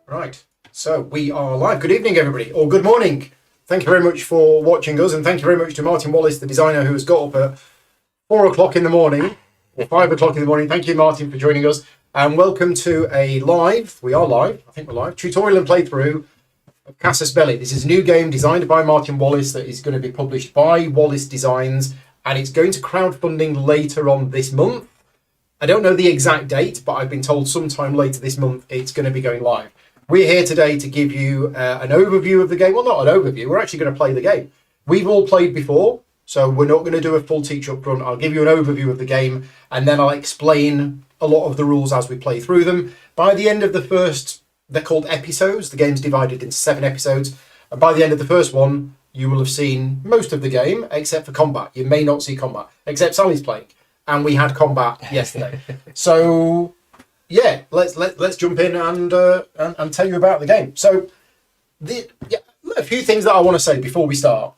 Right, so we are live. Good evening, everybody, or good morning. Thank you very much for watching us, and thank you very much to Martin Wallace, the designer, who has got up at 4 o'clock in the morning, or 5 o'clock in the morning. Thank you, Martin, for joining us, and welcome to a live, we are live, I think we're live, tutorial and playthrough of Casus Belli. This is a new game designed by Martin Wallace that is going to be published by Wallace Designs, and it's going to crowdfunding later on this month. I don't know the exact date, but I've been told sometime later this month it's going to be going live. We're here today to give you an overview of the game. Well, not an overview. We're actually going to play the game. We've all played before, so we're not going to do a full teach up front. I'll give you an overview of the game, and then I'll explain a lot of the rules as we play through them. By the end of the first, they're called episodes. The game's divided into 7 episodes. And by the end of the first one, you will have seen most of the game, except for combat. You may not see combat, except Sally's playing. And we had combat yesterday. So yeah, let's jump in and tell you about the game. So a few things that I want to say before we start.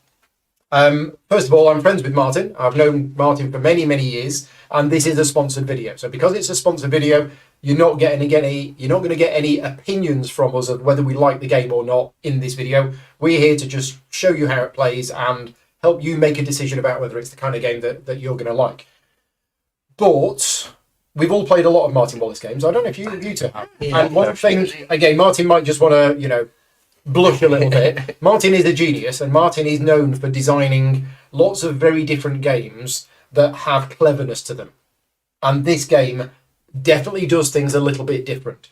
First of all, I'm friends with Martin. I've known Martin for many years, and this is a sponsored video. So because it's a sponsored video, you're not going to get any opinions from us of whether we like the game or not in this video. We're here to just show you how it plays and help you make a decision about whether it's the kind of game that you're going to like. But we've all played a lot of Martin Wallace games. I don't know if you two have. Yeah, and one thing, again, Martin might just want to, blush a little bit. Martin is a genius, and Martin is known for designing lots of very different games that have cleverness to them. And this game definitely does things a little bit different.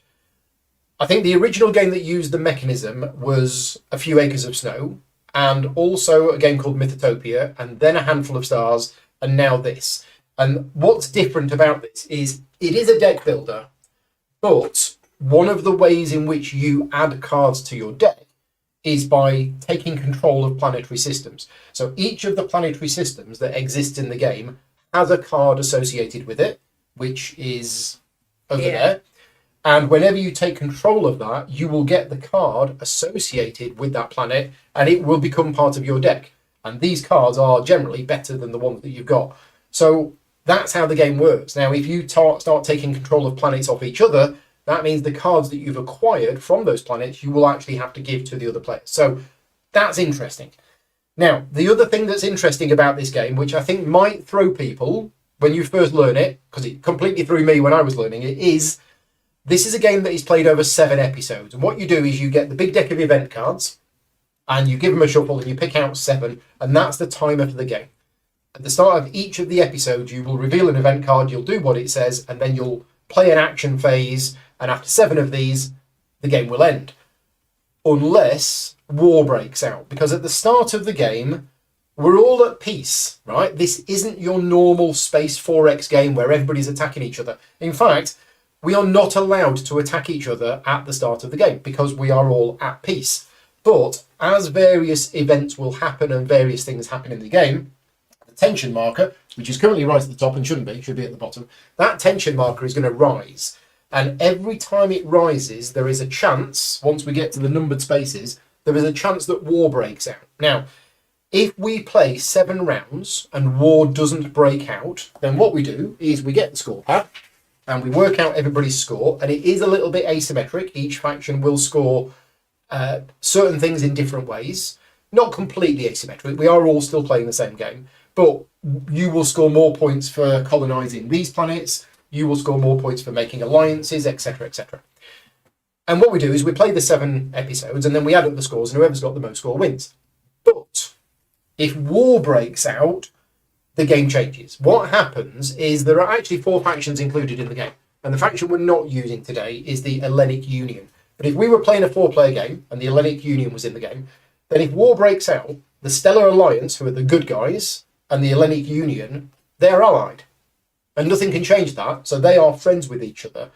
I think the original game that used the mechanism was A Few Acres of Snow, and also a game called Mythotopia, and then A Handful of Stars, and now this. And what's different about this is it is a deck builder, but one of the ways in which you add cards to your deck is by taking control of planetary systems. So each of the planetary systems that exist in the game has a card associated with it, which is over there. And whenever you take control of that, you will get the card associated with that planet, and it will become part of your deck. And these cards are generally better than the ones that you've got. So that's how the game works. Now, if you start taking control of planets off each other, that means the cards that you've acquired from those planets, you will actually have to give to the other players. So that's interesting. Now, the other thing that's interesting about this game, which I think might throw people when you first learn it, because it completely threw me when I was learning it, is this is a game that is played over 7 episodes. And what you do is you get the big deck of event cards, and you give them a shuffle, and you pick out 7, and that's the timer for the game. At the start of each of the episodes, you will reveal an event card, you'll do what it says, and then you'll play an action phase, and after 7 of these, the game will end. Unless war breaks out. Because at the start of the game, we're all at peace, right? This isn't your normal Space 4X game where everybody's attacking each other. In fact, we are not allowed to attack each other at the start of the game because we are all at peace. But as various events will happen and various things happen in the game, tension marker, which is currently right at the top and should be at the bottom, that tension marker is going to rise. And every time it rises, there is a chance, once we get to the numbered spaces, there is a chance that war breaks out. Now, if we play 7 rounds and war doesn't break out, then what we do is we get the score pad and we work out everybody's score, and it is a little bit asymmetric. Each faction will score certain things in different ways. Not completely asymmetric. We are all still playing the same game. But you will score more points for colonising these planets, you will score more points for making alliances, etc, etc. And what we do is we play the 7 episodes and then we add up the scores, and whoever's got the most score wins. But if war breaks out, the game changes. What happens is there are actually 4 factions included in the game. And the faction we're not using today is the Hellenic Union. But if we were playing a 4-player game and the Hellenic Union was in the game, then if war breaks out, the Stellar Alliance, who are the good guys, and the Hellenic Union, they're allied. And nothing can change that, so they are friends with each other.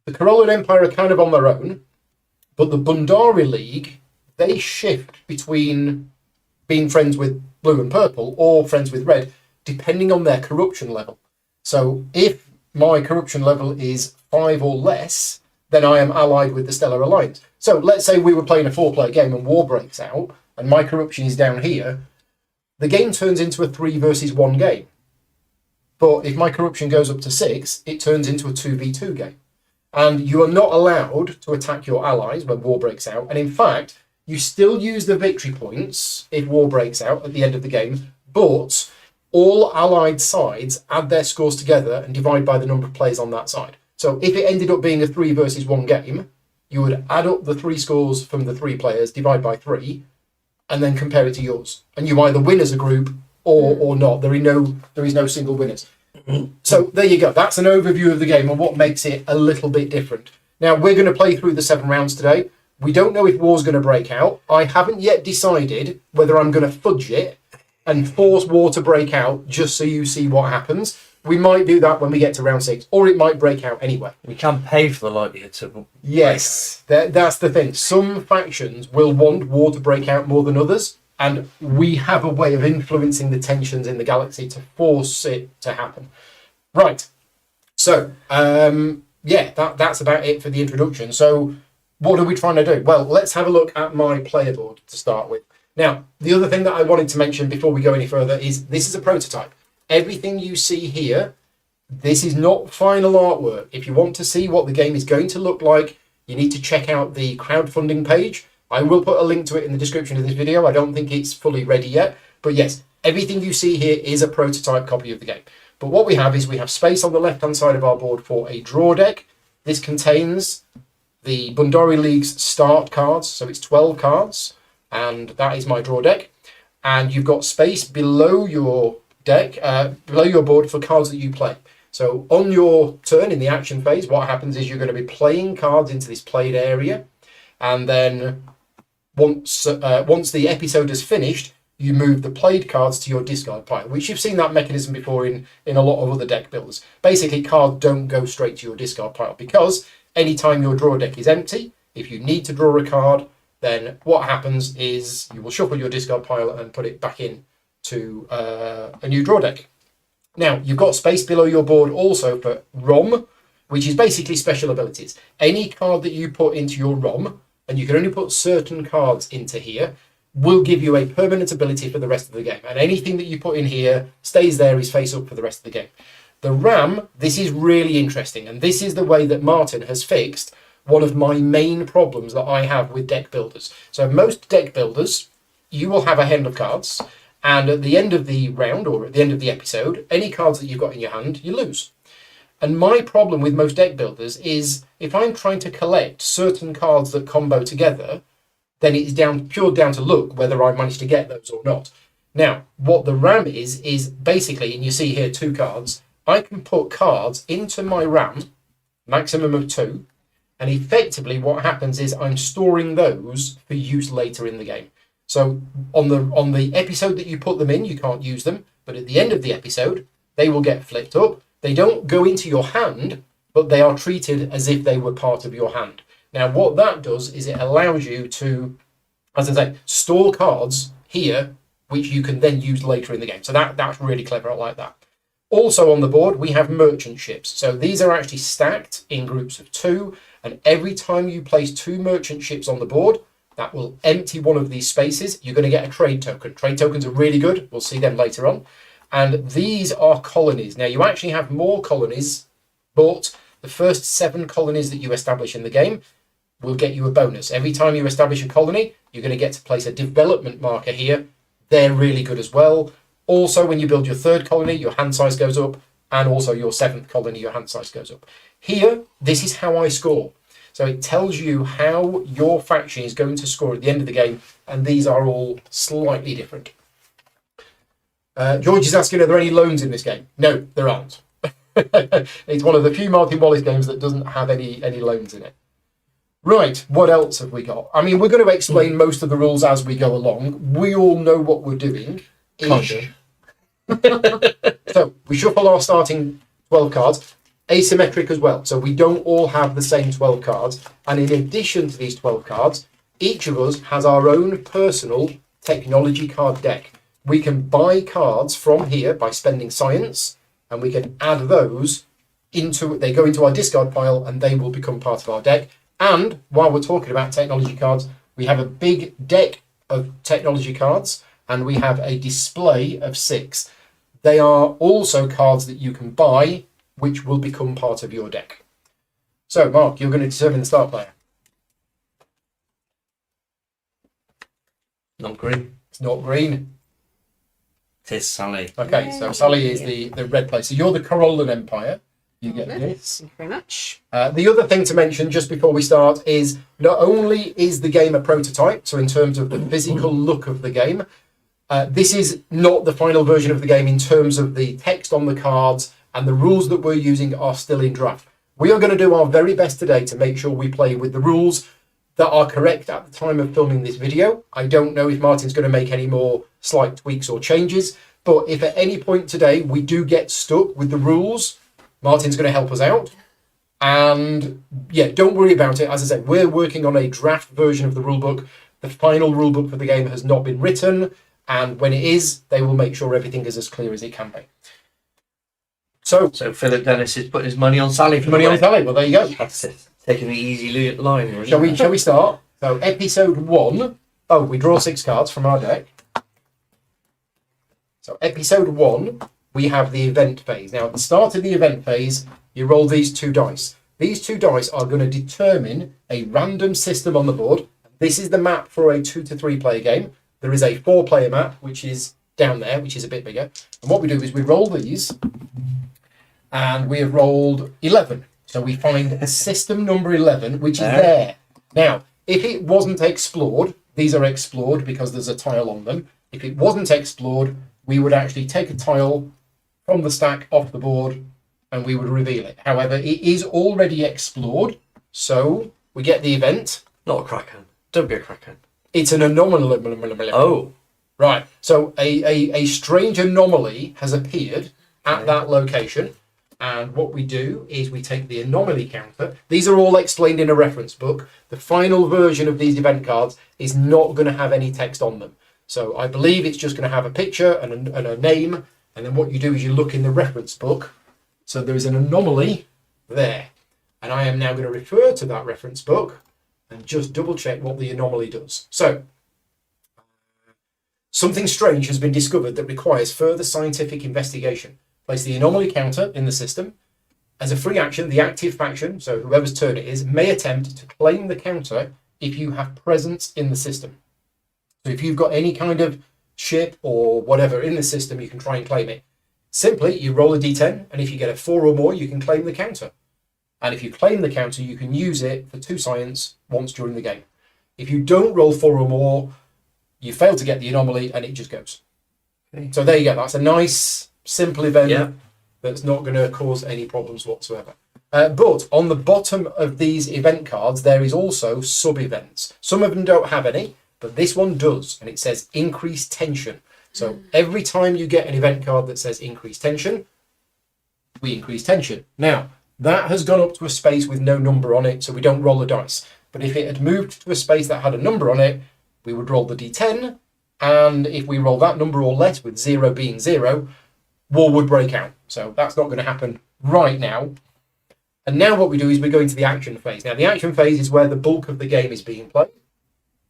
The Corollan Empire are kind of on their own, but the Bundari League, they shift between being friends with blue and purple or friends with red, depending on their corruption level. So if my corruption level is 5 or less, then I am allied with the Stellar Alliance. So let's say we were playing a 4-player game and war breaks out, and my corruption is down here, the game turns into a 3 versus 1 game. But if my corruption goes up to 6, it turns into a 2v2 game. And you are not allowed to attack your allies when war breaks out. And in fact, you still use the victory points if war breaks out at the end of the game, but all allied sides add their scores together and divide by the number of players on that side. So if it ended up being a 3 versus 1 game, you would add up the 3 scores from the 3 players, divide by 3, and then compare it to yours. And you either win as a group or not. There is no single winners. So there you go. That's an overview of the game and what makes it a little bit different. Now, we're going to play through the 7 rounds today. We don't know if war's going to break out. I haven't yet decided whether I'm going to fudge it and force war to break out just so you see what happens. We might do that when we get to round 6, or it might break out anyway. We can pay for the likelihood to. Yes, that's the thing. Some factions will want war to break out more than others, and we have a way of influencing the tensions in the galaxy to force it to happen. Right. So, that's about it for the introduction. So, what are we trying to do? Well, let's have a look at my player board to start with. Now, the other thing that I wanted to mention before we go any further is this is a prototype. Everything you see here, this is not final artwork. If you want to see what the game is going to look like, you need to check out the crowdfunding page. I will put a link to it in the description of this video. I don't think it's fully ready yet. But yes, everything you see here is a prototype copy of the game. But what we have is we have space on the left-hand side of our board for a draw deck. This contains the Bundari League's start cards. So it's 12 cards. And that is my draw deck. And you've got space below your deck, below your board for cards that you play. So on your turn in the action phase, what happens is you're going to be playing cards into this played area. And then once the episode is finished, you move the played cards to your discard pile, which you've seen that mechanism before in a lot of other deck builders. Basically, cards don't go straight to your discard pile because anytime your draw deck is empty, if you need to draw a card, then what happens is you will shuffle your discard pile and put it back in to a new draw deck. Now, you've got space below your board also for ROM, which is basically special abilities. Any card that you put into your ROM, and you can only put certain cards into here, will give you a permanent ability for the rest of the game. And anything that you put in here stays there, is face up for the rest of the game. The RAM, this is really interesting, and this is the way that Martin has fixed one of my main problems that I have with deck builders. So most deck builders, you will have a hand of cards, and at the end of the round, or at the end of the episode, any cards that you've got in your hand, you lose. And my problem with most deck builders is if I'm trying to collect certain cards that combo together, then it's pure down to luck whether I manage to get those or not. Now, what the RAM is basically, and you see here 2 cards, I can put cards into my RAM, maximum of 2, and effectively what happens is I'm storing those for use later in the game. So on the episode that you put them in, you can't use them, but at the end of the episode, they will get flipped up. They don't go into your hand, but they are treated as if they were part of your hand. Now, what that does is it allows you to, as I say, store cards here, which you can then use later in the game. So that's really clever. I like that. Also on the board, we have merchant ships. So these are actually stacked in groups of 2, and every time you place 2 merchant ships on the board, that will empty one of these spaces. You're going to get a trade token. Trade tokens are really good. We'll see them later on. And these are colonies. Now, you actually have more colonies, but the first 7 colonies that you establish in the game will get you a bonus. Every time you establish a colony, you're going to get to place a development marker here. They're really good as well. Also, when you build your 3rd colony, your hand size goes up, and also your 7th colony, your hand size goes up. Here, this is how I score. So it tells you how your faction is going to score at the end of the game, and these are all slightly different. George is asking, are there any loans in this game? No, there aren't. It's one of the few Martin Wallace games that doesn't have any loans in it. Right, what else have we got? I mean, we're going to explain most of the rules as we go along. We all know what we're doing. So we shuffle our starting 12 cards. Asymmetric as well, so we don't all have the same 12 cards, and in addition to these 12 cards, each of us has our own personal technology card deck. We can buy cards from here by spending science, and we can add those they go into our discard pile, and they will become part of our deck. And while we're talking about technology cards, we have a big deck of technology cards, and we have a display of 6. They are also cards that you can buy, which will become part of your deck. So, Mark, you're going to determine the start player. Not green. It's not green. It is Sally. Okay, so Sally is the red player. So you're the Carolan Empire. You get this. Thank you very much. The other thing to mention just before we start is not only is the game a prototype, so in terms of the physical look of the game, this is not the final version of the game in terms of the text on the cards, and the rules that we're using are still in draft. We are going to do our very best today to make sure we play with the rules that are correct at the time of filming this video. I don't know if Martin's going to make any more slight tweaks or changes, but if at any point today we do get stuck with the rules, Martin's going to help us out. And yeah, don't worry about it. As I said, we're working on a draft version of the rulebook. The final rulebook for the game has not been written, and when it is, they will make sure everything is as clear as it can be. So Philip Dennis is putting his money on Sally. money on Sally. Well, there you go. That's it. Taking the easy line. Really. Shall we start? So episode 1. Oh, we draw 6 cards from our deck. So episode 1, we have the event phase. Now, at the start of the event phase, you roll these 2 dice. These 2 dice are going to determine a random system on the board. This is the map for a 2 to 3 player game. There is a 4-player map, which is down there, which is a bit bigger. And what we do is we roll these, and we have rolled 11. So we find system number 11, which is there. Now, if it wasn't explored, these are explored because there's a tile on them. If it wasn't explored, we would actually take a tile from the stack off the board and we would reveal it. However, it is already explored, so we get the event. Not a Kraken. Don't be a Kraken. It's an anomaly. Oh. Right, so a strange anomaly has appeared at that location. And what we do is we take the anomaly counter. These are all explained in a reference book. The final version of these event cards is not going to have any text on them. So I believe it's just going to have a picture and a name. And then what you do is you look in the reference book. So there is an anomaly there. And I am now going to refer to that reference book and just double check what the anomaly does. So something strange has been discovered that requires further scientific investigation. Place the anomaly counter in the system. As a free action, the active faction, so whoever's turn it is, may attempt to claim the counter if you have presence in the system. So if you've got any kind of ship or whatever in the system, you can try and claim it. Simply, you roll a d10, and if you get a 4 or more, you can claim the counter. And if you claim the counter, you can use it for 2 science once during the game. If you don't roll 4 or more, you fail to get the anomaly, and it just goes. Okay. So there you go. That's a nice, simple event that's not going to cause any problems whatsoever. But on the bottom of these event cards, there is also sub-events. Some of them don't have any, but this one does, and it says increased tension. So every time you get an event card that says increased tension, we increase tension. Now, that has gone up to a space with no number on it, so we don't roll the dice. But if it had moved to a space that had a number on it, we would roll the d10, and if we roll that number or less, with 0 being 0, war would break out. So that's not going to happen right now. And now what we do is we go into the action phase. Now, the action phase is where the bulk of the game is being played.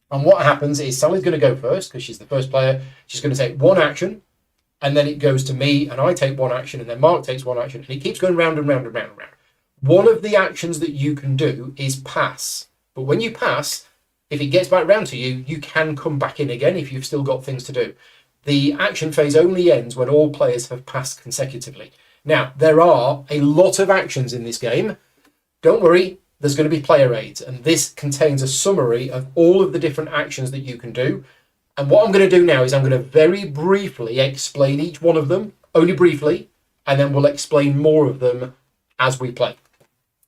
And what happens is Sally's going to go first because she's the first player. She's going to take 1 action, and then it goes to me, and I take 1 action, and then Mark takes 1 action, and it keeps going round and round and round and round. One of the actions that you can do is pass. But when you pass, if it gets back round to you, you can come back in again if you've still got things to do. The action phase only ends when all players have passed consecutively. Now, there are a lot of actions in this game. Don't worry, there's going to be player aids, and this contains a summary of all of the different actions that you can do. And what I'm going to do now is I'm going to very briefly explain each one of them, only briefly, and then we'll explain more of them as we play.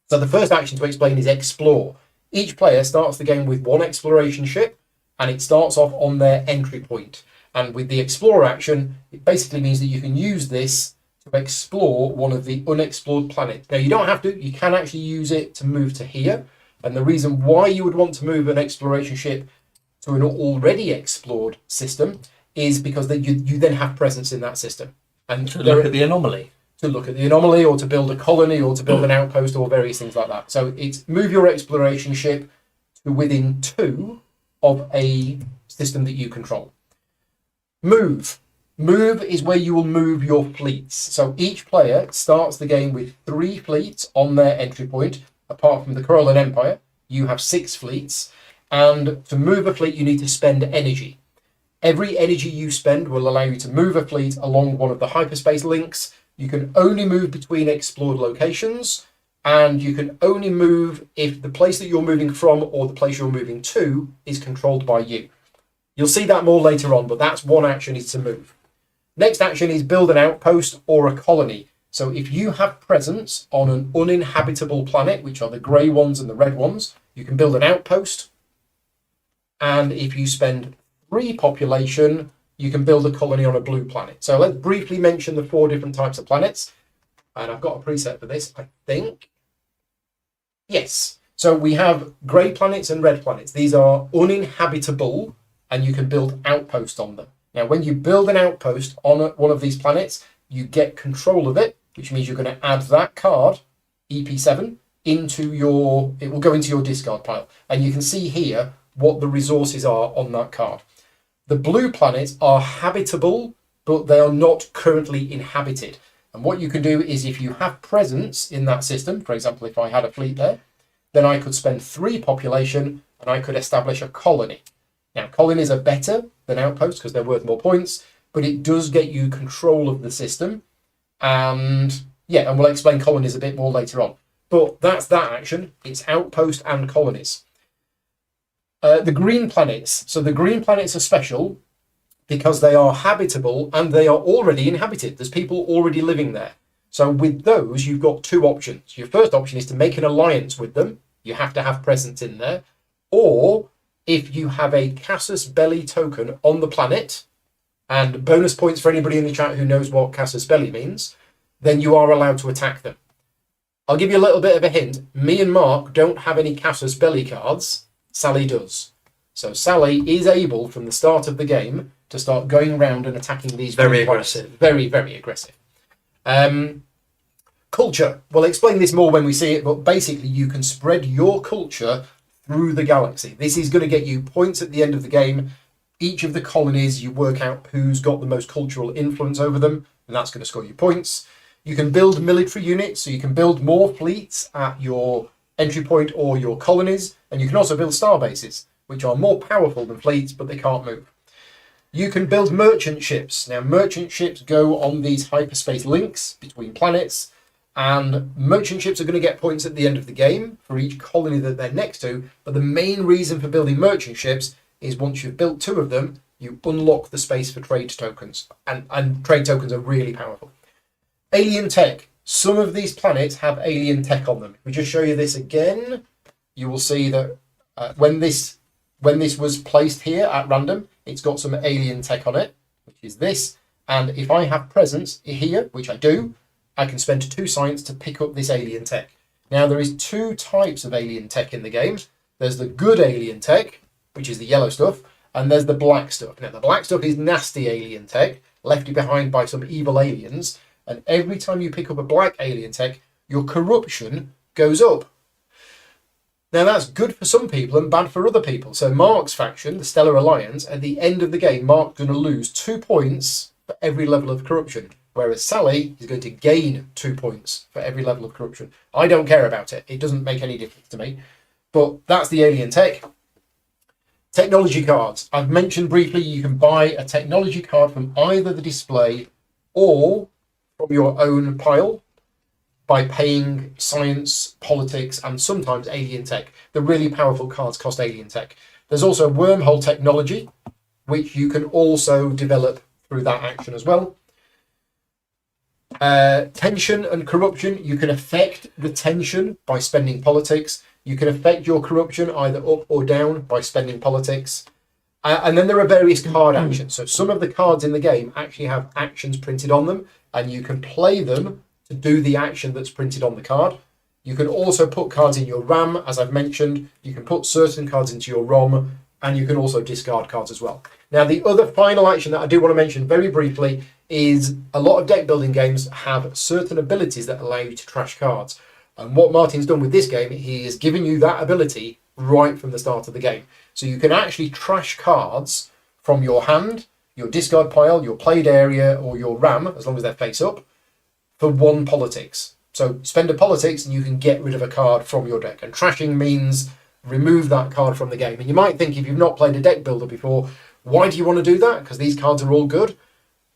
So the first action to explain is explore. Each player starts the game with 1 exploration ship, and it starts off on their entry point. And with the explore action, it basically means that you can use this to explore one of the unexplored planets. Now, you don't have to. You can actually use it to move to here. And the reason why you would want to move an exploration ship to an already explored system is because that you then have presence in that system. And to look at the anomaly. To look at the anomaly, or to build a colony, or to build an outpost, or various things like that. So it's move your exploration ship to within 2 of a system that you control. Move. Move is where you will move your fleets. So each player starts the game with 3 fleets on their entry point. apart from the Carolan Empire, you have 6 fleets. And to move a fleet, you need to spend energy. Every energy you spend will allow you to move a fleet along one of the hyperspace links. You can only move between explored locations, and you can only move if the place that you're moving from or the place you're moving to is controlled by you. You'll see that more later on, but that's one action, is to move. Next action is build an outpost or a colony. So if you have presence on an uninhabitable planet, which are the grey ones and the red ones, you can build an outpost. And if you spend 3 population, you can build a colony on a blue planet. So let's briefly mention the 4 different types of planets. And I've got a preset for this, I think. Yes. So we have grey planets and red planets. These are uninhabitable, and you can build outposts on them. Now, when you build an outpost on one of these planets, you get control of it, which means you're going to add that card, EP7, into your, it will go into your discard pile. And you can see here what the resources are on that card. The blue planets are habitable, but they are not currently inhabited. And what you can do is, if you have presence in that system, for example, if I had a fleet there, then I could spend 3 population and I could establish a colony. Now, colonies are better than outposts because they're worth more points, but it does get you control of the system. And yeah, and we'll explain colonies a bit more later on. But that's that action. It's outpost and colonies. The green planets. So the green planets are special because they are habitable and they are already inhabited. There's people already living there. So with those, you've got 2 options. Your first option is to make an alliance with them. You have to have presence in there. Or if you have a Casus Belli token on the planet, and bonus points for anybody in the chat who knows what Casus Belli means, then you are allowed to attack them. I'll give you a little bit of a hint. Me and Mark don't have any Casus Belli cards. Sally does. So Sally is able, from the start of the game, to start going around and attacking these. Very aggressive. Very, very aggressive. Culture. We'll explain this more when we see it, but basically you can spread your culture through the galaxy. This is going to get you points at the end of the game. Each of the colonies, you work out who's got the most cultural influence over them, and that's going to score you points. You can build military units, so you can build more fleets at your entry point or your colonies, and you can also build star bases, which are more powerful than fleets, but they can't move. You can build merchant ships. Now, merchant ships go on these hyperspace links between planets, and merchant ships are going to get points at the end of the game for each colony that they're next to, but the main reason for building merchant ships is once you've built 2 of them, you unlock the space for trade tokens, and trade tokens are really powerful. Alien tech. Some of these planets have alien tech on them. If we just show you this again, you will see that when this was placed here at random, it's got some alien tech on it, which is this. And if I have presence here, which I do, I can spend 2 science to pick up this alien tech. Now, there is 2 types of alien tech in the game. There's the good alien tech, which is the yellow stuff, and there's the black stuff. Now, the black stuff is nasty alien tech, left behind by some evil aliens, and every time you pick up a black alien tech, your corruption goes up. Now, that's good for some people and bad for other people. So Mark's faction, the Stellar Alliance, at the end of the game, Mark's going to lose 2 points for every level of corruption, whereas Sally is going to gain 2 points for every level of corruption. I don't care about it. It doesn't make any difference to me. But that's the alien tech. Technology cards. I've mentioned briefly you can buy a technology card from either the display or from your own pile by paying science, politics, and sometimes alien tech. The really powerful cards cost alien tech. There's also wormhole technology, which you can also develop through that action as well. Tension and corruption. You can affect the tension by spending politics. You can affect your corruption either up or down by spending politics. And then there are various card actions. So some of the cards in the game actually have actions printed on them, and you can play them to do the action that's printed on the card. You can also put cards in your RAM, as I've mentioned. You can put certain cards into your ROM, and you can also discard cards as well. Now, the other final action that I do want to mention very briefly is a lot of deck building games have certain abilities that allow you to trash cards. And what Martin's done with this game, he has given you that ability right from the start of the game. So you can actually trash cards from your hand, your discard pile, your played area, or your RAM, as long as they're face up, for 1 politics. So spend a politics and you can get rid of a card from your deck. And trashing means remove that card from the game. And you might think, if you've not played a deck builder before, why do you want to do that? Because these cards are all good.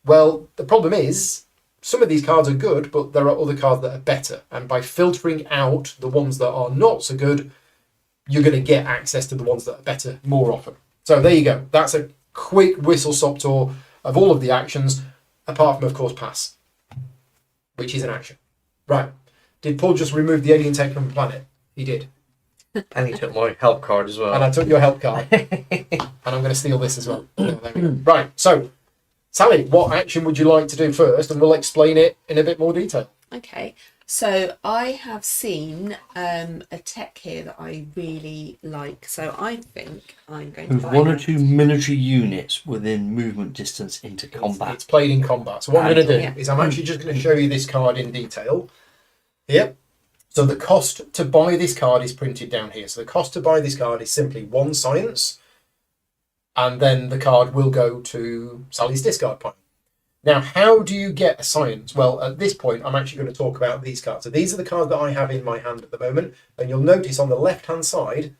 Well, the problem is, some of these cards are good, but there are other cards that are better. And by filtering out the ones that are not so good, you're going to get access to the ones that are better more often. So there you go. That's a quick whistle-stop tour of all of the actions, apart from, of course, pass, which is an action. Right. Did Paul just remove the alien tech from the planet? He did. And he took my help card as well. And I took your help card. And I'm going to steal this as well. There we go. Right. So, Sally, what action would you like to do first? And we'll explain it in a bit more detail. Okay, so I have seen a tech here that I really like. So I think I'm going to Move buy one or that. two military units within movement distance into combat. It's played in combat. So what I'm going to do Yeah. is I'm actually just going to show you this card in detail. Here. So the cost to buy this card is printed down here. So the cost to buy this card is simply 1 science. And then the card will go to Sally's discard pile. Now, how do you get a science? Well, at this point, I'm actually going to talk about these cards. So these are the cards that I have in my hand at the moment. And you'll notice on the left-hand side,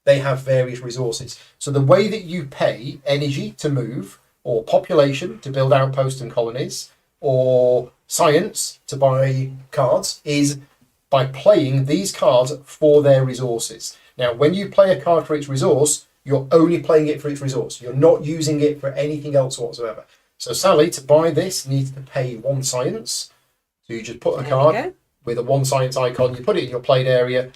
they have various resources. So the way that you pay energy to move, or population to build outposts and colonies, or science to buy cards, is by playing these cards for their resources. Now, when you play a card for its resource, you're only playing it for its resource. You're not using it for anything else whatsoever. So Sally, to buy this, needs to pay 1 science. So you just put a There we card go. with a 1 science icon, you put it in your played area,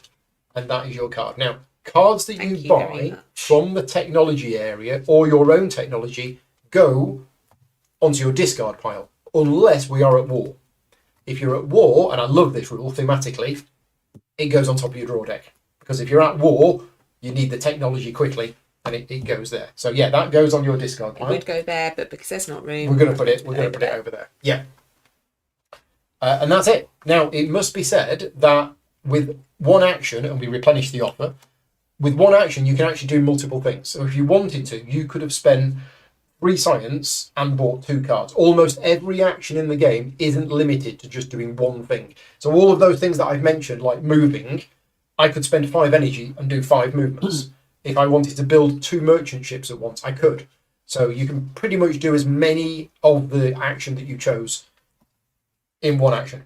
and that is your card. Now, cards that Thank you you very buy much. from the technology area or your own technology go onto your discard pile, unless we are at war. If you're at war, and I love this rule thematically, it goes on top of your draw deck. Because if you're at war, you need the technology quickly, and it goes there. So yeah, that goes on your discard It pile. would go there, but because there's not room, We're going to put it over there. Yeah. And that's it. Now, it must be said that with one action, and we replenish the offer, with one action, you can actually do multiple things. So if you wanted to, you could have spent 3 science and bought 2 cards. Almost every action in the game isn't limited to just doing one thing. So all of those things that I've mentioned, like moving, I could spend 5 energy and do 5 movements. If I wanted to build 2 merchant ships at once, I could. So you can pretty much do as many of the action that you chose in one action.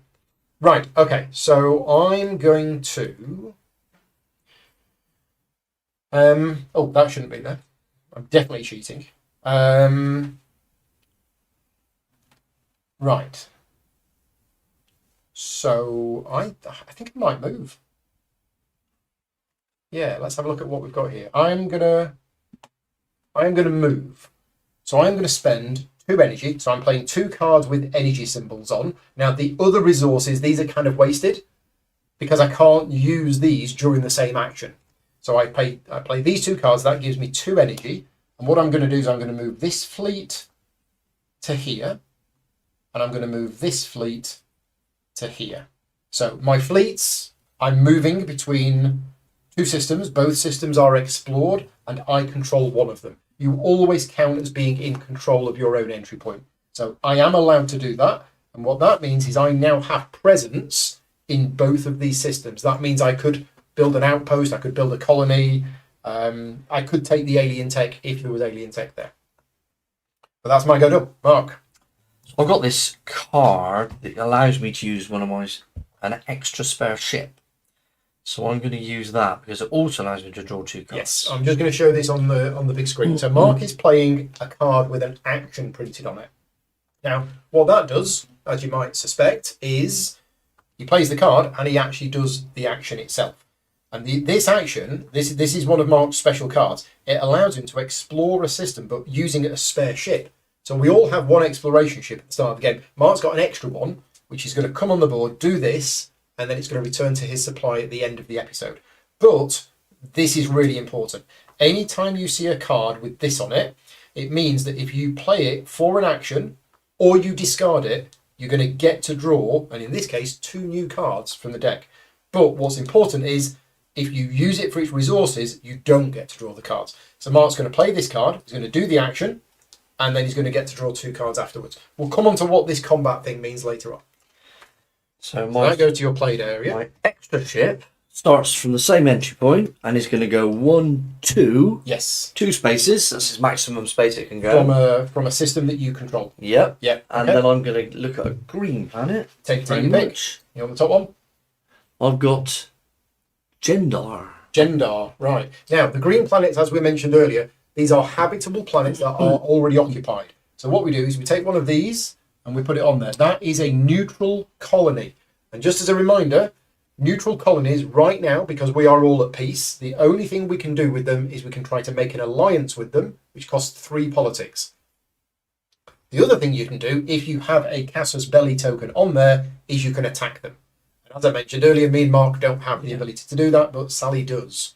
Right, okay, so I'm going to... oh, that shouldn't be there. I'm definitely cheating. Right. So I think I might move. Yeah, let's have a look at what we've got here. I'm gonna move. So I'm gonna spend 2 energy. So I'm playing 2 cards with energy symbols on. Now the other resources, these are kind of wasted because I can't use these during the same action. So I play these 2 cards. That gives me 2 energy. And what I'm going to do is I'm going to move this fleet to here, and I'm going to move this fleet to here. So my fleets, I'm moving between 2 systems. Both systems are explored, and I control one of them. You always count as being in control of your own entry point. So I am allowed to do that. And what that means is I now have presence in both of these systems. That means I could build an outpost, I could build a colony, I could take the alien tech if there was alien tech there. But that's my go done. Mark. I've got this card that allows me to use an extra spare ship. So I'm going to use that because it also allows me to draw 2 cards. Yes, I'm just going to show this on the big screen. So Mark is playing a card with an action printed on it. Now, what that does, as you might suspect, is he plays the card and he actually does the action itself. And this action, this is one of Mark's special cards. It allows him to explore a system, but using a spare ship. So we all have 1 exploration ship at the start of the game. Mark's got an extra one, which is going to come on the board, do this, and then it's going to return to his supply at the end of the episode. But this is really important. Anytime you see a card with this on it, it means that if you play it for an action or you discard it, you're going to get to draw, and in this case, 2 new cards from the deck. But what's important is if you use it for its resources, you don't get to draw the cards. So Mark's going to play this card, he's going to do the action, and then he's going to get to draw 2 cards afterwards. We'll come on to what this combat thing means later on. So So my, that goes to your played area. my extra ship starts from the same entry point and is going to go 1, 2, Yes. 2 spaces. That's its maximum space it can go. From a system that you control. Yep. Yeah. And okay. then I'm going to look at a green planet. Take Very your pick. much. You on the top one? I've got Gendar. Gendar. Right. Now, the green planets, as we mentioned earlier, these are habitable planets that are already occupied. So what we do is we take one of these and we put it on there. That is a neutral colony. And just as a reminder, neutral colonies right now, because we are all at peace, the only thing we can do with them is we can try to make an alliance with them, which costs 3 politics. The other thing you can do, if you have a Casus Belli token on there, is you can attack them. And as I mentioned earlier, me and Mark don't have the ability to do that, but Sally does.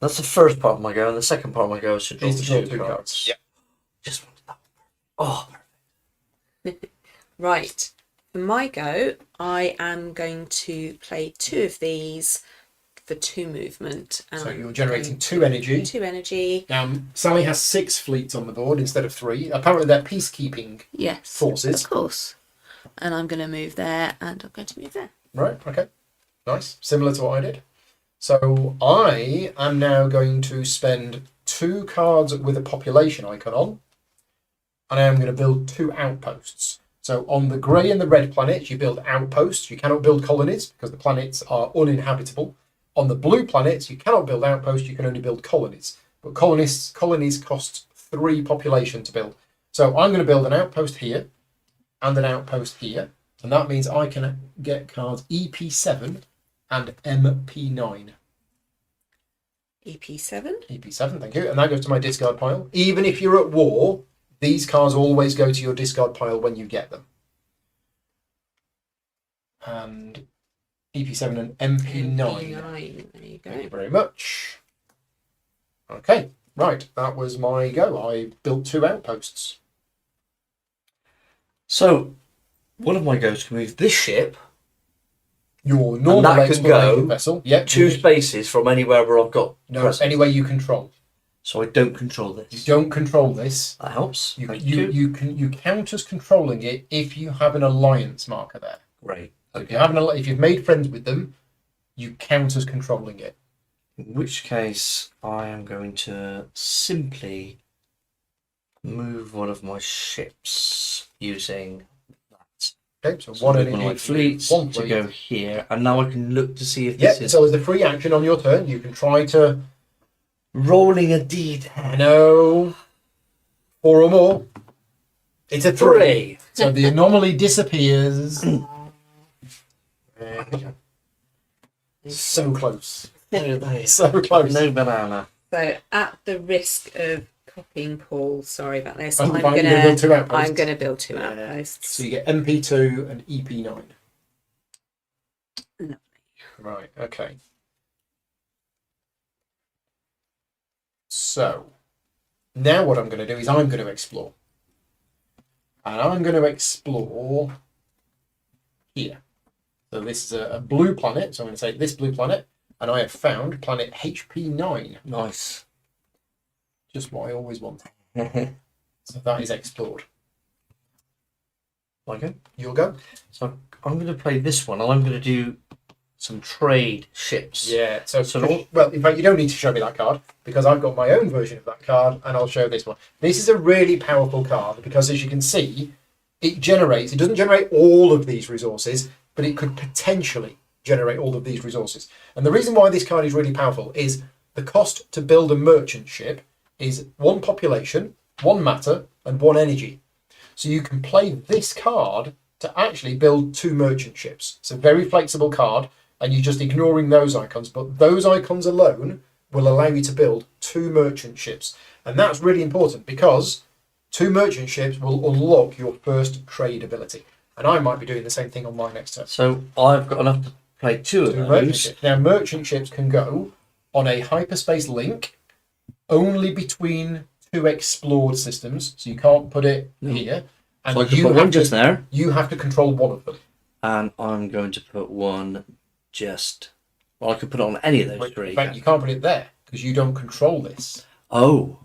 That's the first part of my go, and the second part of my go is to draw Is to draw two two cards. cards. Yep. Just wanted that. Oh, Right. For my go, I am going to play 2 of these for 2 movement. So you're generating 2 energy. 2 energy. Now, Sally has 6 fleets on the board instead of 3. Apparently, they're peacekeeping Yes. forces. Of course. And I'm going to move there, and I'm going to move there. Right, okay. Nice. Similar to what I did. So I am now going to spend 2 cards with a population icon on, and I am going to build 2 outposts. So on the grey and the red planets, you build outposts. You cannot build colonies because the planets are uninhabitable. On the blue planets, you cannot build outposts. You can only build colonies. But colonies cost 3 population to build. So I'm going to build an outpost here and an outpost here. And that means I can get cards EP7 and MP9. EP7. EP7, thank you. And that goes to my discard pile. Even if you're at war, these cards always go to your discard pile when you get them. And EP7 and MP9. MP9. There you go. Thank you very much. Okay, right. That was my go. I built 2 outposts. so one of my goes can move this ship Your normal that can exploration go vessel. Yep. 2 spaces from anywhere where I've got No, presence. any way you control. So I don't control this. You don't control this. That helps. You Thank you count as controlling it if you have an alliance marker there. Great. So if you've made friends with them, you count as controlling it. In which case, I am going to simply move one of my ships using that. Okay, so So one move one of energy my fleets one to fleet. go here, and now I can look to see if Yeah. this is So as a free action on your turn, you can try to rolling a d10. no 4 or more. It's a 3. 3. So the anomaly disappears. There we go. So close. So close. No banana. So at the risk of copying Paul, sorry about this, That's I'm fine, you're gonna build 2 outposts. I'm gonna build 2 outposts. So you get MP2 and EP9. Lovely. Right, okay. So, now what I'm going to do is I'm going to explore. And I'm going to explore here. So this is a blue planet, so I'm going to say this blue planet, and I have found planet HP9. Nice. Just what I always wanted. So that is explored. Okay. You'll go? So I'm going to play this one, and I'm going to do some trade ships. Yeah, so So- well, in fact, you don't need to show me that card because I've got my own version of that card, and I'll show this one. This is a really powerful card because, as you can see, it doesn't generate all of these resources, but it could potentially generate all of these resources. And the reason why this card is really powerful is the cost to build a merchant ship is 1 population, 1 matter, and 1 energy. So you can play this card to actually build 2 merchant ships. It's a very flexible card, and you're just ignoring those icons, but those icons alone will allow you to build 2 merchant ships. And that's really important because 2 merchant ships will unlock your first trade ability. And I might be doing the same thing on my next turn. So I've got enough to play 2 of 2 merchant those. ships. Now, merchant ships can go on a hyperspace link only between 2 explored systems. So you can't put it here. And So I could you put have one just there, you have to control one of them. and I'm going to put one just. Well, I could put it on any of those But 3. in fact, you can't put it there because you don't control this. Oh.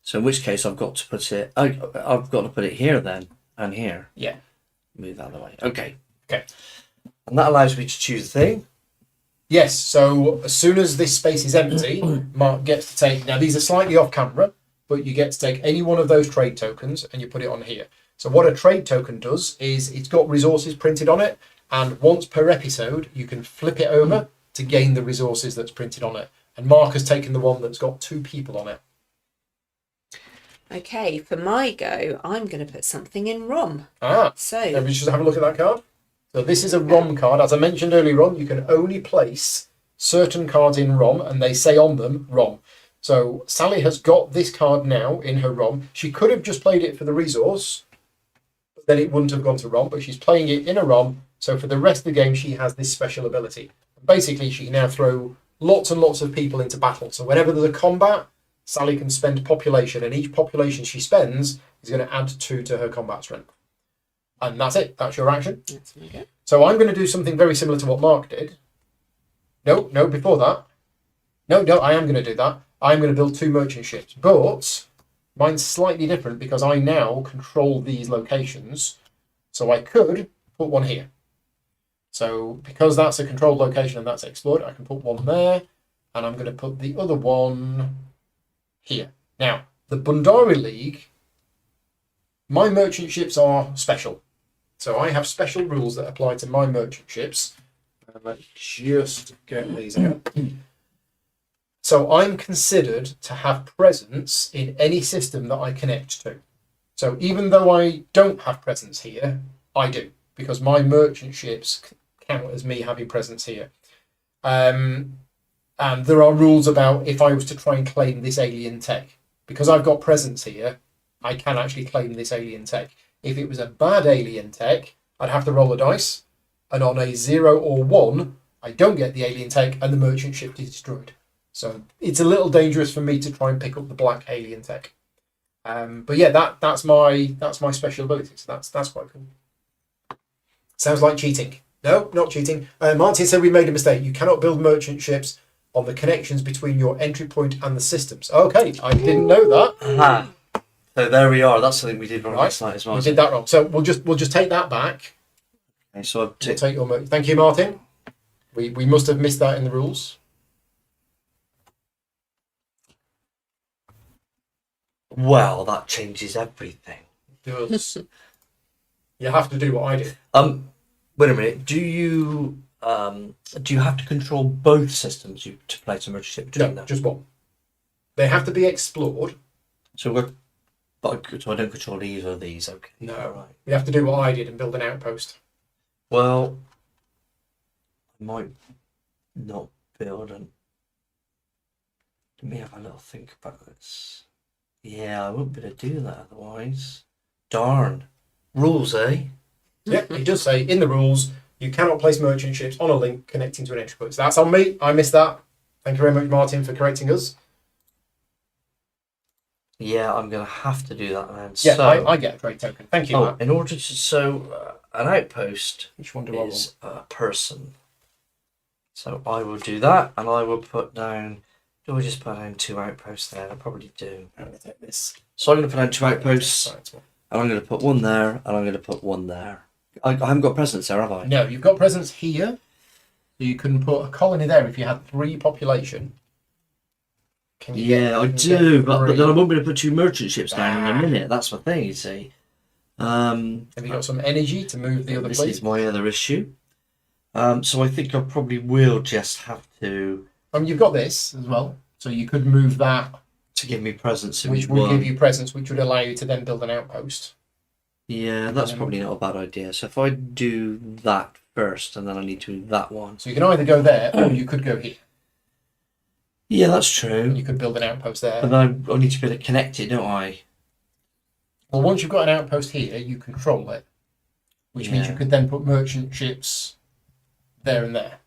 So in which case I've got to put it. I've got to put it here then, and here. Yeah. Move that other way. Okay. Okay. And that allows me to choose a thing. Yes, so as soon as this space is empty, Mark gets to take... Now, these are slightly off camera, but you get to take any one of those trade tokens and you put it on here. So what a trade token does is it's got resources printed on it, and once per episode, you can flip it over to gain the resources that's printed on it. And Mark has taken the one that's got 2 people on it. Okay, for my go, I'm going to put something in ROM. So Let me just have a look at that card. So this is a ROM card. As I mentioned earlier on, you can only place certain cards in ROM, and they say on them ROM. So Sally has got this card now in her ROM. She could have just played it for the resource, but then it wouldn't have gone to ROM, but she's playing it in a ROM. So for the rest of the game, she has this special ability. Basically, she can now throw lots and lots of people into battle. So whenever there's a combat, Sally can spend population, and each population she spends is going to add 2 to her combat strength. And that's it. That's your action. that's my go. So I'm going to do something very similar to what Mark did. No, before that. No, I am going to do that. I'm going to build 2 merchant ships. But mine's slightly different because I now control these locations. So I could put one here. So because that's a controlled location and that's explored, I can put one there. And I'm going to put the other one here. Now, the Bundari League, my merchant ships are special. So I have special rules that apply to my merchant ships. Let's just get these out. So I'm considered to have presence in any system that I connect to. So even though I don't have presence here, I do, because my merchant ships count as me having presence here. And there are rules about if I was to try and claim this alien tech. Because I've got presence here, I can actually claim this alien tech. If it was a bad alien tech, I'd have to roll a dice, and on a 0 or 1, I don't get the alien tech, and the merchant ship is destroyed. So it's a little dangerous for me to try and pick up the black alien tech. But yeah, that's my special ability. So that's quite cool. Sounds like cheating. No, not cheating. Martin said we made a mistake. You cannot build merchant ships on the connections between your entry point and the systems. Okay, I didn't know that. Aha. So there we are. That's something we did wrong last night as well. We did that wrong. So we'll just take that back. Okay, so We'll take your thank you, Martin. We must have missed that in the rules. well, that changes everything. It does. You have to do what I did. Wait a minute. Do you have to control both systems to play some merchant ship between No, them? just one. They have to be explored. So I don't control either of these. Okay. No. All right. You have to do what I did and build an outpost. Well, I might not build an. Let me have a little think about this. Yeah, I wouldn't be able to do that otherwise. Darn. Rules, eh? Yeah, it does say in the rules you cannot place merchant ships on a link connecting to an entry point. So that's on me. I missed that. Thank you very much, Martin, for correcting us. Yeah, I'm going to have to do that then. Yeah, So, I get a trade token. Thank you, Matt. in order to an outpost Which one do I want? is a person. So I will do that, and I will put down. Do I just put down 2 outposts there? I probably do. I'm going to take this. So I'm going to put down 2 outposts, Science one. and I'm going to put one there, and I'm going to put one there. I haven't got presence there, have I? No, you've got presence here. So you can put a colony there if you had 3 population. Can you Yeah, I get do, but 3? then I won't be able to put 2 merchant ships down in a minute. That's my thing, you see. Have you got some energy to move the other This place? is my other issue. So I think I probably will just have to You've got this as well. So you could move that, give me presence in which would one. give you presence, which would allow you to then build an outpost. Yeah, that's probably not a bad idea. So if I do that first, and then I need to do that one. So you can either go there or you could go here. Yeah, that's true. You could build an outpost there. But then I need to be able to connect it, don't I? Well, once you've got an outpost here, you control it, which means you Yeah. could then put merchant ships there and there.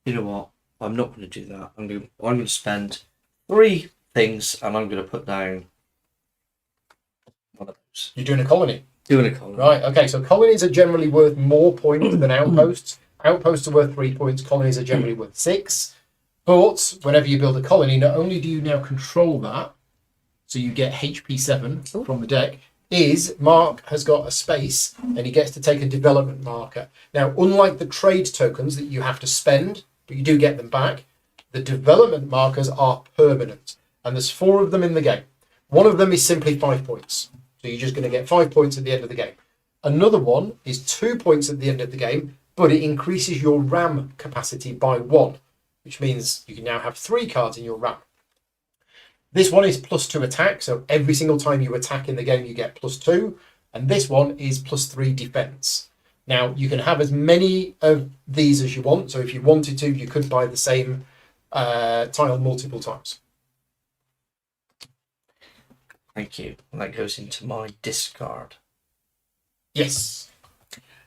You know what? I'm not going to do that. I'm going to spend 3 things, and I'm going to put down one of those. You're doing a colony. Doing a column. Right, okay, so colonies are generally worth more points than outposts. Outposts are worth 3 points, colonies are generally worth 6. But whenever you build a colony, not only do you now control that, so you get HP 7 from the deck, is Mark has got a space and he gets to take a development marker. Now, unlike the trade tokens that you have to spend, but you do get them back, the development markers are permanent. And there's 4 of them in the game. One of them is simply 5 points. So you're just going to get 5 points at the end of the game. Another one is 2 points at the end of the game, but it increases your RAM capacity by 1, which means you can now have 3 cards in your RAM. This one is +2 attack, so every single time you attack in the game you get +2, and this one is +3 defense. Now, you can have as many of these as you want, so if you wanted to, you could buy the same tile multiple times. Thank you. And that goes into my discard. Yes.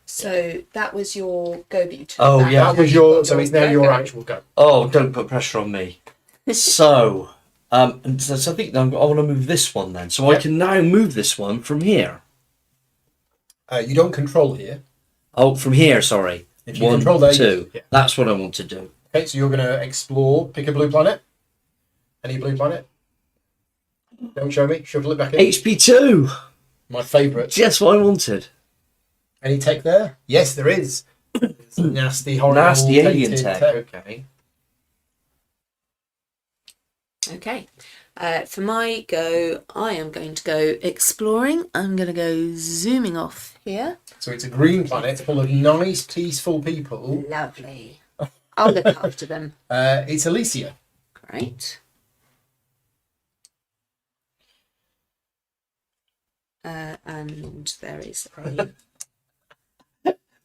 So that was your go, but you took Oh, that. yeah. That was your, so Your it's now go. your actual go. Oh, don't put pressure on me. So, and so I think I want to move this one then. So I Yep. can now move this one from here. You don't control here. Oh, from here, sorry. If you 1, control there, 2. yeah. That's what I want to do. Okay, so you're going to explore, pick a blue planet. Any blue planet? Don't show me, shuffle it back in. HP2! My favourite. Just what I wanted. Any tech there? Yes, there is. It's nasty, horrible, Nasty alien tainted tech. Okay. Okay. For my go, I am going to go exploring. I'm going to go zooming off here. So it's a green planet full of nice, peaceful people. Lovely. I'll look after them. It's Elysia. Great. And there is a...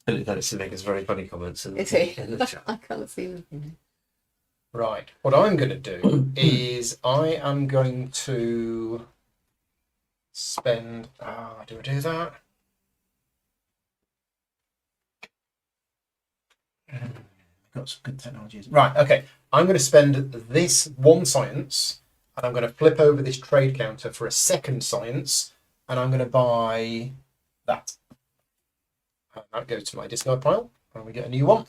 That's making very funny comments in Is he? the chat. I can't see them. Right. What I'm going to do is I am going to spend... do I do that? Got some good technologies. Right, okay. I'm going to spend this 1 science and I'm going to flip over this trade counter for a 2nd science and I'm going to buy that. And that goes to my discard pile and we get a new one.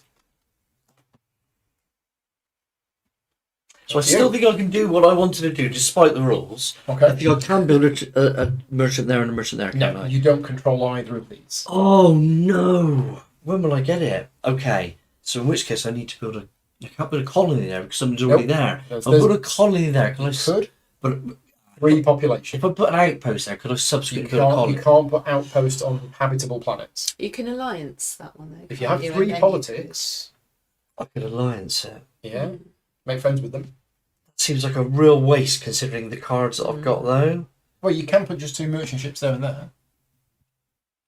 So I still think I can do what I wanted to do, despite the rules. Okay. I think I can build a merchant there and a merchant there, can't No, I? you don't control either of these. Oh no! When will I get it? Okay, so in which case I need to build I can't build a colony there because someone's already there. There's- I'll put a colony there. Can I? Could. But 3 population. if I put an outpost there, could I You subsequently build a can't, colony? you can't put outposts on habitable planets. You can alliance that one though. If you can't have And 3 then you politics, I could alliance it. yeah, make friends with them. Seems like a real waste considering the cards that I've got though. Well, you can put just 2 merchant ships there and there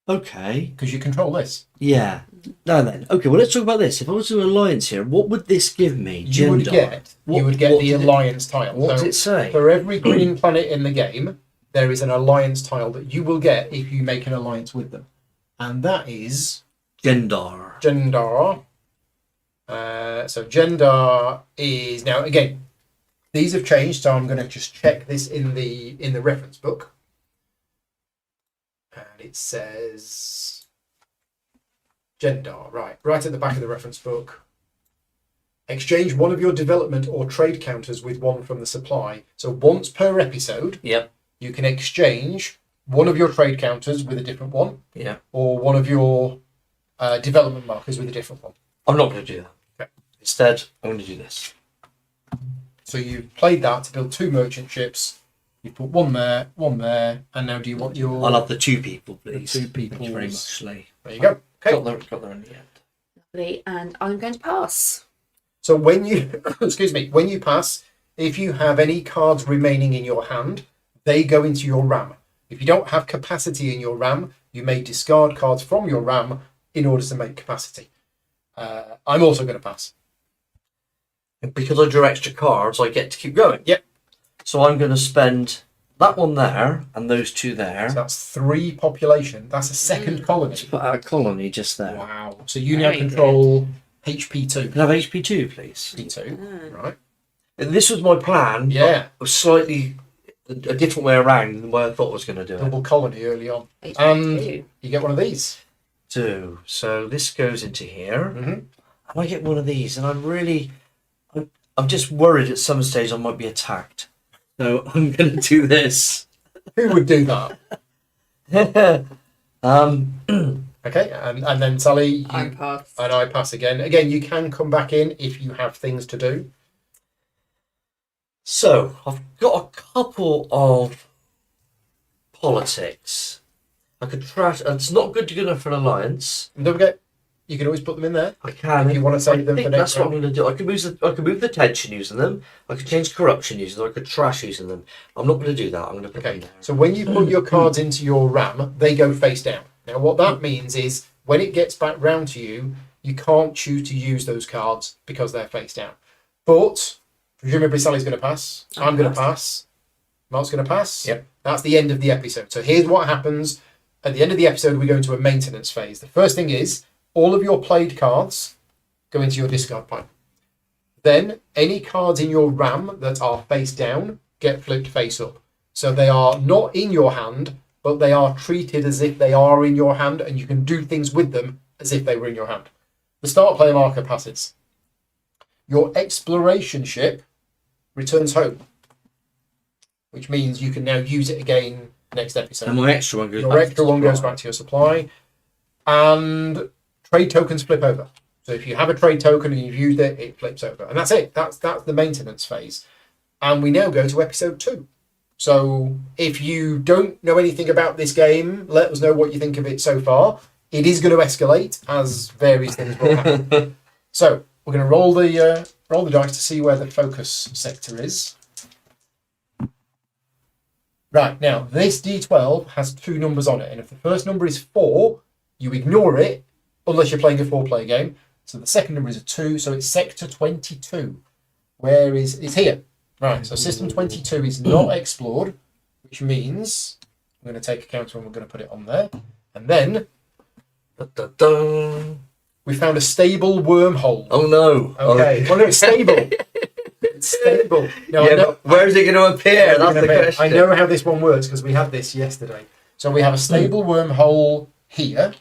Okay. because you control this. Yeah. Now then. Okay. Well, let's talk about this. If I was to do an alliance here, what would this give me? You would Gender. get What- the what did it- alliance tile. What does So it say? for every green planet in the game, there is an alliance tile that you will get if you make an alliance with them, and that is Gender. Gendar. So Gendar is now again. These have changed, so I'm going to just check this in the reference book, and it says Gendar right at the back of the reference book. Exchange one of your development or trade counters with one from the supply. So once per episode, Yep. you can exchange one of your trade counters with a different one, Yeah. or one of your development markers with a different one. I'm not going to do that. Okay. Instead, I'm going to do this. So you've played that to build 2 merchant ships. You put one there, and now do you want your... I'll have the 2 people, please. 2 Thank you very peoples. much, Lee. There you go. Okay. Got there in the end. Lovely. And I'm going to pass. So when you, excuse me, when you pass, if you have any cards remaining in your hand, they go into your RAM. If you don't have capacity in your RAM, you may discard cards from your RAM in order to make capacity. I'm also going to pass. And because I drew extra cards, I get to keep going. Yep. So I'm going to spend that one there and those 2 there. So that's 3 population. That's a 2nd colony. Let's put our colony just there. Wow. So you now Very control HP2. Can I have HP2, please? P2, right? And this was my plan. Yeah. But slightly a different way around than the way I thought I was going to do it. Double colony early on. HP2. And you get one of these. 2. So this goes into here. Mm-hmm. And I get one of these. And I'm just worried at some stage I might be attacked. So I'm going to do this. Who would do that? Okay, and then Sally, you, I pass. and I pass again. Again, you can come back in if you have things to do. So, I've got a couple of politics. I could trash. It's not good to go for an alliance. And don't forget, you can always put them in there. I can. If you want to save them I for think next that's what I'm round. going to do. I could move the tension using them. I could change corruption using them. I could trash using them. I'm not going to do that. I'm going to put them Okay, there. so when you put your cards into your ram, they go face down. Now, what that means is when it gets back round to you, you can't choose to use those cards because they're face down. But presumably Sally's going to pass. I'm going to pass. Mark's going to pass. Yep. That's the end of the episode. So here's what happens. At the end of the episode, we go into a maintenance phase. The first thing is all of your played cards go into your discard pile. Then any cards in your ram that are face down get flipped face up. So they are not in your hand, but they are treated as if they are in your hand, and you can do things with them as if they were in your hand. The start player marker passes. Your exploration ship returns home, which means you can now use it again next episode. And my extra one goes Your back extra one goes back to your supply. And trade tokens flip over. So if you have a trade token and you've used it, it flips over. And that's it. That's the maintenance phase. And we now go to episode 2. So if you don't know anything about this game, let us know what you think of it so far. It is going to escalate as various things will happen. So we're going to roll the dice to see where the focus sector is. Right, now this D12 has 2 numbers on it, and if the first number is 4, you ignore it unless you're playing a 4-player game. So the second number is a 2, so it's sector 22. Where is it's here? Right, so system 22 is not explored, which means I'm going to take a counter and we're going to put it on there. And then we found a stable wormhole. Oh no! Okay, well no, it's stable. It's stable. No, Yeah, but where's it going to appear? That's the question. I know how this one works because we had this yesterday. So we have a stable wormhole here,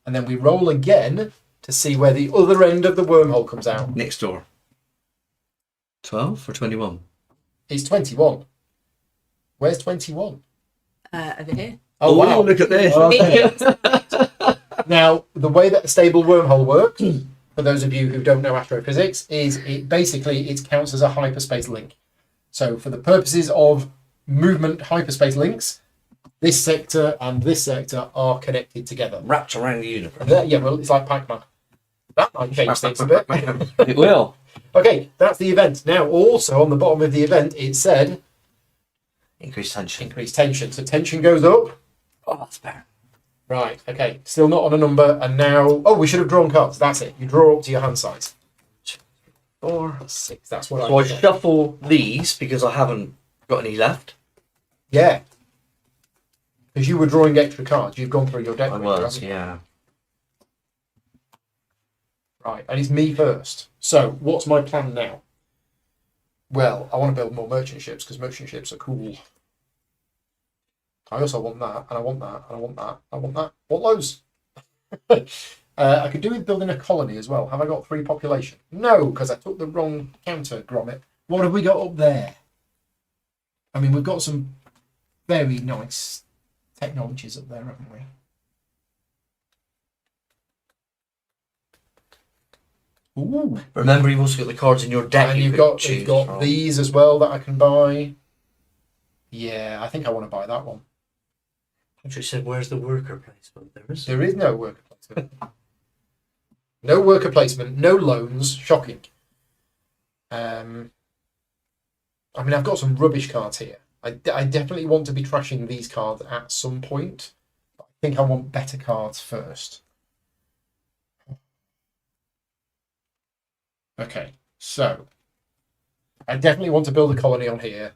and then we roll again to see where the other end of the wormhole comes out. Next door. 12 or 21? It's 21. Where's 21? Over here. Oh, wow. Look at this. Okay. Now, the way that a stable wormhole works, for those of you who don't know astrophysics, is it counts as a hyperspace link. So for the purposes of movement hyperspace links, this sector and this sector are connected together. Wrapped around the universe. Yeah, well, it's like Pac-Man. That might change things a bit. It will. Okay, that's the event. Now, also on the bottom of the event, it said Increased tension. increased tension. So tension goes up. Oh, that's better. Right, okay. Still not on a number. And now, we should have drawn cards. That's it. You draw up to your hand size. 4, 6. That's what So I I did. shuffle these because I haven't got any left. Yeah. Because you were drawing extra cards. You've gone through your deck. I haven't was, you? yeah. Right, and it's me first. So, what's my plan now? Well, I want to build more merchant ships because merchant ships are cool. I also want that, and I want that, and I want that, I want that. Want loads. I could do with building a colony as well. Have I got 3 population? No, because I took the wrong counter grommet. What have we got up there? I mean, we've got some very nice technologies up there, haven't we? Ooh. Remember, you've also got the cards in your deck. And you you've could got choose you've got from. these as well that I can buy. Yeah, I think I want to buy that one. Patrick said, "Where's the worker placement?" There is no worker placement. No worker placement, no loans. Shocking. I mean, I've got some rubbish cards here. I definitely want to be trashing these cards at some point. But I think I want better cards first. Okay, so I definitely want to build a colony on here,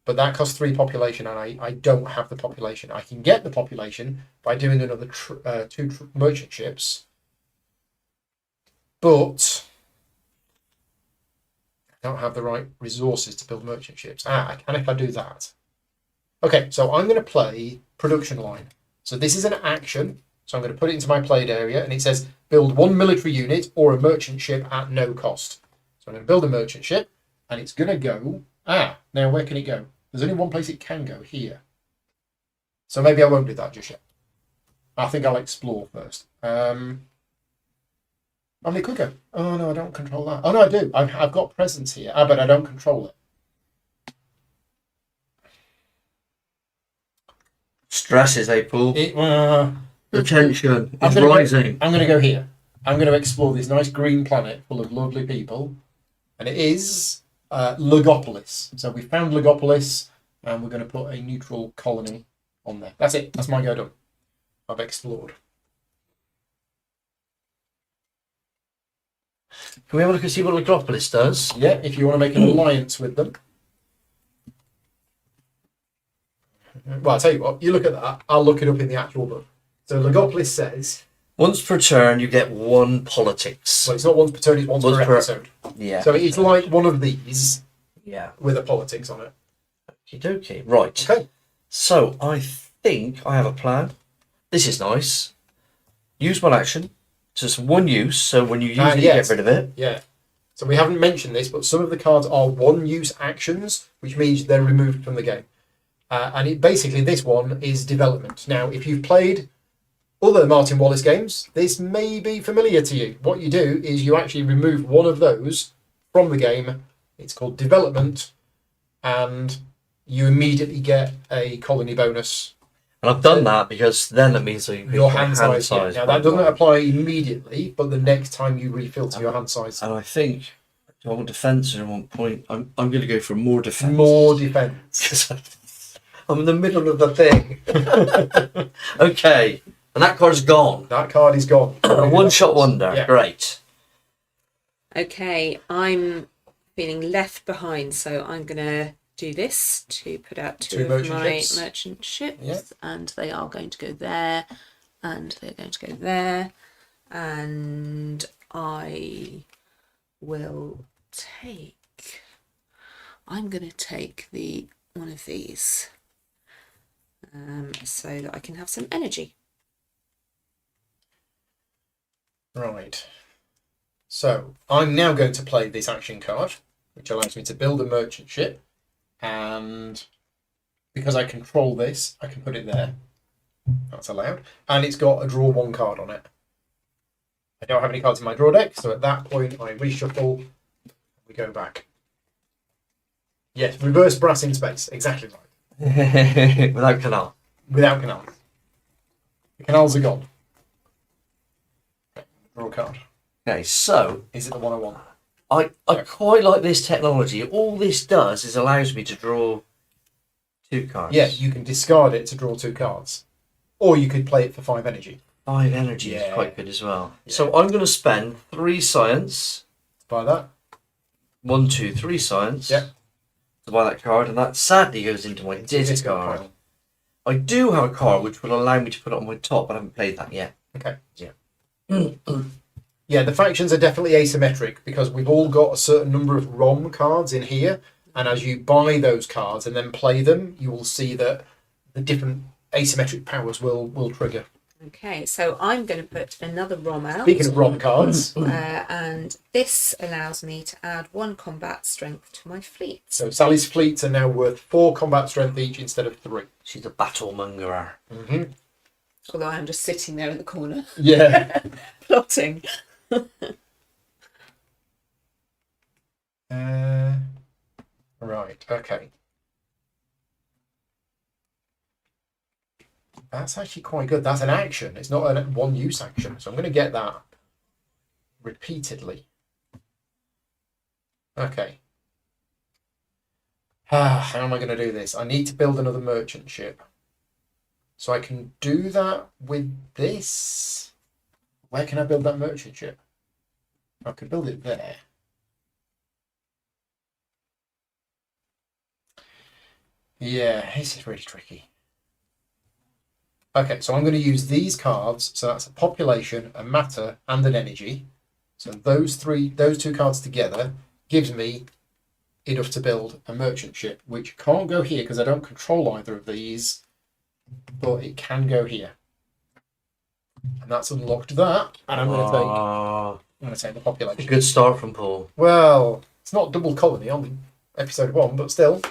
but that costs 3 population, and I don't have the population. I can get the population by doing another 2 merchant ships, but I don't have the right resources to build merchant ships. I can if I do that. Okay, so I'm going to play production line. So this is an action. So I'm going to put it into my played area, and it says build 1 military unit or a merchant ship at no cost. So I'm going to build a merchant ship, and it's going to go... now where can it go? There's only one place it can go, here. So maybe I won't do that just yet. I think I'll explore first. Only quicker. Oh no, I don't control that. Oh no, I do. I've got presence here, but I don't control it. Stresses, April. The tension is rising. I'm going to go here. I'm going to explore this nice green planet full of lovely people. And it is Logopolis. So we found Logopolis, and we're going to put a neutral colony on there. That's it. That's my go done. I've explored. Can we have a look and see what Logopolis does? Yeah, if you want to make an alliance with them. Well, I'll tell you what, you look at that, I'll look it up in the actual book. So Logopolis says... Once per turn, you get 1 politics. Well, it's not once per turn, it's once per episode. Yeah. So it's like one of these Yeah. with a politics on it. Okie dokie. Right. Okay. So, I think I have a plan. This is nice. Use 1 action. Just 1 use, so when you use it, yes. you get rid of it. Yeah. So we haven't mentioned this, but some of the cards are 1-use actions, which means they're removed from the game. And it basically, this one is development. Now, if you've played other Martin Wallace games, this may be familiar to you. What you do is you actually remove one of those from the game. It's called development, and you immediately get a colony bonus. And I've done that because then that means that you Your hand size. Yeah. Now, that doesn't apply immediately, but the next time you refilter your hand size. And I think, do I want defence or I want point? I'm going to go for more defence. More defence. Because I'm in the middle of the thing. Okay. And that card's gone. That card is gone. A one-shot wonder. Yeah. Great. Okay, I'm feeling left behind, so I'm going to do this to put out two of my merchant ships. Yeah. And they are going to go there, and they're going to go there, and I will take... I'm going to take one of these so that I can have some energy. Right. So I'm now going to play this action card, which allows me to build a merchant ship, and because I control this, I can put it there. That's allowed. And it's got a draw 1 card on it. I don't have any cards in my draw deck, so at that point I reshuffle. We go back. Yes, reverse brass in space. Exactly right. Without canal. Without canals. The canals are gone. Okay, draw a card. Okay, so Is it the one I want? I quite like this technology. All this does is allows me to draw 2 cards. Yeah, you can discard it to draw 2 cards. Or you could play it for 5 energy. 5 energy Yeah. is quite good as well. Yeah. So I'm going to spend 3 science. Buy that. 1, 2, 3 science. Yeah. To buy that card, and that sadly goes into my discard. pile. I do have a card which will allow me to put it on my top, but I haven't played that yet. Okay. Yeah. Yeah, the factions are definitely asymmetric because we've all got a certain number of ROM cards in here, and as you buy those cards and then play them, you will see that the different asymmetric powers will trigger. Okay, so I'm going to put another ROM out. Speaking of ROM cards, And this allows me to add 1 combat strength to my fleet. so Sally's fleets are now worth 4 combat strength each instead of 3. She's a battle mongerer. Mm-hmm. Although I'm just sitting there in the corner Yeah. plotting. Right, okay. That's actually quite good. That's an action. It's not a 1-use action. So I'm going to get that repeatedly. Okay. How am I going to do this? I need to build another merchant ship. So I can do that with this. Where can I build that merchant ship? I could build it there. Yeah, this is really tricky. Okay, so I'm going to use these cards. So that's a population, a matter, and an energy. So those 2 cards together gives me enough to build a merchant ship, which can't go here because I don't control either of these, but it can go here. And that's unlocked that, and I'm going to take the population. Good start from Paul. Well, it's not double colony on episode 1, but still.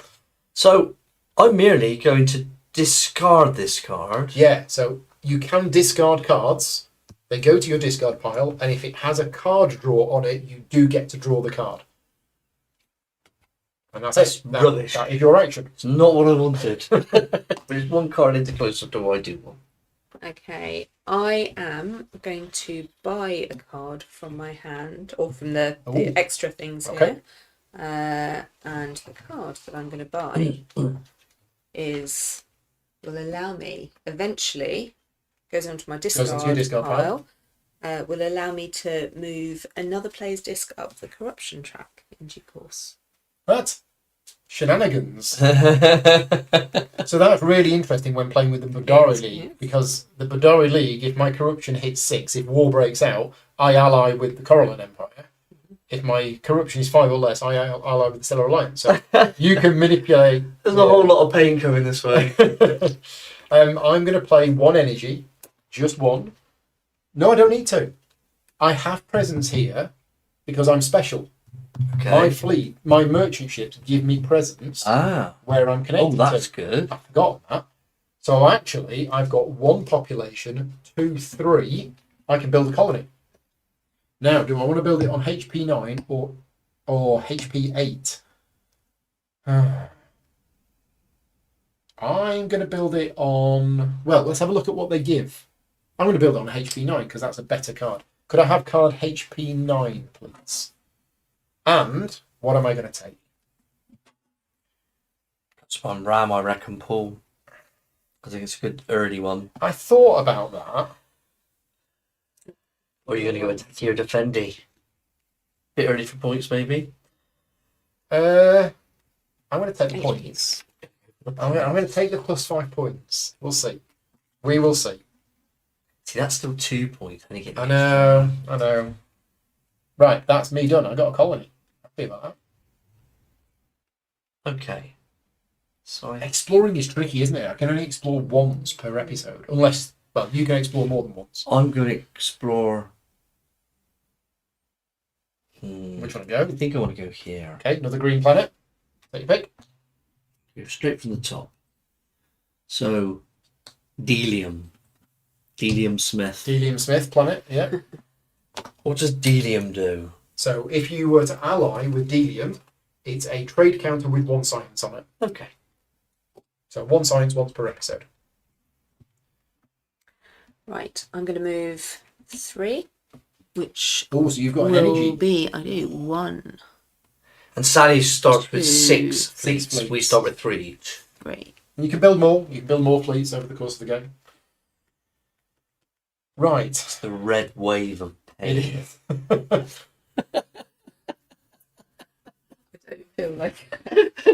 So I'm merely going to discard this card. Yeah, so you can discard cards. They go to your discard pile, and if it has a card draw on it, you do get to draw the card. And that's it. Rubbish. That is your action. It's not what I wanted. But it's one card into closer to what I do want. Okay, I am going to buy a card from my hand, or from the Ooh. extra things Okay. here. And the card that I'm going to buy will allow me, eventually, goes onto my Goes into your discard pile, will allow me to move another player's disc up the corruption track in due course. But shenanigans. So that's really interesting when playing with the Budari League, because the Budari League, if my corruption hits 6, if war breaks out, I ally with the Corellan Empire. If my corruption is 5 or less, I ally with the Stellar Alliance. So you can manipulate. There's a whole lot of pain coming this way. I'm going to play 1 energy, just 1. No, I don't need to. I have presence here because I'm special. Okay. My fleet, my merchant ships give me presence where I'm connected. Oh, that's good. I've forgotten that. So actually, I've got 1 population, 2, 3. I can build a colony. Now, do I want to build it on HP 9 or HP 8? I'm going to build it on... Well, let's have a look at what they give. I'm going to build it on HP 9 because that's a better card. Could I have card HP 9, please? And what am I going to take? That's one ram, I reckon, Paul. I think it's a good early one. I thought about that. Or are you going to go attack your defendy? Bit early for points, maybe? I'm going to take the HP. points. I'm going to take the +5 points. We'll see. We will see. See, that's still 2 points. I think I know. Right, that's me done. I got a colony. Happy about that. Okay. So Exploring is tricky, isn't it? I can only explore once per episode. Unless, well, you can explore more than once. I'm going to explore... Which one do you I go? think I want to go here. Okay, another green planet. Take your pick. Go straight from the top. So, Delium. Delium Smith. Delium Smith planet, yeah. What does Delium do? So if you were to ally with Delium, it's a trade counter with 1 science on it. Okay. So 1 science once per episode. Right, I'm going to move 3, which Oh, so you've got an will energy. be, I do, 1, And Sally starts with 2, 6 6 fleets. fleets. We start with 3 each. 3. And you can build more. You can build more fleets over the course of the game. Right. The red wave of pain. It is. I don't feel like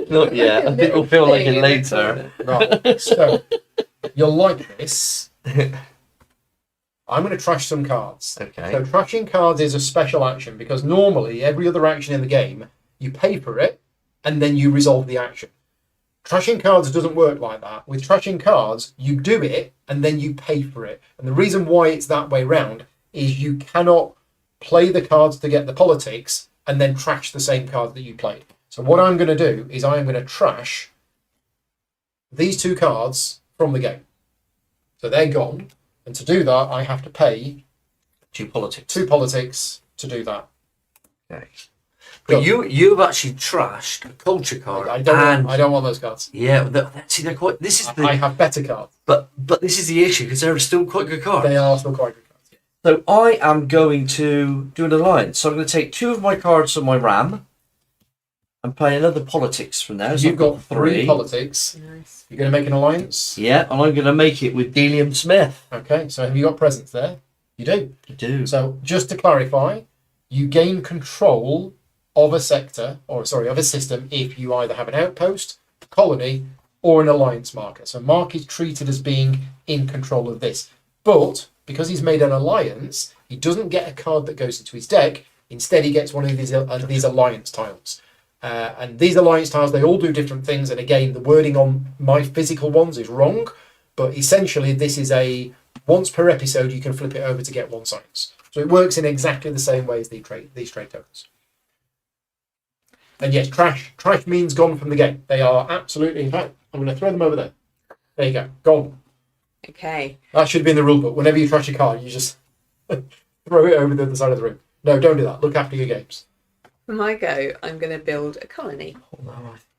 Not yet. I think we'll feel like it later. Right. So you'll like this. I'm going to trash some cards. Okay. So trashing cards is a special action because normally every other action in the game, you pay for it and then you resolve the action. Trashing cards doesn't work like that. With trashing cards, you do it and then you pay for it. And the reason why it's that way round is you cannot play the cards to get the politics and then trash the same card that you played. So what I'm going to do is I am going to trash these 2 cards from the game. So they're gone. And to do that, I have to pay 2 politics. 2 politics to do that. Okay. But you've actually trashed a culture card. I don't want those cards. Yeah, see, they're quite. This is the. I have better cards. But this is the issue because they're still quite good cards. They are still quite good cards. Yeah. So I am going to do an alliance. So I'm going to take 2 of my cards from my ram and play another politics from there. So You've I've got 3 politics. Nice. You're going to make an alliance. Yeah, and I'm going to make it with Delium Smith. Okay, so have you got presence there? You do. I do. So just to clarify, you gain control of a sector, of a system, if you either have an outpost, colony, or an alliance marker. So Mark is treated as being in control of this. But because he's made an alliance, he doesn't get a card that goes into his deck. Instead, he gets one of these alliance tiles. And these alliance tiles, they all do different things. And again, the wording on my physical ones is wrong. But essentially, this is a once per episode, you can flip it over to get 1 science. So it works in exactly the same way as these trade tokens. And yes, trash means gone from the game. They are absolutely, in fact, I'm going to throw them over there. There you go. Gone. Okay. That should be in the rule book. Whenever you trash your card, you just throw it over the other side of the room. No, don't do that. Look after your games. For my go, I'm going to build a colony.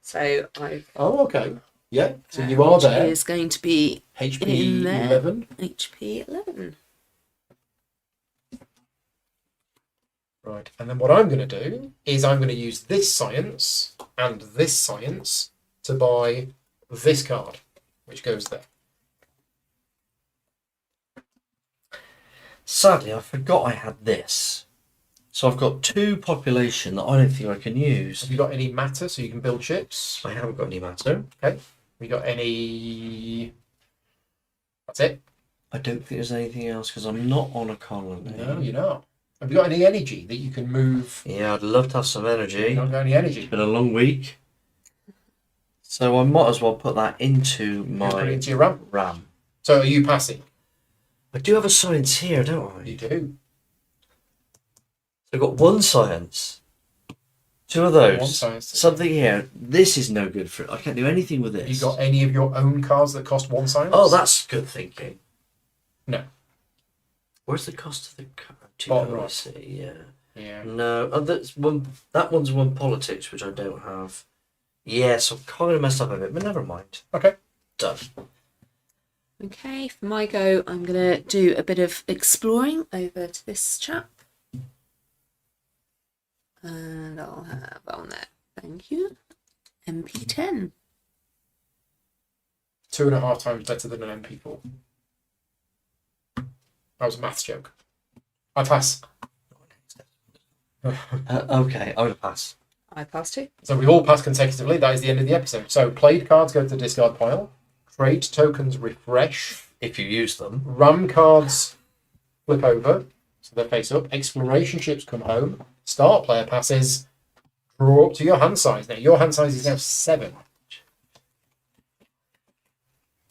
So I've. Oh, okay. Yeah. So you are which there. is going to be HP in there. 11. HP 11. Right. And then what I'm going to do is I'm going to use this science and this science to buy this card, which goes there. Sadly, I forgot I had this. So I've got 2 population that I don't think I can use. Have you got any matter so you can build ships? I haven't got any matter. Okay. Have you got any... That's it? I don't think there's anything else because I'm not on a colony. No, you're not. Have you got any energy that you can move? Yeah, I'd love to have some energy. You don't got any energy. It's been a long week. So I might as well put that into Put it my into your RAM. RAM. So are you passing? I do have a science here, don't I? You do. So I've got 1 science. 2 of those. 1 science. Something here. This is no good for it. I can't do anything with this. Have you got any of your own cards that cost 1 science? Oh, that's good thinking. No. Where's the cost of the card? Bottom I right. see, yeah. Yeah. No, that's one. That one's 1 politics, which I don't have. Yes, I've kind of messed up a bit, but never mind. Okay. Done. Okay, for my go, I'm going to do a bit of exploring over to this chap. And I'll have on there, thank you, MP10. 2.5 times better than an MP4. That was a maths joke. I pass. Okay, I would pass. I pass 2. So we all pass consecutively. That is the end of the episode. So played cards go to the discard pile. Trade tokens refresh. If you use them. RAM cards flip over, so they're face up. Exploration ships come home. Start player passes. Draw up to your hand size. Now your hand size is now 7.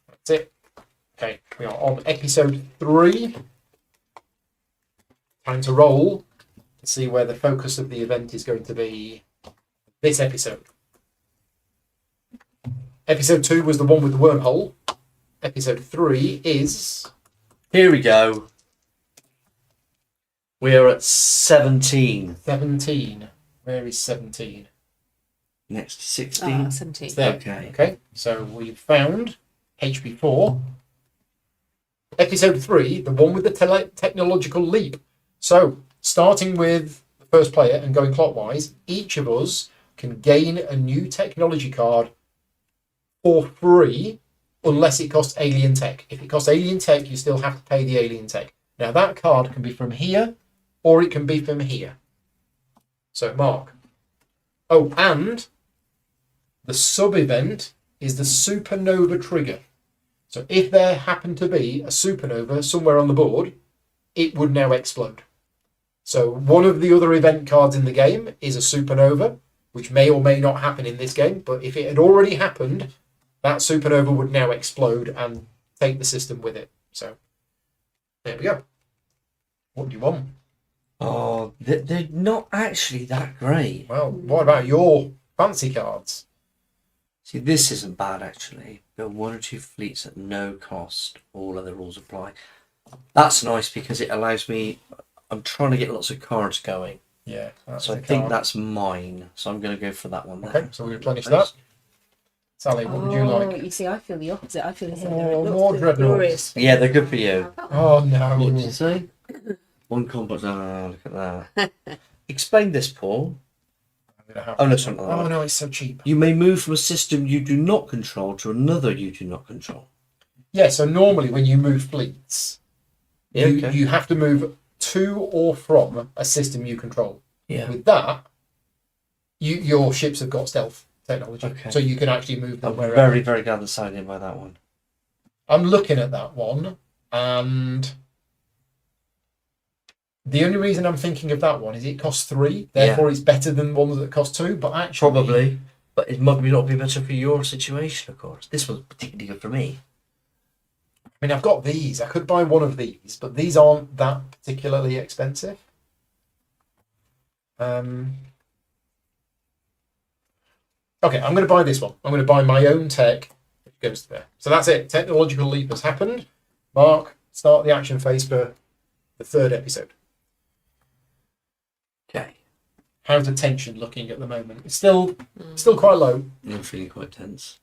That's it. Okay, we are on episode 3. Time to roll to see where the focus of the event is going to be this episode. Episode 2 was the one with the wormhole. Episode 3 is... Here we go. We are at 17. 17. Where is 17? Next to 16. 17. It's there. Okay. Okay, so we've found HP4. Episode 3, the one with the technological leap. So, starting with the first player and going clockwise, each of us can gain a new technology card for free unless it costs alien tech. If it costs alien tech, you still have to pay the alien tech. Now, that card can be from here or it can be from here. So, mark. Oh, and the sub-event is the supernova trigger. So if there happened to be a supernova somewhere on the board, it would now explode. So one of the other event cards in the game is a supernova, which may or may not happen in this game, but if it had already happened, that supernova would now explode and take the system with it. So there we go. What do you want? Oh, they're not actually that great. Well, what about your fancy cards? See, this isn't bad actually. Build 1 or 2 fleets at no cost. All other rules apply. That's nice because it allows me. I'm trying to get lots of cards going. Yeah. So I think that's mine. So I'm going to go for that one there. Okay, so we replenish that. Sally, what would you like? You see, I feel the opposite. I feel More dreadnoughts. glorious. Yeah, they're good for you. Oh no. What did you say? 1 combat. Oh, look at that. Explain this, Paul. Oh, no, something like that. Oh no, it's so cheap. You may move from a system you do not control to another you do not control. Yeah, so normally when you move fleets, Yeah, you, okay. you have to move to or from a system you control. Yeah. With that, your ships have got stealth technology, Okay. so you can actually move them I'm wherever. very, very glad to sign in by that one. I'm looking at that one, and the only reason I'm thinking of that one is it costs 3, therefore it's better than ones that cost 2. But actually, Probably. But it might not be better for your situation, of course. This one's particularly good for me. I mean, I've got these. I could buy one of these, but these aren't that particularly expensive. Okay, I'm going to buy this one. I'm going to buy my own tech, which goes there. So that's it. Technological leap has happened. Mark, start the action phase for the 3rd episode. Okay. How's the tension looking at the moment? It's still quite low. I'm feeling quite tense.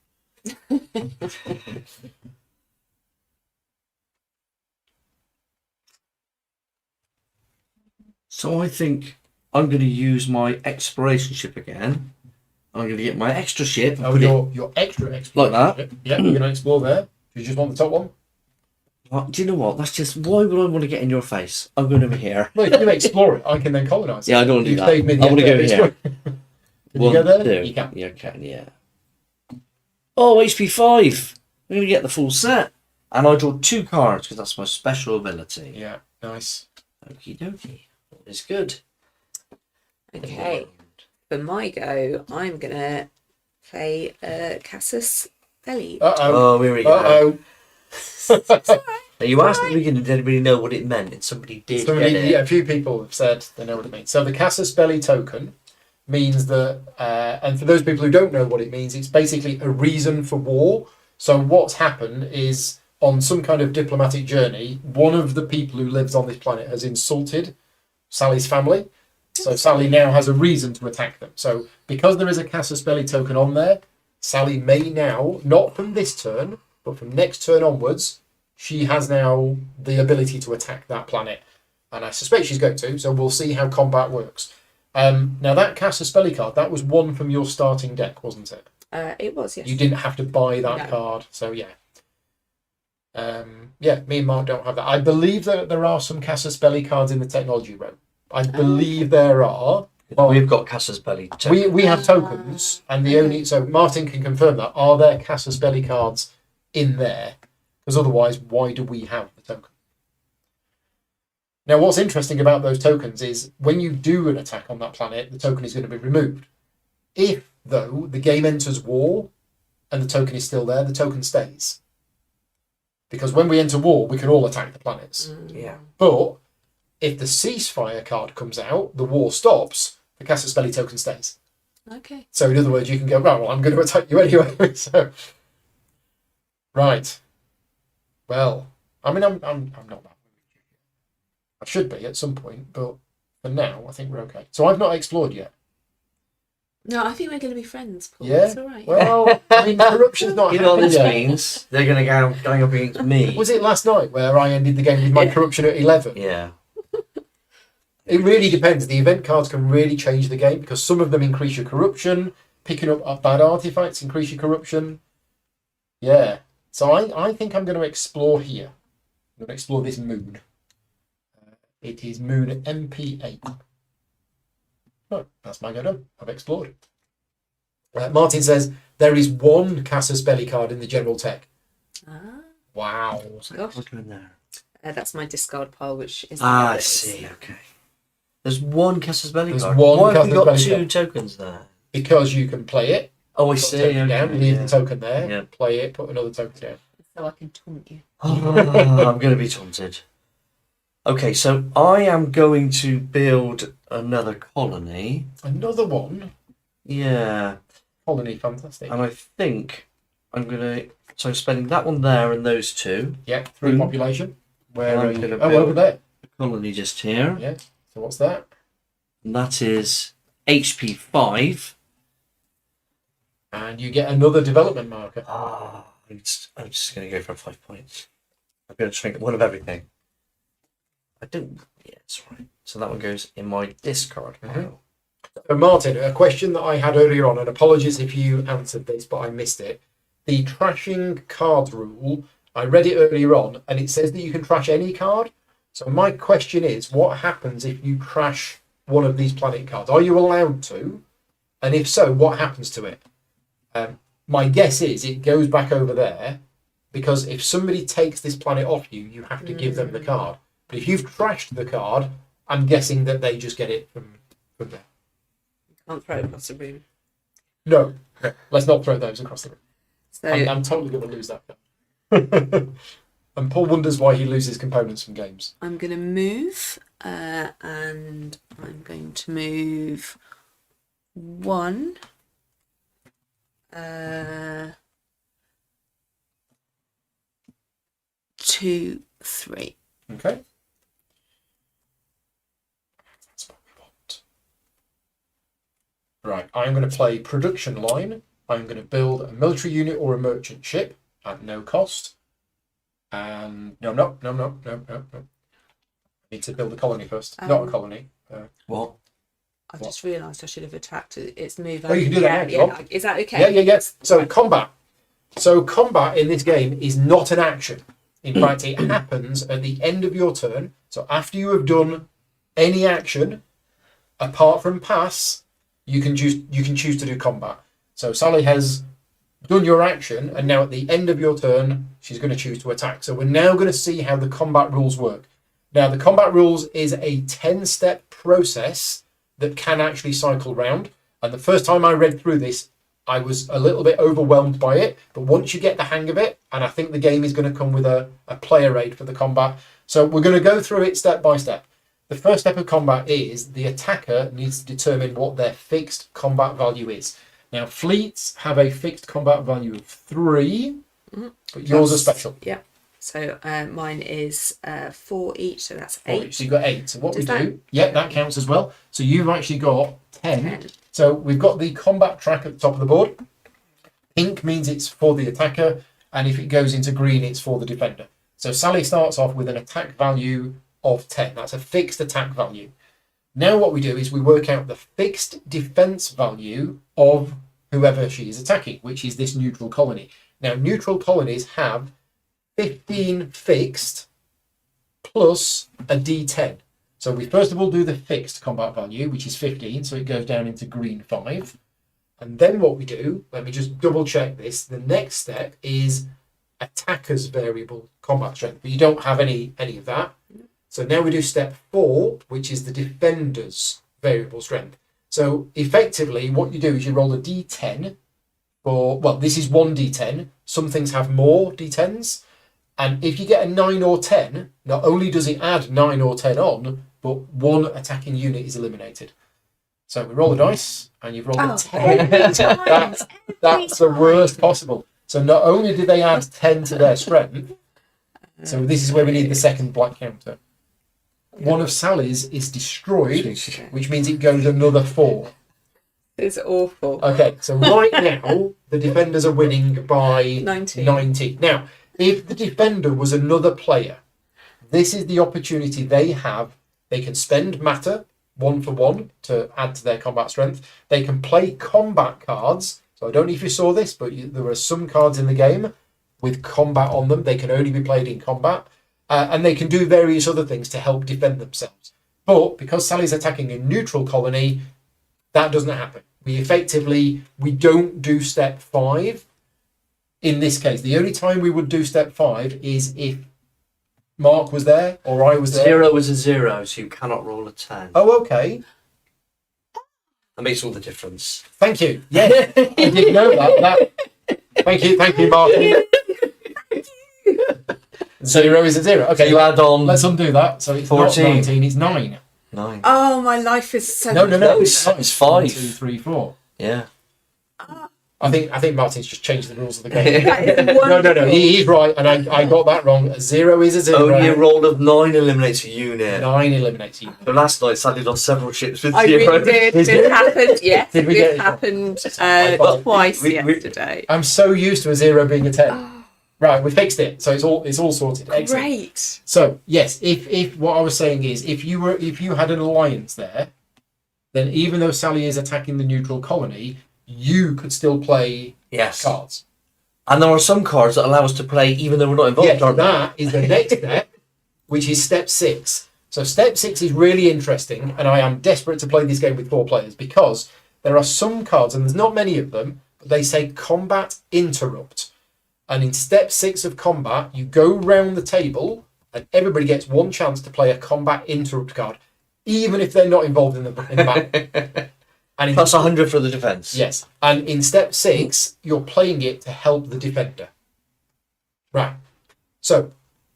So I think I'm going to use my exploration ship again. I'm going to get my extra ship. And Oh, put your extra like that. ship. Yeah, we're going to explore there. Do you just want the top one? Do you know what? That's just, why would I want to get in your face? I'm going over here. Well, if you explore it, I can then colonise it. Yeah, I don't want to do You've that. saved me the I want to go effort. here. Can you go there? You can. You can, yeah. Oh, HP 5. I'm going to get the full set. And I draw 2 cards because that's my special ability. Yeah, nice. Okie dokie. It's good. Okay. For my go, I'm going to play Casus Belli. Uh-oh. Oh, here we go. Uh-oh. Now you asked at the beginning, did anybody know what it meant? And somebody did get it. Yeah, a few people have said they know what it means. So the Casus Belli token means that, and for those people who don't know what it means, it's basically a reason for war. So what's happened is, on some kind of diplomatic journey, one of the people who lives on this planet has insulted Sally's family. So Sally now has a reason to attack them. So because there is a Casus Belli token on there, Sally may now, not from this turn, but from next turn onwards, she has now the ability to attack that planet. And I suspect she's going to, so we'll see how combat works. Now that Casus Belli card, that was one from your starting deck, wasn't it? It was, yes. You didn't have to buy that No. card, so yeah. Yeah, me and Mark don't have that. I believe that there are some Casus Belli cards in the technology room. I believe there are. Well, We've got Casus Belli. we have tokens, and the only so Martin can confirm that. Are there Casus Belli cards in there? Because otherwise, why do we have the token? Now, what's interesting about those tokens is when you do an attack on that planet, the token is going to be removed. If, though, the game enters war and the token is still there, the token stays. Because when we enter war, we can all attack the planets. Yeah. But if the ceasefire card comes out, the war stops, the Casus Belli token stays. Okay. So in other words, you can go, right, well, I'm going to attack you anyway. So, right. Well, I mean, I'm not that. I should be at some point, but for now, I think we're okay. So I've not explored yet. No, I think we're going to be friends, Paul. Yeah? It's all right. Well, I mean, corruption's not You know what happened this yet. means? They're going to gang up against me. Was it last night where I ended the game with my corruption at 11? Yeah. It really depends. The event cards can really change the game because some of them increase your corruption. Picking up bad artifacts increase your corruption. Yeah. So I think I'm going to explore here. I'm going to explore this moon. It is moon MP8. Oh, that's my go done. I've explored. Martin says there is one Casus Belli card in the general tech. Ah, Wow. gosh. What's going there? That's my discard pile, which is. Ah, I see. Okay. There's one Casus Belli There's card. one Why have we Casus got Belli 2 card. tokens there? Because you can play it. Oh, I Put a see. token down, Okay, leave yeah. the token there. Yeah. Play it. Put another token down. So I can taunt you. I'm going to be taunted. Okay, so I am going to build another colony. Another one. Yeah. Colony, fantastic. And I think I'm going to... So spending that one there and those 2. Yeah, 3 Mm. population. Where And are I'm you? gonna Oh, build- over there. A colony just here. Yeah. So what's that? And that is HP 5. And you get another development marker. I'm just going to go for 5 points. I'm going to shrink one of everything. I don't... Yeah, it's right. So that one goes in my discard pile. So Martin, a question that I had earlier on, and apologies if you answered this, but I missed it. The trashing cards rule, I read it earlier on, and it says that you can trash any card. So my question is, what happens if you trash one of these planet cards? Are you allowed to? And if so, what happens to it? My guess is it goes back over there, because if somebody takes this planet off you, you have to give them the card. But if you've trashed the card, I'm guessing that they just get it from there. Can't throw it across the room. No, let's not throw those across the room. So I'm totally going to lose that card. And Paul wonders why he loses components from games. I'm going to move, and I'm going to move 1. 2, 3. Okay. That's what we want. Right, I'm going to play production line. I'm going to build a military unit or a merchant ship at no cost. And no. I need to build a colony first. Not a colony. What? I've just realised I should have attacked its move. Oh, you can do that now. Yeah. Is that okay? Yeah. So combat. So combat in this game is not an action. In fact, it happens at the end of your turn. So after you have done any action, apart from pass, you can choose to do combat. So Sally has done your action, and now at the end of your turn, she's going to choose to attack. So we're now going to see how the combat rules work. Now, the combat rules is a 10-step process that can actually cycle round. And the first time I read through this, I was a little bit overwhelmed by it. But once you get the hang of it, and I think the game is going to come with a player aid for the combat. So we're going to go through it step by step. The first step of combat is the attacker needs to determine what their fixed combat value is. Now, fleets have a fixed combat value of 3, but yours are special. Yeah. So mine is 4 each, so that's 4 8. each. So you've got 8. So what Does we that- do, that counts as well. So you've actually got 10. 10. So we've got the combat track at the top of the board. Pink means it's for the attacker, and if it goes into green, it's for the defender. So Sally starts off with an attack value of 10. That's a fixed attack value. Now what we do is we work out the fixed defense value of whoever she is attacking, which is this neutral colony. Now, neutral colonies have 15 fixed plus a d10. So we first of all do the fixed combat value, which is 15, so it goes down into green 5. And then what we do, let me just double check this, the next step is attacker's variable combat strength, but you don't have any of that. So now we do step 4, which is the defender's variable strength. So effectively what you do is you roll a d10 for, well, this is 1 d10. Some things have more d10s. And if you get a 9 or 10, not only does it add 9 or 10 on, but one attacking unit is eliminated. So we roll the dice, and you've rolled a 10. That's the worst possible. So not only do they add 10 to their strength, so this is where we need the second black counter. One of Sally's is destroyed, which means it goes another 4. It's awful. Okay, so right now, the defenders are winning by 19. Now, if the defender was another player, this is the opportunity they have. They can spend matter 1 for 1 to add to their combat strength. They can play combat cards. So I don't know if you saw this, but there are some cards in the game with combat on them. They can only be played in combat. And they can do various other things to help defend themselves. But because Sally's attacking a neutral colony, that doesn't happen. We don't do step 5. In this case, the only time we would do step 5 is if Mark was there or I was there. 0 is a 0, so you cannot roll a 10. Oh, okay. That makes all the difference. Thank you. Yeah, I didn't know that. Thank you, Mark. 0 is a 0. Okay, So you add on. let's undo that. So it's 14. not 19, it's 9. 9. Oh, my life is so... No, It's it's 5. 1, 2, 3, 4. Yeah. I think Martin's just changed the rules of the game. That is No, wonderful. he's right, and I got that wrong. A 0 is a 0. Only a roll of 9 eliminates a unit. 9 eliminates you. So last night, Sally lost several ships with I 0. really did. Did This you? happened, yes. Did we get This it? happened Well, twice we- yesterday. I'm so used to a 0 being a 10. Right, we fixed it, so it's all sorted. Excellent. Great. So yes, if what I was saying is if you had an alliance there, then even though Sally is attacking the neutral colony, you could still play Yes. cards. And there are some cards that allow us to play even though we're not involved, Yes, aren't there? that is the next step, which is step 6. So step 6 is really interesting, and I am desperate to play this game with 4 players because there are some cards, and there's not many of them, but they say combat interrupt. And in step 6 of combat, you go round the table and everybody gets one chance to play a combat interrupt card, even if they're not involved in the battle. And Plus 100 for the defence. yes, and in step 6, you're playing it to help the defender. Right. So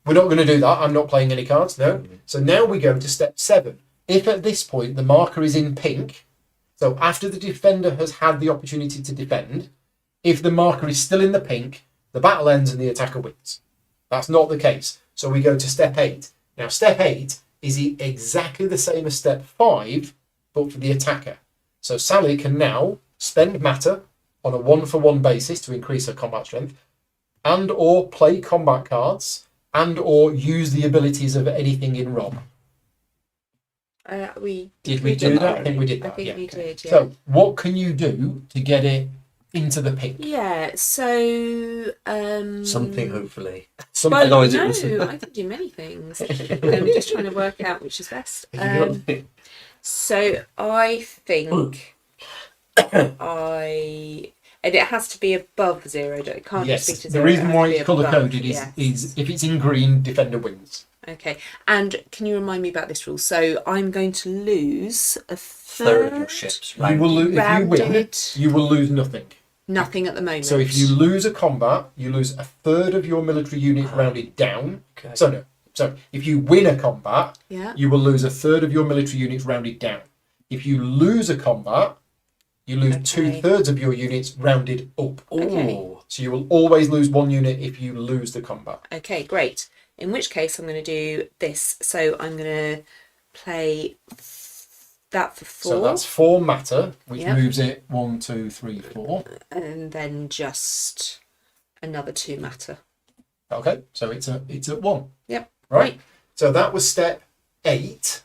we're not going to do that. I'm not playing any cards, no. So now we go to step 7. If at this point the marker is in pink, so after the defender has had the opportunity to defend, if the marker is still in the pink, the battle ends and the attacker wins. That's not the case. So we go to step 8. Now, step 8 is exactly the same as step 5, but for the attacker. So Sally can now spend matter on a 1-for-1 basis to increase her combat strength, and or play combat cards, and or use the abilities of anything in Rob. Did we do that? I think we did that. I think we did, yeah. So what can you do to get it into the pink? Yeah, so... Something, hopefully. Well, no, Otherwise it was- I can do many things. I'm just trying to work out which is best. So I think and it has to be above 0. It can't just be Yes. to The 0. reason it has why to be it's colour above. coded Yes. is if it's in green, defender wins. Okay. And can you remind me about this rule? So I'm going to lose a Third of your ships. You will lose if you win. rounded. You will lose nothing. Nothing at the moment. So if you lose a combat, you lose a third of your military unit rounded down. Okay. So if you win a combat, Yeah. you will lose a third of your military units rounded down. If you lose a combat, you lose Okay. 2/3 of your units rounded up. Okay. Ooh. So you will always lose 1 unit if you lose the combat. Okay, great. In which case I'm going to do this. So I'm going to play that for 4. So that's 4 matter, which Yep. moves it 1, 2, 3, 4. And then just another 2 matter. Okay, so it's at 1. Yep. Right. So that was step 8.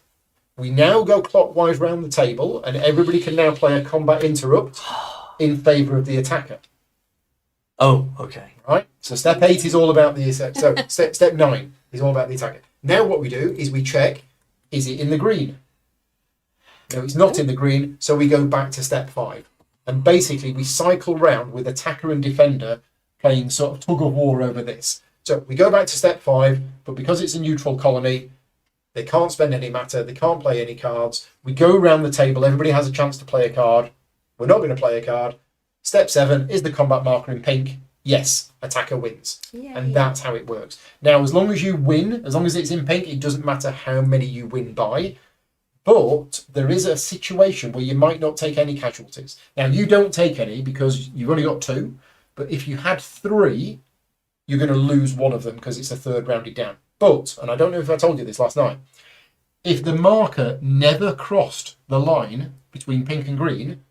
We now go clockwise round the table, and everybody can now play a combat interrupt in favour of the attacker. Oh, okay. Right. So step 8 is all about the step 9 is all about the attacker. Now what we do is we check: is it in the green? No, it's not in the green. So we go back to step 5, and basically we cycle round with attacker and defender playing sort of tug of war over this. So we go back to step 5, but because it's a neutral colony, they can't spend any matter, they can't play any cards. We go around the table, everybody has a chance to play a card. We're not going to play a card. Step 7, is the combat marker in pink? Yes, attacker wins. Yay. And that's how it works. Now, as long as you win, as long as it's in pink, it doesn't matter how many you win by. But there is a situation where you might not take any casualties. Now, you don't take any because you've only got 2. But if you had 3, you're going to lose one of them because it's a third rounded down. But, and I don't know if I told you this last night, if the marker never crossed the line between pink and green,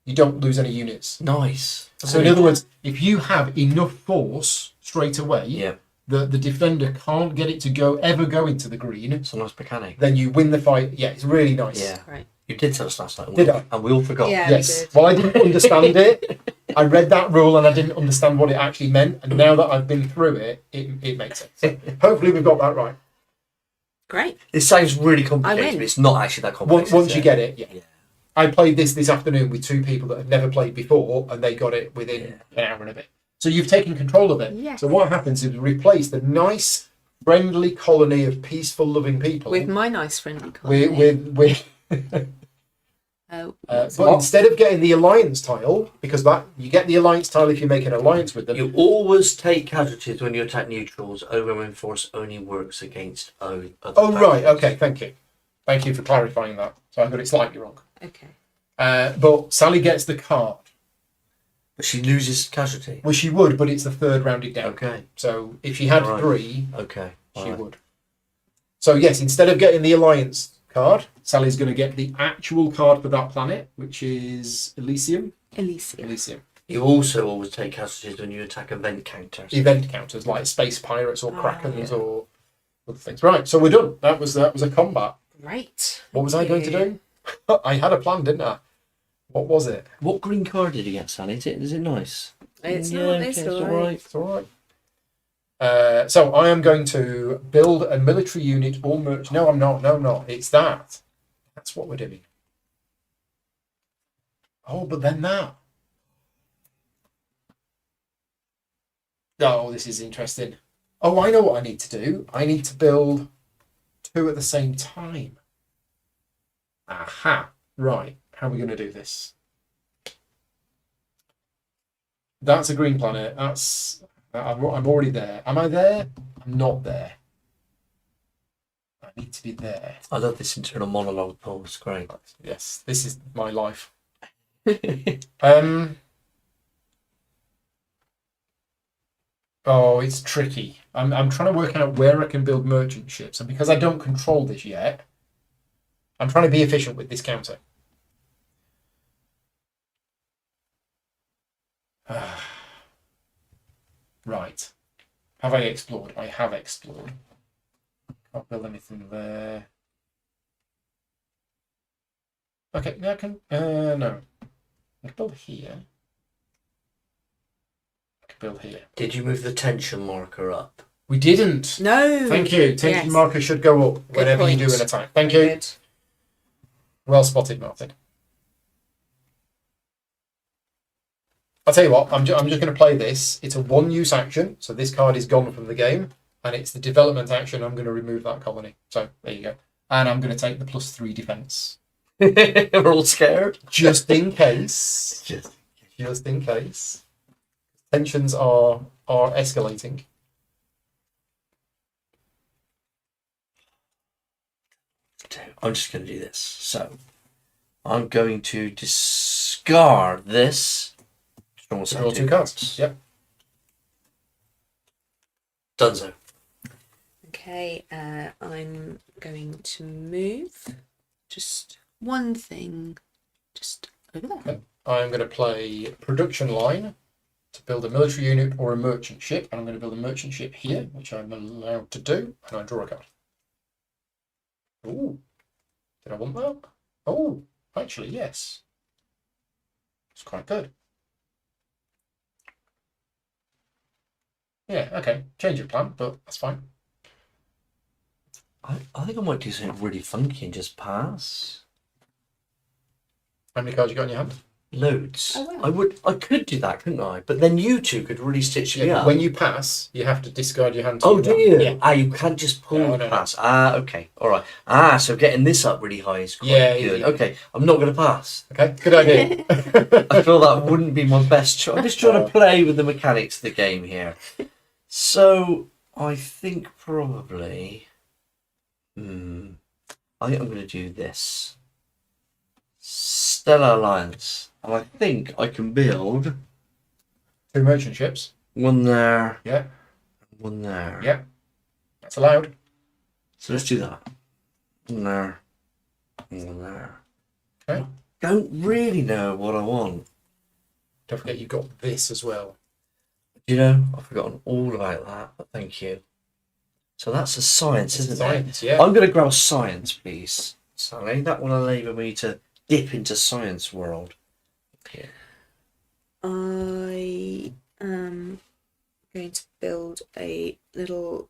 you don't lose any units. Nice. So in other words, if you have enough force straight away, Yeah. the defender can't get it to ever go into the green, It's a nice mechanic. then you win the fight. Yeah, it's really nice. Yeah. Right. You did tell us last night. Did I? And we all forgot. Yeah. Yes. we did. Well, I didn't understand it. I read that rule and I didn't understand what it actually meant. And now that I've been through it, it makes sense. So hopefully we've got that right. Great. It sounds really complicated, win. but it's not actually that complex. Once is you it? get it, yeah. Yeah. I played this afternoon with 2 people that had never played before, and they got it within an hour and a bit. So you've taken control of it. Yes. So what happens is we replace the nice, friendly colony of peaceful, loving people With my nice friendly colony. with but instead of getting the alliance tile, because that you get the alliance tile if you make an alliance with them. You always take casualties when you attack neutrals. Overwhelming force only works against other Oh right, factions. okay, thank you for clarifying that. So I got it slightly wrong. Okay. But Sally gets the card. But she loses casualty. Well, she would, but it's the third rounded down. Okay. So if she had Right. 3, Okay. she Alright. would. So yes, instead of getting the alliance card, Sally's going to get the actual card for that planet, which is Elysium. Elysium. You also always take casualties when you attack event counters. Event counters like space pirates or Ah, krakens yeah. or other things. Right, so we're done. That was a combat. Right. What was I going to do? I had a plan, didn't I? What was it? What green card did you get, Sally? Is it nice? It's Yeah, not. okay, It's it's all all right. right. It's all right. So I am going to build a military unit all merch. No, I'm not. No, I'm not. It's that. That's what we're doing. Oh, but then that. Oh, this is interesting. Oh, I know what I need to do. I need to build 2 at the same time. Aha. Right. How are we going to do this? That's a green planet. I'm already there. Am I there? I'm not there. I need to be there. I love this internal monologue, Paul. It's great. Yes, this is my life. Oh, it's tricky. I'm trying to work out where I can build merchant ships, and because I don't control this yet, I'm trying to be efficient with this counter. Right. Have I explored? I have explored. Can't build anything there. Okay, no, I can. No. I can build here. I can build here. Did you move the tension marker up? We didn't. No. Thank you. Tension Yes. marker should go up whenever you point. do an attack. Thank Very you. good. Well spotted, Martin. I'll tell you what, I'm just going to play this. It's a one-use action, so this card is gone from the game, and it's the development action. I'm going to remove that colony. So, there you go. And I'm going to take the +3 defense. We're all scared. Just in case. Just in case. Tensions are escalating. I'm just going to do this. So, I'm going to discard this. Draw 2 cards. Yep. Dunzo. Okay, I'm going to move just one thing just over there. Okay. I'm going to play production line to build a military unit or a merchant ship. And I'm going to build a merchant ship here, which I'm allowed to do. And I draw a card. Ooh. Did I want that? Oh, actually, yes. It's quite good. Yeah, okay. Change of plan, but that's fine. I think I might do something really funky and just pass. How many cards you got in your hand? Loads. Oh, wow. I could do that, couldn't I? But then you two could really stitch me Yeah, up. when you pass, you have to discard your hand. To Oh, your do hand. you? Yeah. Ah, you can't just pull No, no, no. pass. Ah, okay. All right. Ah, so getting this up really high is quite Yeah, good. yeah. Okay, I'm not going to pass. Okay, good idea. I feel that wouldn't be my best choice. I'm just trying to play with the mechanics of the game here. So, I think probably... I think I'm going to do this. Stellar Alliance. And I think I can build 2 merchant ships. one there, Yeah, one there. yeah. That's allowed. So let's do that. One there, and one there. Okay. Don't really know what I want. Don't forget you've got this as well. You know, I've forgotten all about that, but thank you. So that's a science, It's isn't science, it? yeah. I'm going to grab a science, please, Sally. That will enable me to dip into science world. Yeah. I am going to build a little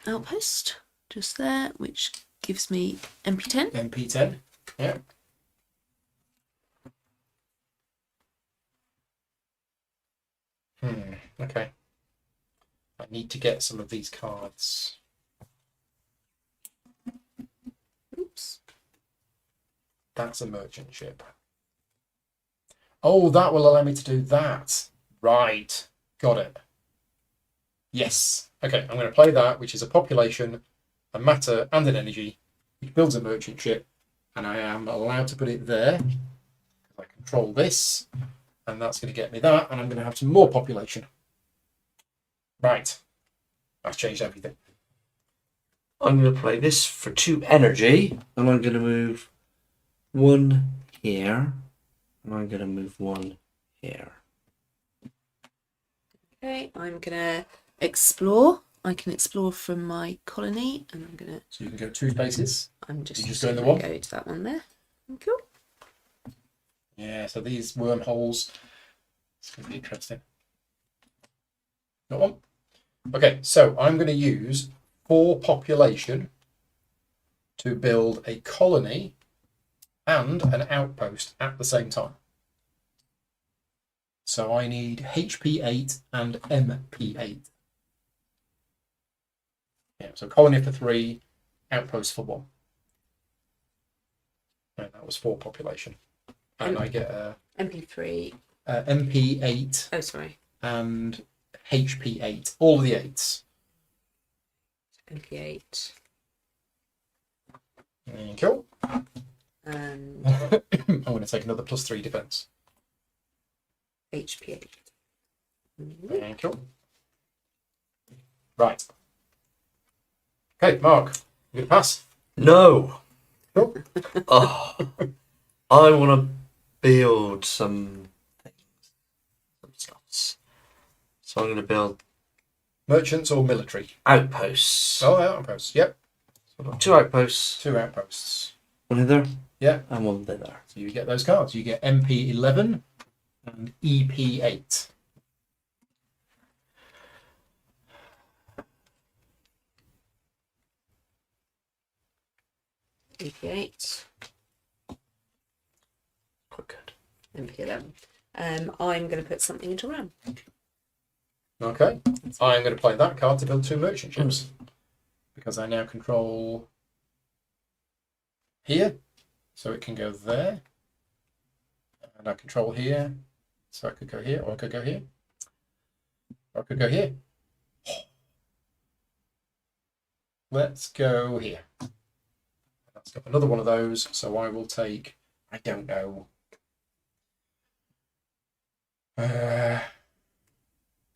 outpost just there, which gives me MP10. MP10. Yeah. Okay. I need to get some of these cards. Oops. That's a merchant ship. Oh, that will allow me to do that. Right. Got it. Yes. Okay, I'm going to play that, which is a population, a matter, and an energy, which builds a merchant ship, and I am allowed to put it there. I control this, and that's going to get me that, and I'm going to have some more population. Right. That's changed everything. I'm going to play this for 2 energy, and I'm going to move 1 here, and I'm going to move 1 here. Okay, I'm gonna explore. I can explore from my colony, and I'm gonna. So you can go 2 spaces. I'm just. You just go in the gonna one? Go to that one there. Thank you. Yeah, so these wormholes. It's going to be interesting. Got one? Okay, so I'm going to use 4 population to build a colony and an outpost at the same time. So I need HP 8 and MP 8. Yeah, so colony for 3, outpost for 1. And that was 4 population. And I get a MP3. MP 8 Oh, sorry. and HP 8. All of the 8s. MP8. Cool. And I'm going to take another +3 defense. HP8. Cool. Right. Okay, Mark, you gonna pass? No. Nope. Oh, I want to build some things, some stuffs. So I'm going to build Merchants or military? outposts. Oh, outposts. Yep. So I've got 2 outposts. 2 outposts. One hither. Yeah. And one thither. So you get those cards. You get MP11 and EP8. EP8, Quite good. MP11. I'm going to put something into RAM. Okay. I'm going to play that card to build 2 merchant ships. Because I now control here. So it can go there. And I control here. So I could go here, or I could go here. Or I could go here. Let's go here. Let's got another one of those, so I will take, I don't know. Do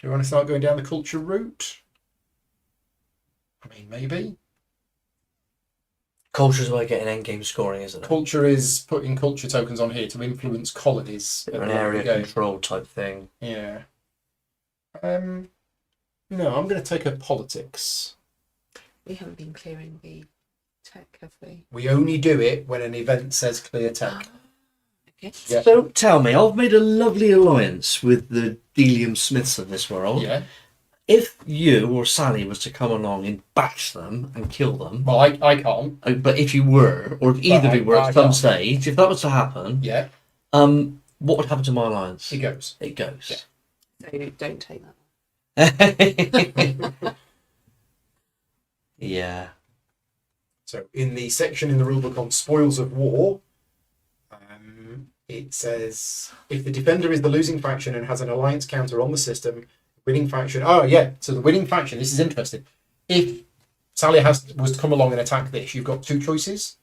you want to start going down the culture route? I mean, maybe. Culture's way of getting endgame scoring, isn't it? Culture is putting culture tokens on here to influence colonies. at An the end of the area game. control type thing. Yeah. No, I'm going to take a politics. We haven't been clearing the tech, have we? We only do it when an event says clear tech. Okay. Yeah. So tell me, I've made a lovely alliance with the Delium Smiths of this world. Yeah. If you or Sally was to come along and bash them and kill them, Well, I can't. but if you were, or if either of you were I at some can't. stage, if that was to happen, Yeah. what would happen to my alliance? It goes. It goes. So don't take that. Yeah. So in the section in the rulebook on spoils of war, it says if the defender is the losing faction and has an alliance counter on the system, winning faction. Oh yeah, so the winning faction. This is interesting. If Sally was to come along and attack this, you've got 2 choices.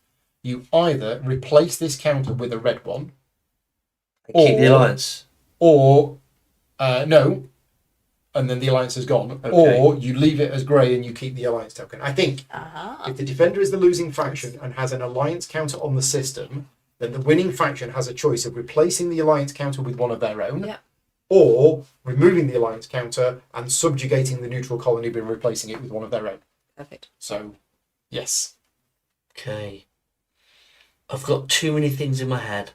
You either replace this counter with a red one, Keep the alliance. or no, and then the alliance is gone, Okay. or you leave it as grey and you keep the alliance token. I think Ah. if the defender is the losing faction and has an alliance counter on the system, then the winning faction has a choice of replacing the alliance counter with one of their own, Yeah. or removing the alliance counter and subjugating the neutral colony by replacing it with one of their own. Perfect. So, yes. Okay. I've got too many things in my head.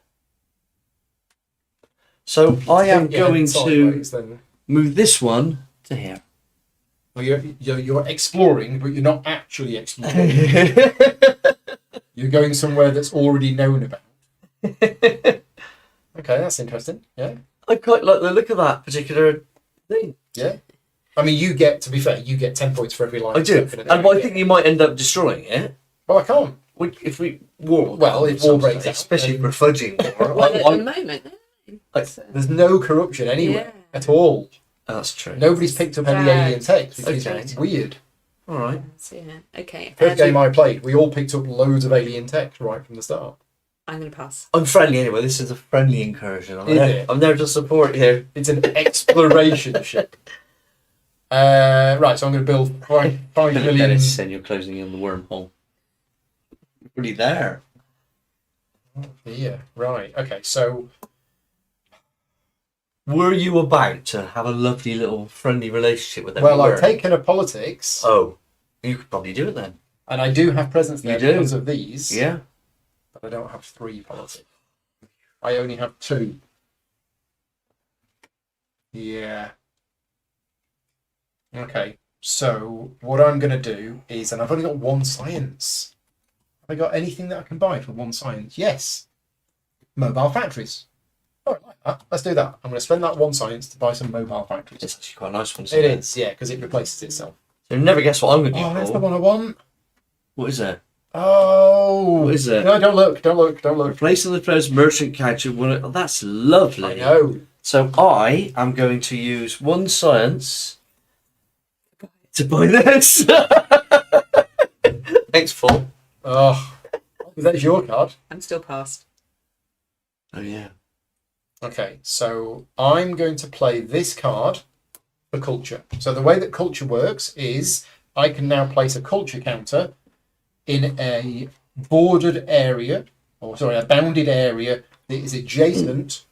So I am Think your going head to sideways, then. move this one to here. Well, you're exploring, but you're not actually exploring. You're going somewhere that's already known about. Okay, that's interesting. Yeah. I quite like the look of that particular thing. Yeah. I mean, you get, to be fair, you get 10 points for every line. I do. And I think you might end up destroying it. Well, I can't. If we war, Well, if war breaks out, especially then- if we're fudging war. Well, at I- the moment, There's no corruption anywhere Yeah. at all. that's true. Nobody's picked up any Right. alien text, which is Okay. weird. All right. yeah. Okay. First game I played, we all picked up loads of alien text right from the start. I'm going to pass. I'm friendly anyway. This is a friendly incursion. Is it? I'm there to support you. It's an exploration ship. Right, so I'm going to build 5 million. Dennis said you're closing in the wormhole. Already there. Yeah, right. Okay, so Were you about to have a lovely little friendly relationship with them? well, You I've were. taken a politics, Oh, you could probably do it then. and I do have presence there You do? because of these. Yeah. But I don't have 3 politics. I only have 2. Yeah. Okay, so what I'm going to do is, and I've only got 1 science. Have I got anything that I can buy for 1 science? Yes. Mobile factories. Oh, I like that. Let's do that. I'm going to spend that 1 science to buy some mobile factories. It's actually quite a nice one. It is, yeah, because it replaces itself. So never guess what I'm going to do. Oh, that's the Paul. one I want. What is it? Oh. What is it? No, don't look, don't look, don't look. Replacing the player's merchant counter. Oh, that's lovely. I know. So I am going to use 1 science to buy this. Thanks, Paul. Oh, that's your card. I'm still passed. Oh yeah. Okay, so I'm going to play this card a culture. So the way that culture works is I can now place a culture counter in a bordered area, or sorry, a bounded area that is adjacent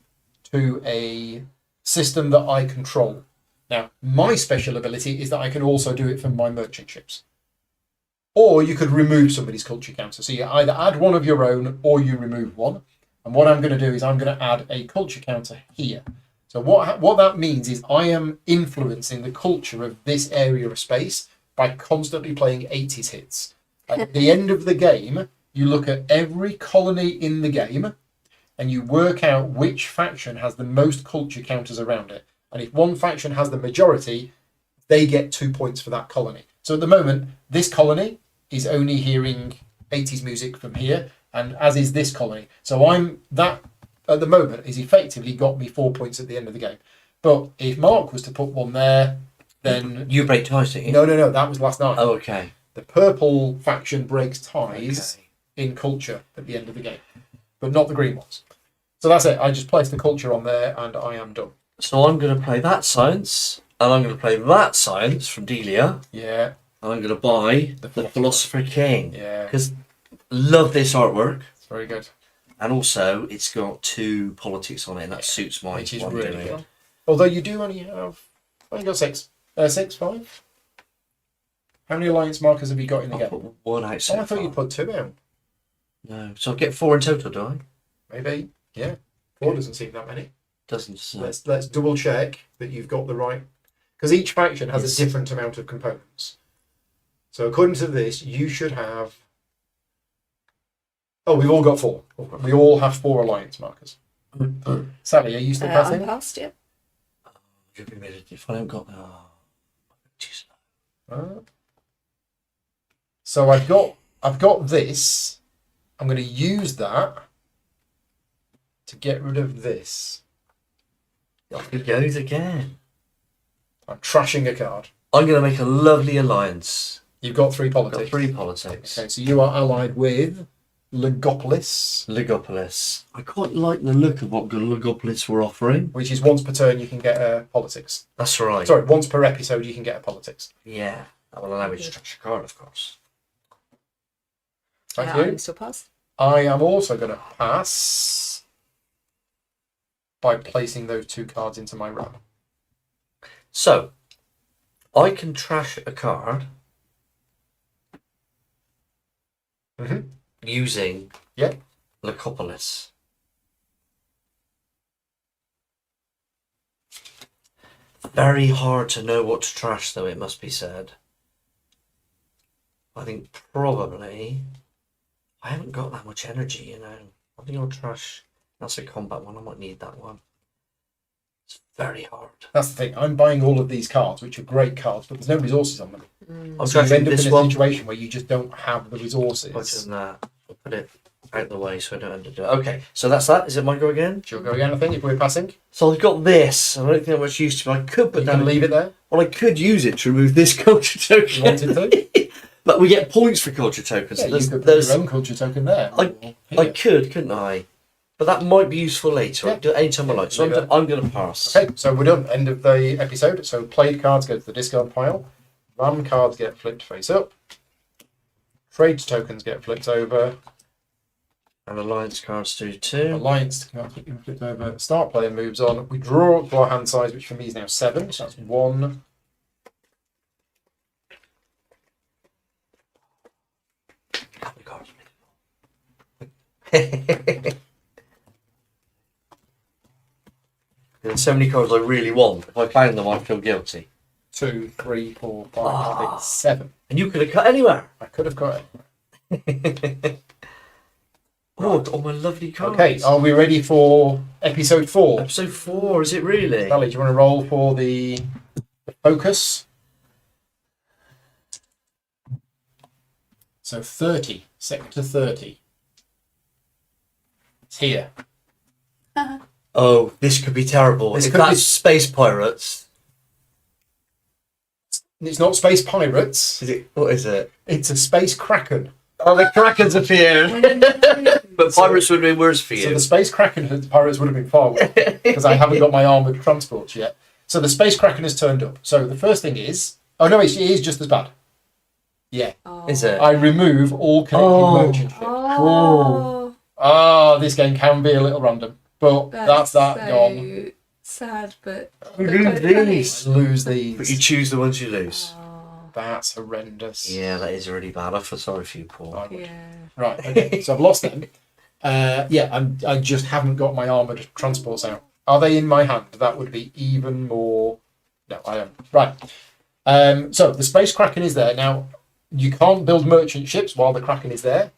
to a system that I control. Now, my special ability is that I can also do it for my merchant ships. Or you could remove somebody's culture counter. So you either add one of your own or you remove one. And what I'm going to do is I'm going to add a culture counter here. So what that means is I am influencing the culture of this area of space by constantly playing 80s hits. At the end of the game, you look at every colony in the game and you work out which faction has the most culture counters around it. And if one faction has the majority, they get 2 points for that colony. So at the moment, this colony is only hearing 80s music from here, and as is this colony. So that at the moment is effectively got me 4 points at the end of the game. But if Mark was to put one there, then You break ties, don't you? no, that was last night. Oh, okay. The purple faction breaks ties in culture at the end of the game, but not the green ones. So that's it. I just placed the culture on there, and I am done. So I'm going to play that science, and I'm going to play that science from Delia, Yeah, and I'm going to buy the Philosopher King. yeah, Because love this artwork, it's very good. and also it's got 2 politics on it, and that suits my. Which is what I'm really doing. good. Although you do only have, I got 6, 5. How many alliance markers have you got in the I game? put 1 out so I thought you far. put 2 out. No, so I'll get 4 in total, do I? Maybe, yeah. 4 doesn't seem that many. Doesn't say. Let's double check that you've got the right, because each faction has Yes. a different amount of components. So according to this, you should have. Oh, we've all got 4. We all have 4 alliance markers. Sally, are you still I'm passing? past you. If I haven't got that. Oh, too slow. So I've got this. I'm going to use that to get rid of this. Off he goes again. I'm trashing a card. I'm going to make a lovely alliance. You've got 3 I've got politics. 3 politics. Okay, so you are allied with Legopolis, Legopolis. I quite like the look of what Legopolis were offering. which is once per turn you can get a politics. That's right. Sorry, once per episode you can get a politics. Yeah. That will allow me to trash a card, of course. Thank I'm you. still past. I am also going to pass by placing those 2 cards into my row. So, I can trash a card Mm-hmm. using Yeah. Legopolis. Very hard to know what to trash, though, it must be said. I think probably I haven't got that much energy, you know. I think I'll trash. That's a combat one. I might need that one. It's very hard. That's the thing. I'm buying all of these cards, which are great cards, but there's no resources on them. I'm So you trashing end up this in a one. situation where you just don't have the resources. Much than that. I'll put it out the way so I don't underdo it. Okay, so that's that. Is it my go again? She'll go again, I think, if we're passing. So I've got this. I don't think I'm much use to it. I could put You down. can leave it there. Well, I could use it to remove this culture token. You wanted to. But we get points for culture tokens. Yeah, so you could put there's, your own culture token there. I Here. could, couldn't I? But that might be useful later. I Yeah. can do it anytime I like. So Leave it. I'm going to pass. Okay, so we're done. End of the episode. So played cards go to the discard pile. Ram cards get flipped face up. Trade tokens get flipped over. And alliance cards do too. Alliance cards get flipped over. Start player moves on. We draw to our hand size, which for me is now 7. So that's 1. How many cards? There's so many cards I really want. If I found them, I'd feel guilty. 2, 3, 4, 5, 6, 7. And you could have cut anywhere. I could have got it. Oh, all my lovely cards. Okay, are we ready for episode 4? Episode 4, is it really? Sally, do you want to roll for the focus? So 30, sector 30. It's here. Oh, this could be terrible. This If could that's be- Space Pirates. It's not space pirates. Is it? What is it? It's a space kraken. Oh, the Krakens appeared. But pirates would have been worse for So you. the space kraken pirates would have been far worse because I haven't got my armored transports yet. So the Space Kraken has turned up. So the first thing is... Oh, no, it is just as bad. Yeah. Is it? I remove all connected merchant ships. Oh, This game can be a little random. But that's that so gone. sad, but You but lose quite funny. these. I lose But you these. choose the ones you lose. Oh, That's horrendous. Yeah, that is really bad. I feel sorry for you, Paul. I would. yeah. Right, okay. So I've lost them. I just haven't got my armoured transports out. Are they in my hand? That would be even more... No, I don't. Right. So the Space Kraken is there. Now, you can't build merchant ships while the Kraken is there,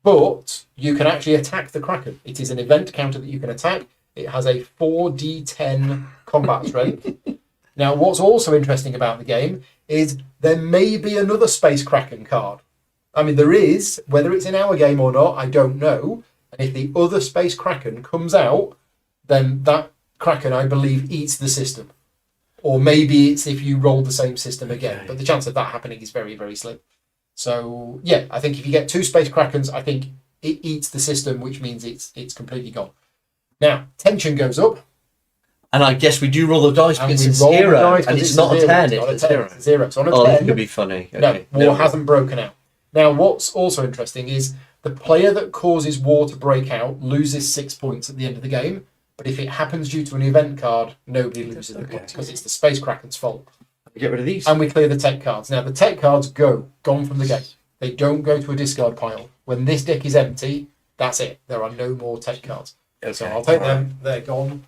but you can actually attack the Kraken. It is an event counter that you can attack. It has a 4d10 combat strength. Now, what's also interesting about the game is there may be another Space Kraken card. I mean, there is. Whether it's in our game or not, I don't know. And if the other Space Kraken comes out, then that Kraken, I believe, eats the system. Or maybe it's if you roll the same system again. Okay. But the chance of that happening is very, very slim. So, yeah, I think if you get 2 Space Krakens, I think it eats the system, which means it's completely gone. Now, tension goes up. And I guess we do roll the dice And because we it's roll the 0. dice 'cause And it's not a 10, not it's a 0. It's a 0. So on a Oh, 10, that could be funny. Okay. no, war hasn't broken out. Now, what's also interesting is the player that causes war to break out loses 6 points at the end of the game. But if it happens due to an event card, nobody loses the points because it's the Space Kraken's fault. Get rid of these. And we clear the tech cards. Now, the tech cards gone from the game. They don't go to a discard pile. When this deck is empty, that's it. There are no more tech cards. Okay. So I'll take them. They're gone.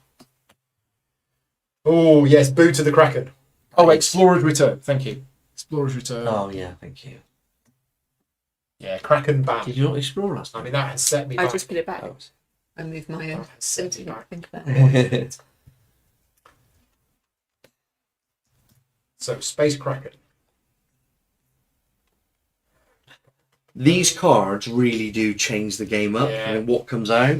Oh, yes, Boo to the Kraken. Oh, Explorer's Return. Thank you. Explorer's Return. Oh, yeah, thank you. Yeah, Kraken ban. Did you not explore last I time? mean, that has set me I back. just put it back. Oh. I moved my own. That has set me Didn't back. think about it. So, Space Kraken. These cards really do change the game up. Yeah. I mean, what comes out,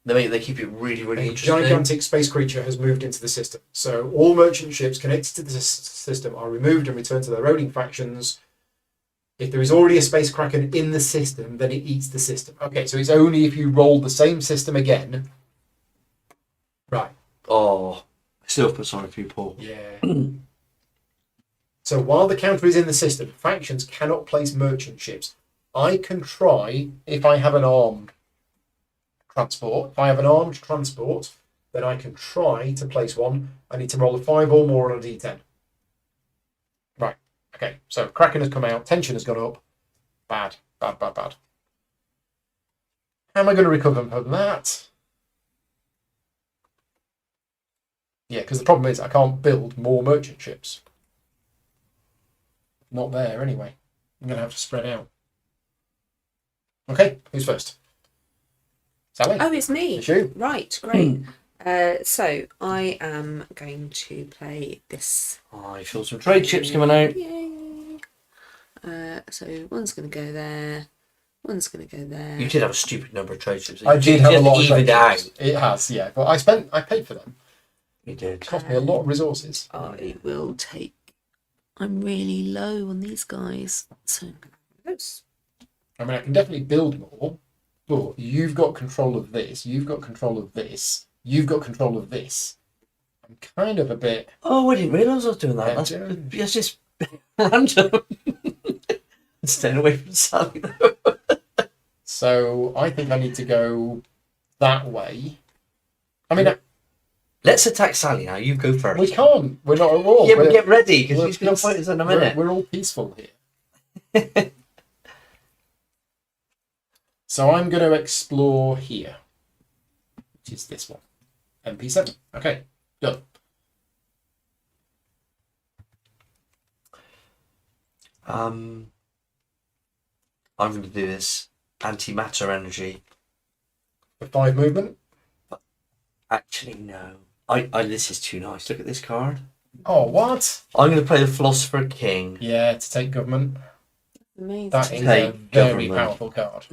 they keep it really, really A interesting. gigantic space creature has moved into the system. So all merchant ships connected to the system are removed and returned to their owning factions. If there is already a Space Kraken in the system, then it eats the system. Okay, so it's only if you roll the same system again. Right. Oh, I still feel sorry for you, Paul. Yeah. So while the counter is in the system, factions cannot place merchant ships. I can try if I have an armed transport. If I have an armed transport, then I can try to place one. I need to roll a 5 or more on a d10. Right. Okay. So Kraken has come out. Tension has gone up. Bad. Bad, bad, bad. How am I going to recover from that? Yeah, because the problem is I can't build more merchant ships. Not there anyway. I'm going to have to spread out. Okay, who's first? Sally? Oh, it's me. It's you. Right, great. So I am going to play this. Oh, I feel some trade chips coming out. Yay! So one's going to go there. One's going to go there. You did have a stupid number of trade chips. I did have a lot of even trade out. chips. It has, yeah. But I paid for them. You did. It cost me a lot of resources. I will take. I'm really low on these guys, so those. I mean, I can definitely build more, but you've got control of this. You've got control of this. You've got control of this. I'm kind of a bit... Oh, I didn't realise I was doing that. Yeah, That's just random. Staying away from Sally. So I think I need to go that way. I mean, Let's attack Sally now. You go first. we can't. We're not at war. Yeah, but We're- get ready because we're he's going to peace- fight us in a we're- minute. We're all peaceful here. So I'm going to explore here, which is this one. MP7. Okay, done. I'm going to do this antimatter energy. For 5 movement. Actually, no. This is too nice. Look at this card. Oh, what? I'm going to play the Philosopher King. Yeah, to take government. Amazing. That is a Take very government. powerful card.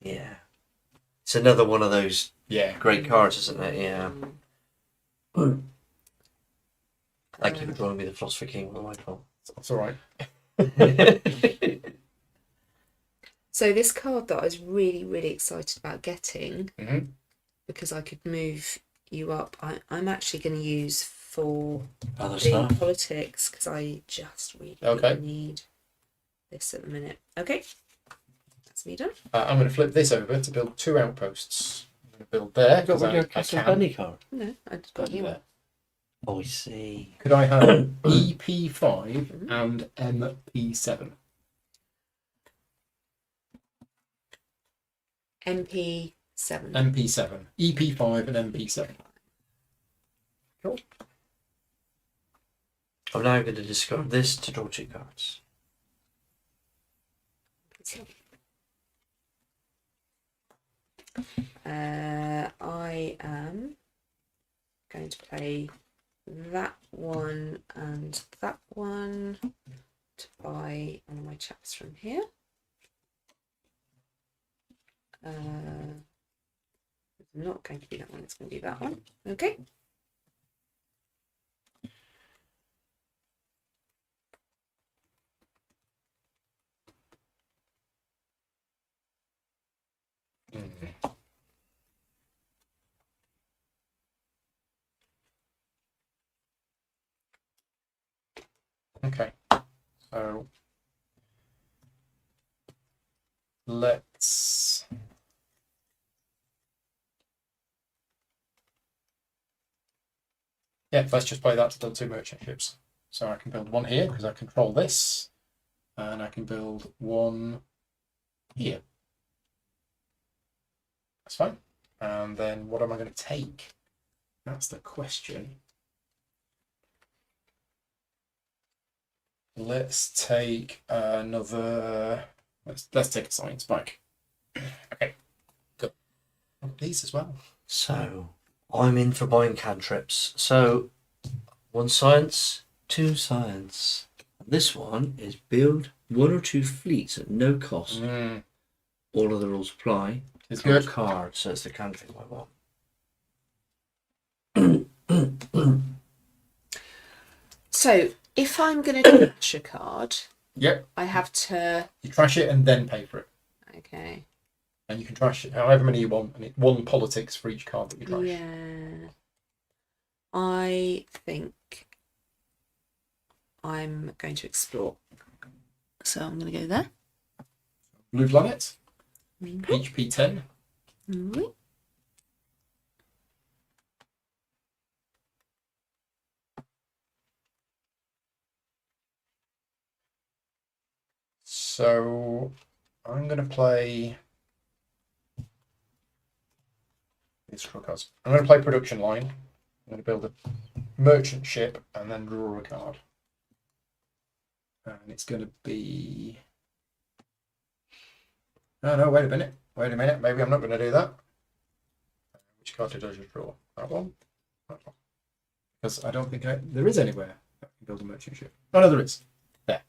Yeah. It's another one of those Yeah. great cards, isn't it? Yeah. Thank you for drawing me the Philosopher King. Oh, my fault. That's all right. So this card that I was really, really excited about getting Mhm. because I could move you up. I'm actually going to use for Other the stuff. politics because I just really Okay. need this at the minute. Okay, that's me done. I'm going to flip this over to build 2 outposts. I'm going to build there You got because rid of your I Casus can. Belli card. No, I just Got got you you there. one. Oh, I see. Could I have EP5 and MP7? MP7. MP7. EP5 and MP7. Cool. I'm now going to discard this to draw 2 cards. I am going to play that one and that one to buy one of my chaps from here. It's not going to be that one, it's going to be that one. Okay. Okay. So let's let's just play that to build 2 merchant ships. So I can build one here because I control this, and I can build one here. That's fine. And then what am I going to take? That's the question. Let's take another. Let's take a science bike. Okay, good. These as well. So, I'm in for buying cantrips. So, 1 science, 2 science. This one is build 1 or 2 fleets at no cost. All of the rules apply. It's Draw a good. card, so it's the cantrip I want. So if I'm going to trash a card, Yep. I have to. You trash it and then pay for it. Okay. And you can trash it however many you want, and it's 1 politics for each card that you trash. Yeah. I think I'm going to explore. So I'm going to go there. Blue planet, Mhm. HP 10. Mhm. So I'm going to play these cards. I'm going to play production line. I'm going to build a merchant ship and then draw a card. And it's going to be. No, wait a minute. Wait a minute. Maybe I'm not going to do that. Which card did I just draw? That one? That one. Because I don't think there is anywhere that can build a merchant ship. Oh, no, there is. There.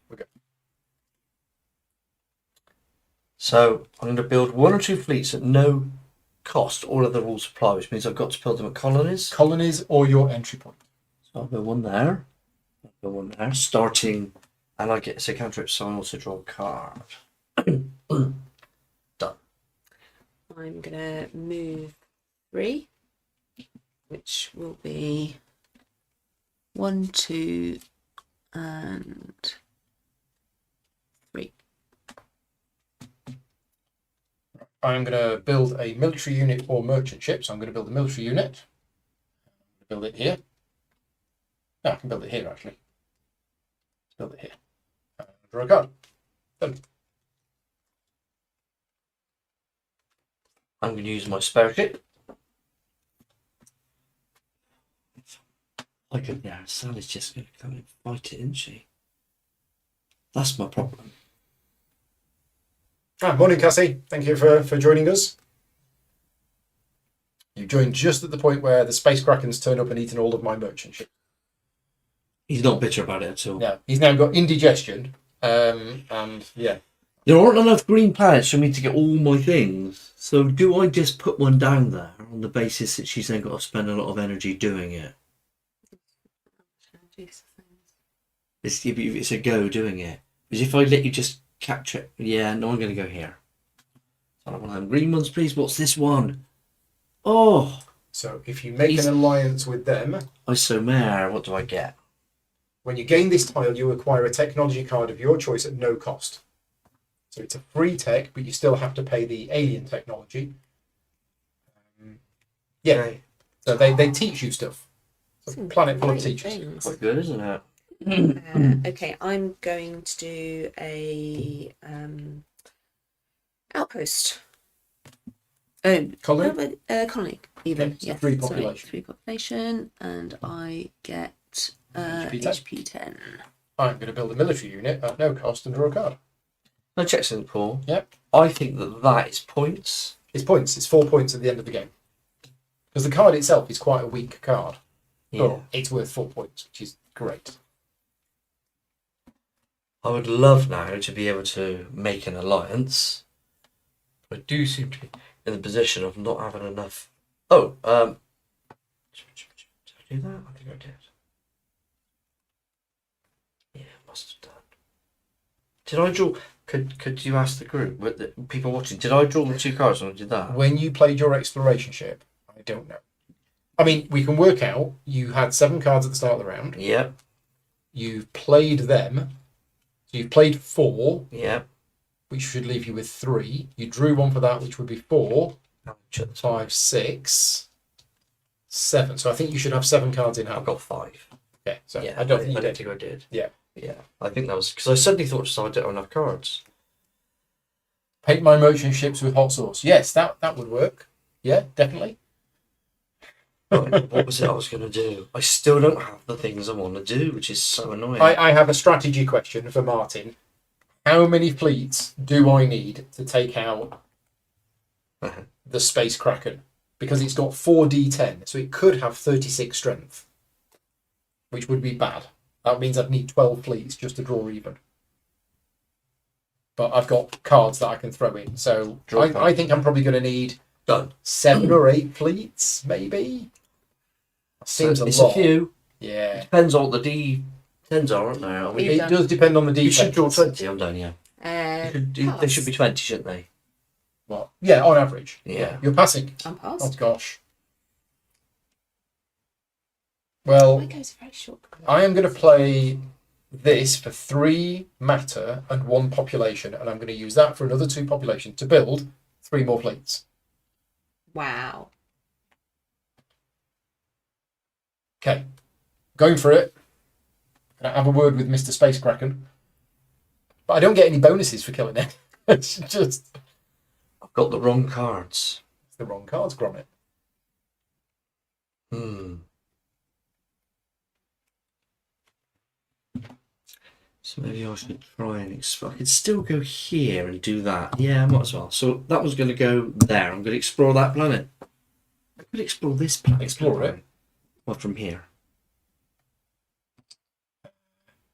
We go. So, I'm going to build 1 or 2 fleets at no cost. All of the rules apply, which means I've got to build them at colonies. Colonies or your entry point. So I'll build 1 there. I'll build 1 there. Starting, and I get a cantrip, so I also draw a card. Done. I'm going to move 3, which will be 1, 2, and 3. I'm going to build a military unit or merchant ship. So I'm going to build a military unit. Build it here. No, I can build it here actually. Let's build it here. Draw a card. Done. I'm going to use my spare ship. I could, yeah, Sally's just going to come and fight it, isn't she? That's my problem. Morning, Cassie. Thank you for joining us. You joined just at the point where the Space Kraken's turned up and eaten all of my merchant ships. He's not bitter about it at all. Yeah, he's now got indigestion. And yeah. There aren't enough green planets for me to get all my things. So do I just put one down there on the basis that she's then got to spend a lot of energy doing it? It's a go doing it. Because if I let you just capture it, yeah, no, I'm going to go here. I don't want them green ones, please. What's this one? Oh, So if you make He's- an alliance with them, Isomere, what do I get? when you gain this tile, you acquire a technology card of your choice at no cost. So it's a free tech, but you still have to pay the alien technology. Yeah, Okay. so they teach you stuff. It's a Some planet full of great teachers. things. Quite good, isn't it? Okay, I'm going to do a outpost. Oh, Colony? colony, even. Okay, so Yes, 3 sorry, population. 3 population, and I get HP 10. HP 10. I'm going to build a military unit at no cost and draw a card. No checks in the pool. Yep. I think that is points. It's points. It's 4 points at the end of the game. Because the card itself is quite a weak card. Yeah. But it's worth 4 points, which is great. I would love now to be able to make an alliance. But I do seem to be in the position of not having enough. Oh, did I do that? I think I did. Yeah, must have done. Did I draw? Could you ask the group, with the people watching? Did I draw the 2 cards when I did that? When you played your exploration ship, I don't know. I mean, we can work out you had 7 cards at the start of the round. Yep. You've played them. So you've played 4, Yep. which should leave you with 3. You drew 1 for that, which would be 4, Check the 5, 6, 7. So I think you should have 7 cards in I've hand. got 5. Okay, so Yeah, I don't think you did. think I did. Yeah. Yeah, I think that was because I suddenly thought I didn't have enough cards. Paint my merchant ships with hot sauce. Yes, that would work. Yeah, definitely. Right, what was it I was going to do? I still don't have the things I want to do, which is so annoying. I have a strategy question for Martin. How many fleets do I need to take out the Space Kraken? Because it's got 4d10, so it could have 36 strength, which would be bad. That means I'd need 12 fleets just to draw even. But I've got cards that I can throw in, so I think I'm probably going to need Done. 7 or 8 fleets, maybe. Seems it's a lot. a few. Yeah. Depends on what the D10s are, aren't they? I mean, It does depend on the you defense. should draw 20. I'm done. Yeah. They should be 20, shouldn't they? What? Yeah, on average. Yeah. You're passing. I'm Oh passed. gosh. Well, My goes very short. I am going to play this for 3 matter and 1 population, and I'm going to use that for another 2 population to build 3 more fleets. Wow. Okay, going for it. Gonna have a word with Mr. Space Kraken, but I don't get any bonuses for killing it. It's just I've got the wrong cards. it's the wrong cards, Gromit. So maybe I should try and explore. I could still go here and do that. Yeah, I might as well. So that was going to go there. I'm going to explore that planet. I could explore this planet. Explore couldn't it? I? Well, from here.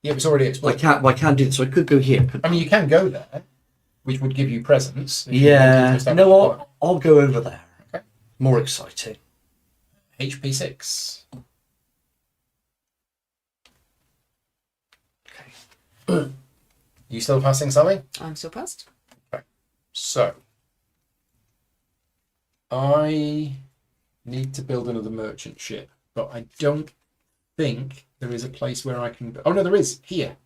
Yeah, it's already explored. I can't do this. So I could go here. I mean, you can go there, which would give you presents. if you wanted to Yeah. establish No, a point. I'll go over there. Okay. More exciting. HP 6. Okay. You still passing, Sally? I'm still passed. So, I need to build another merchant ship, but I don't think there is a place where I can... Oh, no, there is. Here.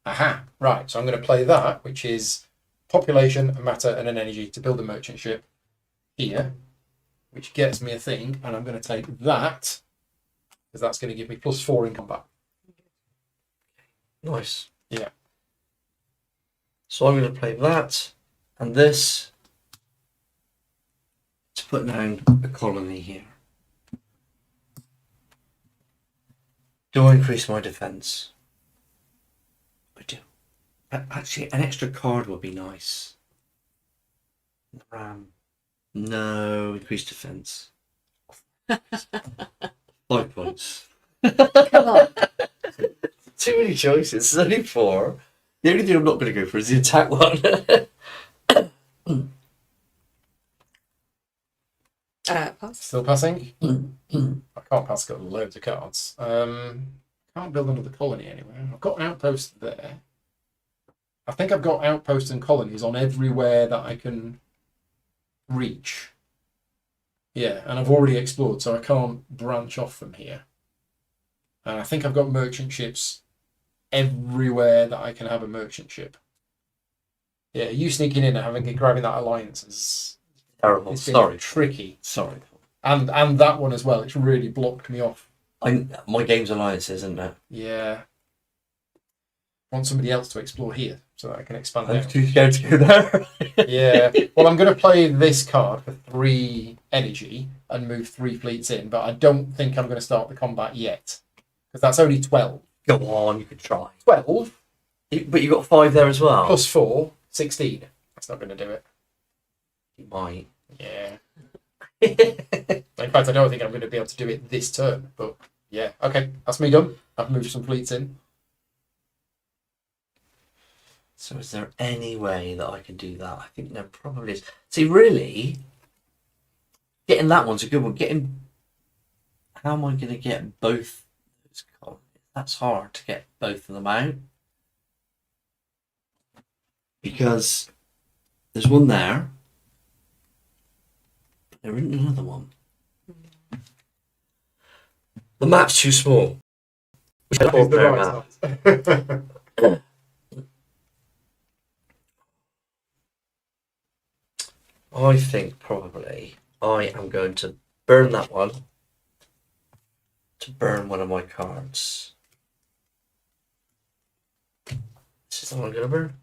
Aha. Right, so I'm going to play that, which is population, a matter, and an energy to build a merchant ship here, which gets me a thing, and I'm going to take that, because that's going to give me +4 in combat. Nice. Yeah. So I'm going to play that and this to put down a colony here. Do I increase my defense? I do. Actually, an extra card would be nice. Ram. No, increase defense. 5 points. Come on. Too many choices. There's only 4. The only thing I'm not going to go for is the attack one. Pass. Still passing? I can't pass, got loads of cards. Can't build another colony anywhere. I've got an outpost there. I think I've got outposts and colonies on everywhere that I can reach. Yeah, and I've already explored, so I can't branch off from here. And I think I've got merchant ships everywhere that I can have a merchant ship. Yeah, you sneaking in and grabbing that alliance is Terrible. it's been Sorry. tricky. Sorry. And that one as well. It's really blocked me off. My game's alliance, isn't it? Yeah. I want somebody else to explore here so that I can expand I'm out. too scared to go there. Yeah. Well, I'm going to play this card for 3 energy and move 3 fleets in, but I don't think I'm going to start the combat yet because that's only 12. Go on, you could try. 12 But you got 5 there as well. plus 4, 16. That's not going to do it. You might. Yeah. In fact, I don't think I'm going to be able to do it this turn, but yeah. Okay, that's me done. I've moved some fleets in. So is there any way that I can do that? I think there probably is. See, really, getting that one's a good one. How am I going to get both those colonies? That's hard to get both of them out. Because there's one there. There isn't another one. The map's too small. That is the right size. I think probably I am going to burn that one to burn one of my cards. This is the one I'm going to burn.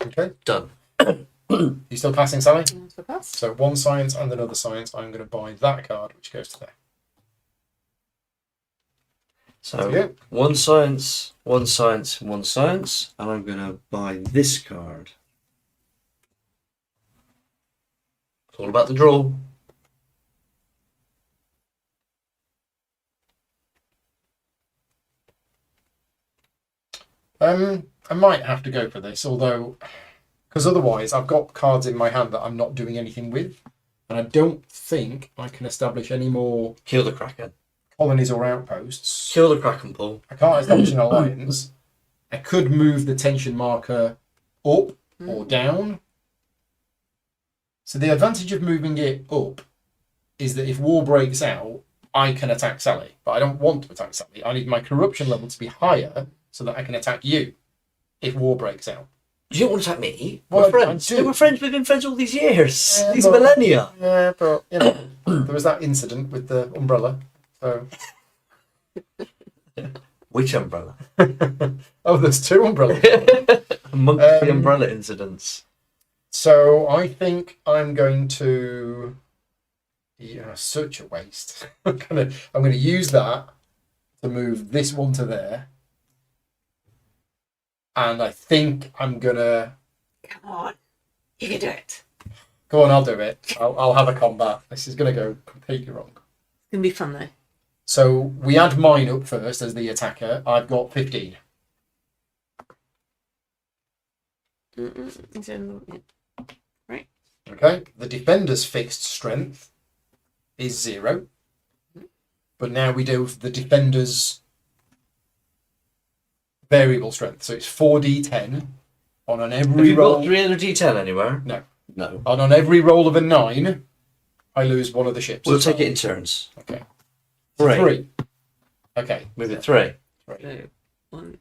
Okay. Done. You still passing, Sally? That's the pass. So 1 science and another science. I'm going to buy that card, which goes to there. So Yeah. 1 science, 1 science, 1 science, and I'm going to buy this card. It's all about the draw. I might have to go for this, although, because otherwise I've got cards in my hand that I'm not doing anything with, and I don't think I can establish any more Kill the Kraken. colonies or outposts. Kill the Kraken pool. I can't establish an alliance. I could move the tension marker up or down. So the advantage of moving it up is that if war breaks out, I can attack Sally, but I don't want to attack Sally. I need my corruption level to be higher so that I can attack you if war breaks out. You don't want to attack me. Well, We're friends. I do. We're friends. We've been friends all these years. Yeah, these but- millennia. Yeah, but you know, there was that incident with the umbrella. So Which umbrella? oh, there's 2 umbrellas. Amongst the Um, umbrella incidents. So I think I'm going to. Yeah, such a waste. I'm gonna use that to move this one to there, and I think I'm gonna. Come on. You can do it. Go on, I'll do it. I'll have a combat. This is gonna go completely wrong. It's going to be fun though. So we add mine up first as the attacker. I've got 15. Okay. The defender's fixed strength is 0. But now we do the defender's variable strength. So it's 4d10 on an Have every you roll. got 3 other D10 anywhere? No. No. And on every roll of a 9, I lose one of the ships. We'll take it in turns. Okay. 3. 3. Okay. Move it 3. So, 1,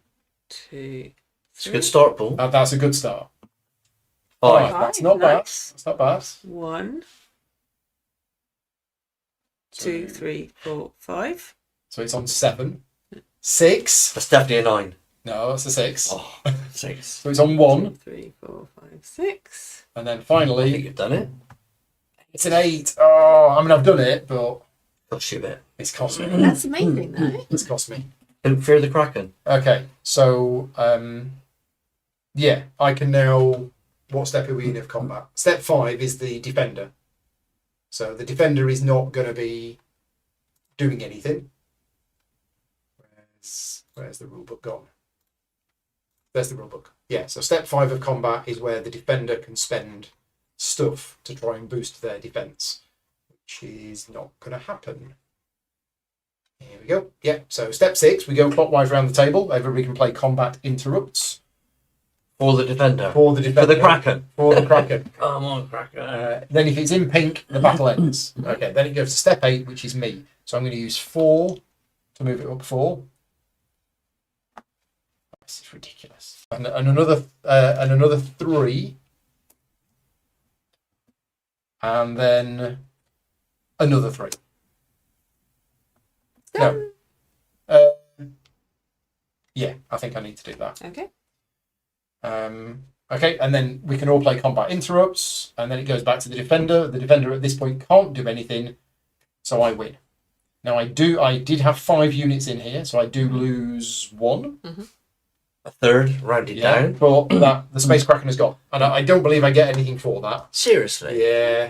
2, It's a good start, Paul. That's a good start. 5. That's not bad. Nice. That's not bad. 1, 2, 3, 4, 5. So it's on 7. 6. That's definitely a 9. No, that's a 6. Oh, 6. So it's on 1. 2, 3, 4, 5, 6. And then I think finally, you've done it. it's an 8. Oh, I mean, I've done it, but Cost you a bit. it's cost me. That's amazing though. It's cost me. Don't fear the Kraken. Okay, so, yeah, I can now... What step are we in of combat? Step 5 is the defender. So the defender is not going to be doing anything. Where's the rulebook gone? There's the rulebook. Yeah, so step 5 of combat is where the defender can spend stuff to try and boost their defense, which is not going to happen. Here we go. Yeah, so step 6, we go clockwise around the table. Everybody can play combat interrupts. For the defender. For the defender. For the Kraken. For the Kraken. Come on, Kraken. Then if it's in pink, the battle ends. Okay, then it goes to step 8, which is me. So I'm going to use 4 to move it up 4. This is ridiculous. And another 3. And then another 3. No. Yeah, I think I need to do that. Okay. Okay, and then we can all play combat interrupts, and then it goes back to the defender. The defender at this point can't do anything, so I win. Now I did have 5 units in here, so I do lose 1. Mm-hmm. A third, rounded down. But that the Space Kraken has gone, and I don't believe I get anything for that. Seriously? Yeah.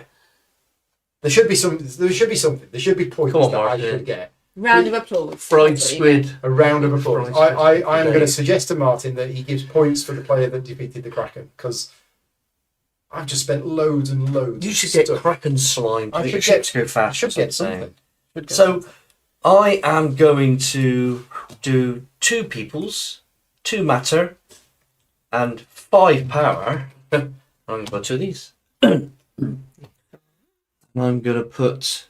There should be something. There should be points Come on, that I Martin. should get. Round of applause. Fried squid. A round of applause. Fried squid I am today. going to suggest to Martin that he gives points for the player that defeated the Kraken, because I've just spent loads and loads. You of should get stuff. Kraken slime. I To should make ships go I fast. should get that's what I'm saying. something. Should get So, something. I am going to do 2 peoples, 2 matter, and 5 power. I'm going to put 2 of these. And I'm going to put.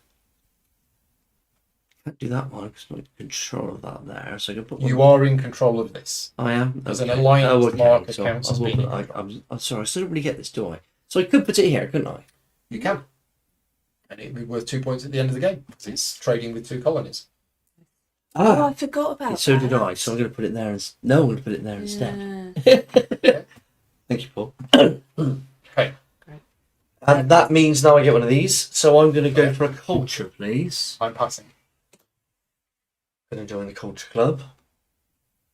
Can't do that one because I'm not in control of that there. So I can put one. You are in control of this. I am. There's an Okay. alliance okay. marker So counts I as will being put- in control. I'm sorry, I still don't really get this, do I? So I could put it here, couldn't I? You can. And it'd be worth 2 points at the end of the game, because it's trading with 2 colonies. Oh, I forgot about So that. did I. So I'm going to put it there. No, I'm going to put it there instead. Yeah. Thank you, Paul. Okay. And that means now I get one of these. So I'm going to go for a culture, please. I'm passing. Going to join the culture club.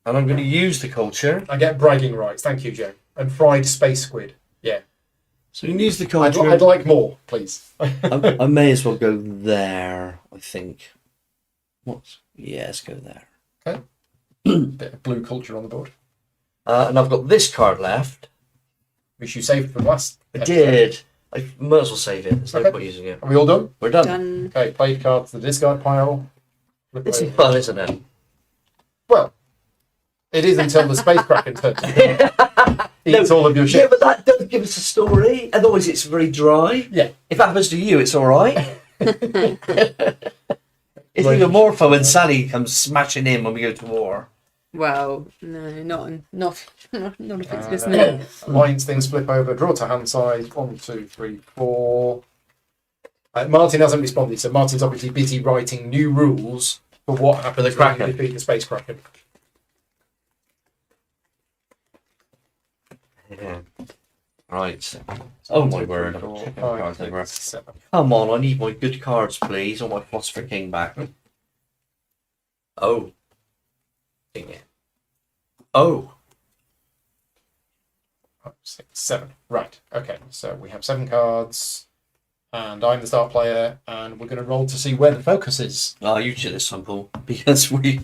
And I'm going to use the culture. I get bragging rights. Thank you, Joe. And fried space squid. Yeah. So you can use the I'd culture. like more, please. I may as well go there, I think. What? Yeah, let's go there. Bit of blue culture on the board, And I've got this card left. which you saved for the last. I episode. did. I might as well save it. There's no Okay. point using it. Are we all done? We're done. Done. Okay, played cards to the discard pile. Flip This is over. fun, isn't it? Well, it is until the space kraken turns. Eats all of your Yeah, shit. but that does give us a story. Otherwise, it's very dry. Yeah. If it happens to you, it's all right. It's even more fun when Sally comes smashing in when we go to war. Well, no, not if it's just me. Alliance things flip over. Draw to hand size. 1, 2, 3, 4. Martin hasn't responded, so Martin's obviously busy writing new rules for what happens the when you Kraken. defeat the space kraken. Yeah. Right. Oh my word. I'm checking the cards over. 7. Come on, I need my good cards, please. I want my Philosopher King back. Oh. Dang it. Oh. 6, 7. Right. Okay. So we have 7 cards, and I'm the start player, and we're going to roll to see where the focus is. Oh, you did this one, Paul. Because we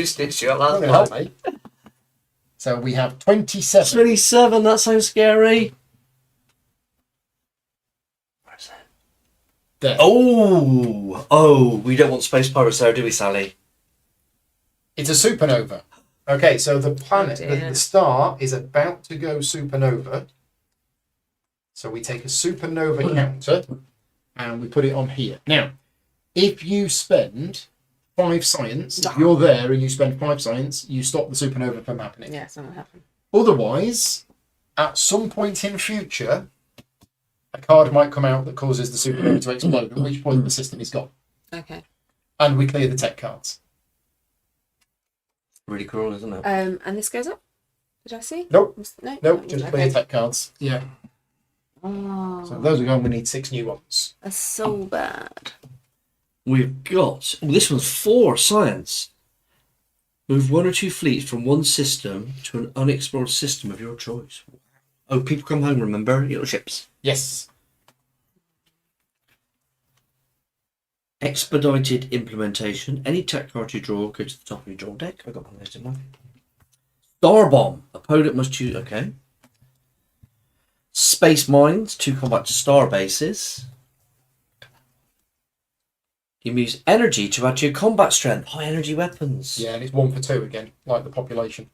stitched you up Not last going to help time. me. So we have 27. 27, that sounds scary. Where's that? There. Oh, we don't want space pirates there, do we, Sally? It's a supernova. Okay, so the planet, Oh, dear. the star is about to go supernova. So we take a supernova counter and we put it on here. Now, if you spend 5 science, if you're there and you spend 5 science, you stop the supernova from happening. Yeah, it's not gonna happen. Otherwise, at some point in future, a card might come out that causes the supernova to explode, at which point the system is gone. Okay. And we clear the tech cards. Really cool, isn't it? And this goes up. Did I see? Nope. No. Nope, just Okay. clear tech cards. Yeah. Oh, So those are gone, we need 6 new ones. that's so bad. We've got... Oh, this one's 4 science. Move 1 or 2 fleets from one system to an unexplored system of your choice. Oh, people come home, remember? Your ships. Yes. Expedited implementation. Any tech card you draw, go to the top of your draw deck. I got one of those, didn't I? Star Bomb. Opponent must choose... Okay. Space Mines. 2 combat to star bases. You use energy to add to your combat strength. High energy weapons. Yeah, and it's 1 for 2 again, like the population.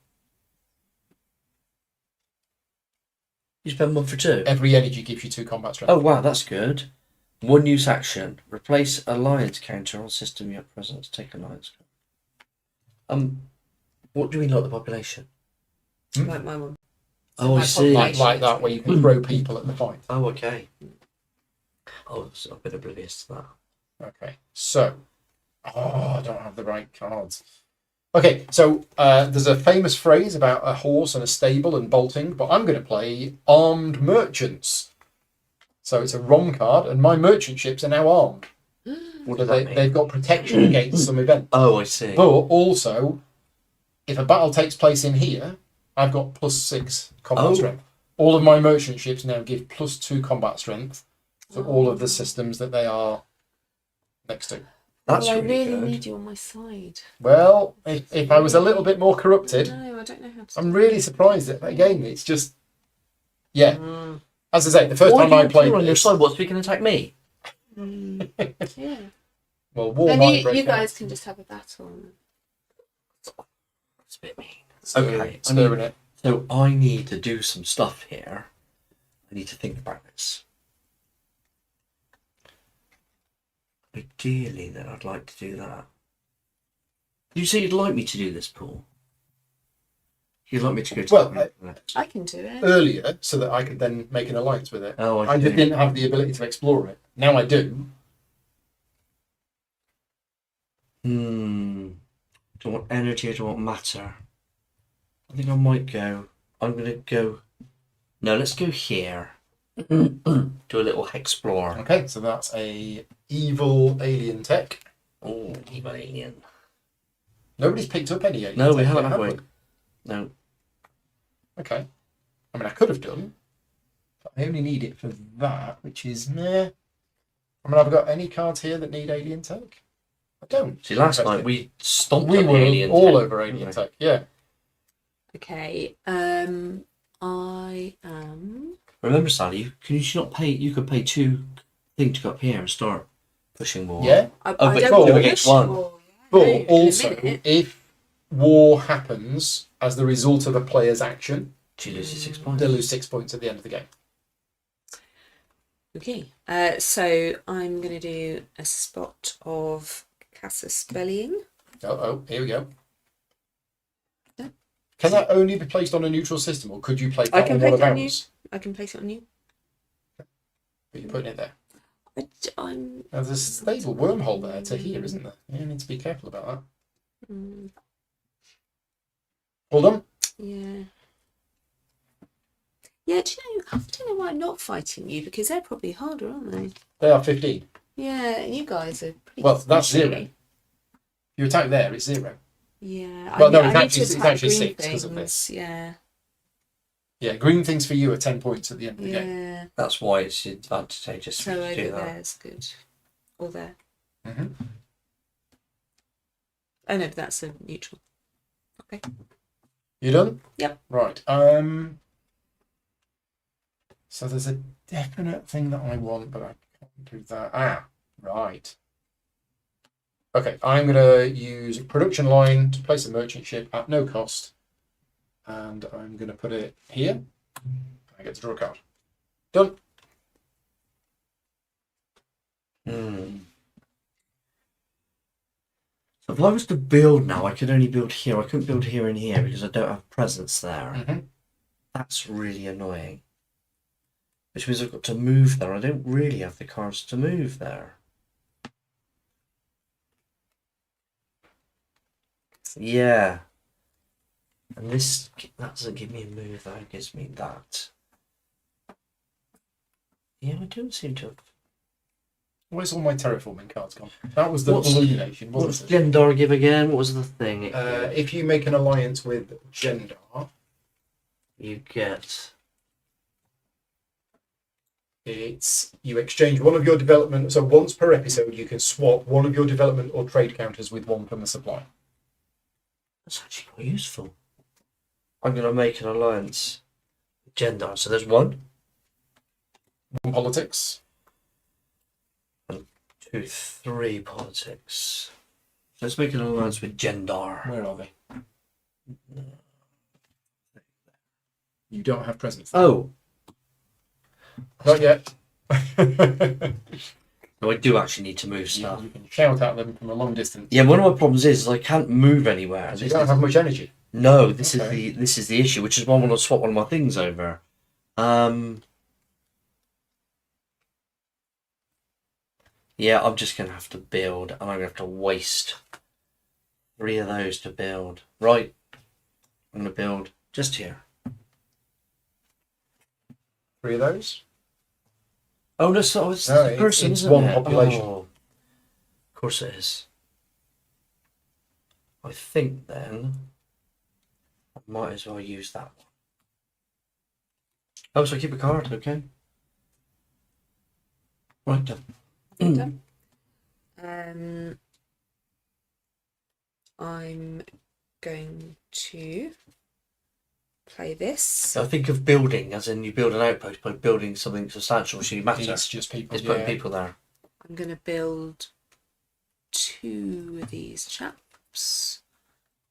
You spend 1 for 2. Every energy gives you 2 combat strength. Oh wow, that's good. 1 use action. Replace alliance counter on system you're present. Take alliance. What do we know of the population? Like my one. Oh, my I see. Like that, where you can throw people at the fight. Oh, okay. Oh, so I've been oblivious to that. Okay, so... Oh, I don't have the right cards. Okay, so there's a famous phrase about a horse and a stable and bolting, but I'm going to play Armed Merchants. So it's a ROM card, and my merchant ships are now armed. What So does that mean? they've got protection against some event. Oh, I see. But also, if a battle takes place in here, I've got +6 combat strength. All of my merchant ships now give +2 combat strength to all of the systems that they are next to. That's I really really good. need you on my side. Well, if I was a little bit more corrupted, No, I don't know how to. I'm really surprised at that game. It's just, yeah. Mm. As I say, the first Why time I do played you on your this, side? What's we can attack me? Yeah. well, war Then might break you out. guys can just have a battle. It's a bit mean. Okay, I mean, it. so I need to do some stuff here. I need to think about this. Ideally, then I'd like to do that. You say you'd like me to do this, Paul? You'd like me to go to Well, that? I can do it. Earlier, so that I could then make an alliance with it. Oh, I just didn't have the ability to explore it. Now I do. Do I want energy or do I want matter? I think I might go. I'm going to go. No, let's go here. Do a little explore. Okay, so that's a evil alien tech. Oh, evil alien. Nobody's picked up any alien No, tech we haven't, yet, have we? No. Okay. I mean, I could have done, but I only need it for that, which is meh. I mean, have I got any cards here that need alien tech? I don't. See, last Interesting. night we stomped We on were alien all tech, over alien didn't tech, yeah. Okay. I am. Remember, Sally, can you not pay? You could pay 2 things to go up here and start pushing more. Yeah, I but don't two want to against push one. more. but No, in a also, minute. if war happens as the result of a player's action, She loses 6 points. they lose 6 points at the end of the game. Okay. So I'm going to do a spot of Casus Bellying. Oh, here we go. Yeah. Can that only be placed on a neutral system, or could you play I that can on one place of it on you. ours? I can place it on you. But you're putting it there. I'm. Now, there's a stable wormhole there to here, isn't there? You need to be careful about that. Hold on. Yeah. Yeah, do you know, I don't know why I'm not fighting you, because they're probably harder, aren't they? They are 15. Yeah, and you guys are pretty Well, that's squishy. 0. If you attack there, it's 0. Yeah. Well, no, I it's need actually- to it's attack actually green 6 'cause of things, this. Yeah. Yeah, green things for you are 10 points at the end of the game. Yeah. That's why it's advantageous for So you to over do that. there is good. Or there. Mm-hmm. Oh no, but that's a neutral. Okay. You done? Yep. Right. So there's a definite thing that I want, but I can't do that. Ah, right. Okay, I'm going to use a production line to place a merchant ship at no cost. And I'm going to put it here. I get to draw a card. Done. So if I was to build now, I could only build here. I couldn't build here and here because I don't have presence there. Mm-hmm. That's really annoying. Which means I've got to move there. I don't really have the cards to move there. Yeah. And this, that doesn't give me a move, that gives me that. Yeah, I don't seem to have... Where's all my terraforming cards gone? That was the What's- balloon nation, What's wasn't it? Gendar give again? What was the thing? If you make an alliance with Gendar, You get... it's you exchange one of your development. So once per episode, you can swap one of your development or trade counters with one from the supply. That's actually quite useful. I'm going to make an alliance with Gendar. So there's 1, One politics. 2, 3 politics. So let's make an alliance with Gendar. Where are they? You don't have presence. Oh, Not yet. No, I do actually need to move You stuff. can shout at them from a long distance. Yeah, one of my problems is I can't move anywhere. So you don't have much energy. No, this Okay. is the issue, which is why I want to swap one of my things over. Yeah, I'm just gonna have to build, and I'm gonna have to waste 3 of those to build. Right, I'm gonna build just here. 3 of those. Oh no, so it's No, the person, it's isn't one it? population. Oh, of course it is. I think then I might as well use that one. Oh, so I keep a card, okay. Right then. Done. I'm going to play this. So I think of building as in you build an outpost by building something substantial, which you matter. It's just people. It's putting people there. I'm going to build 2 of these chaps,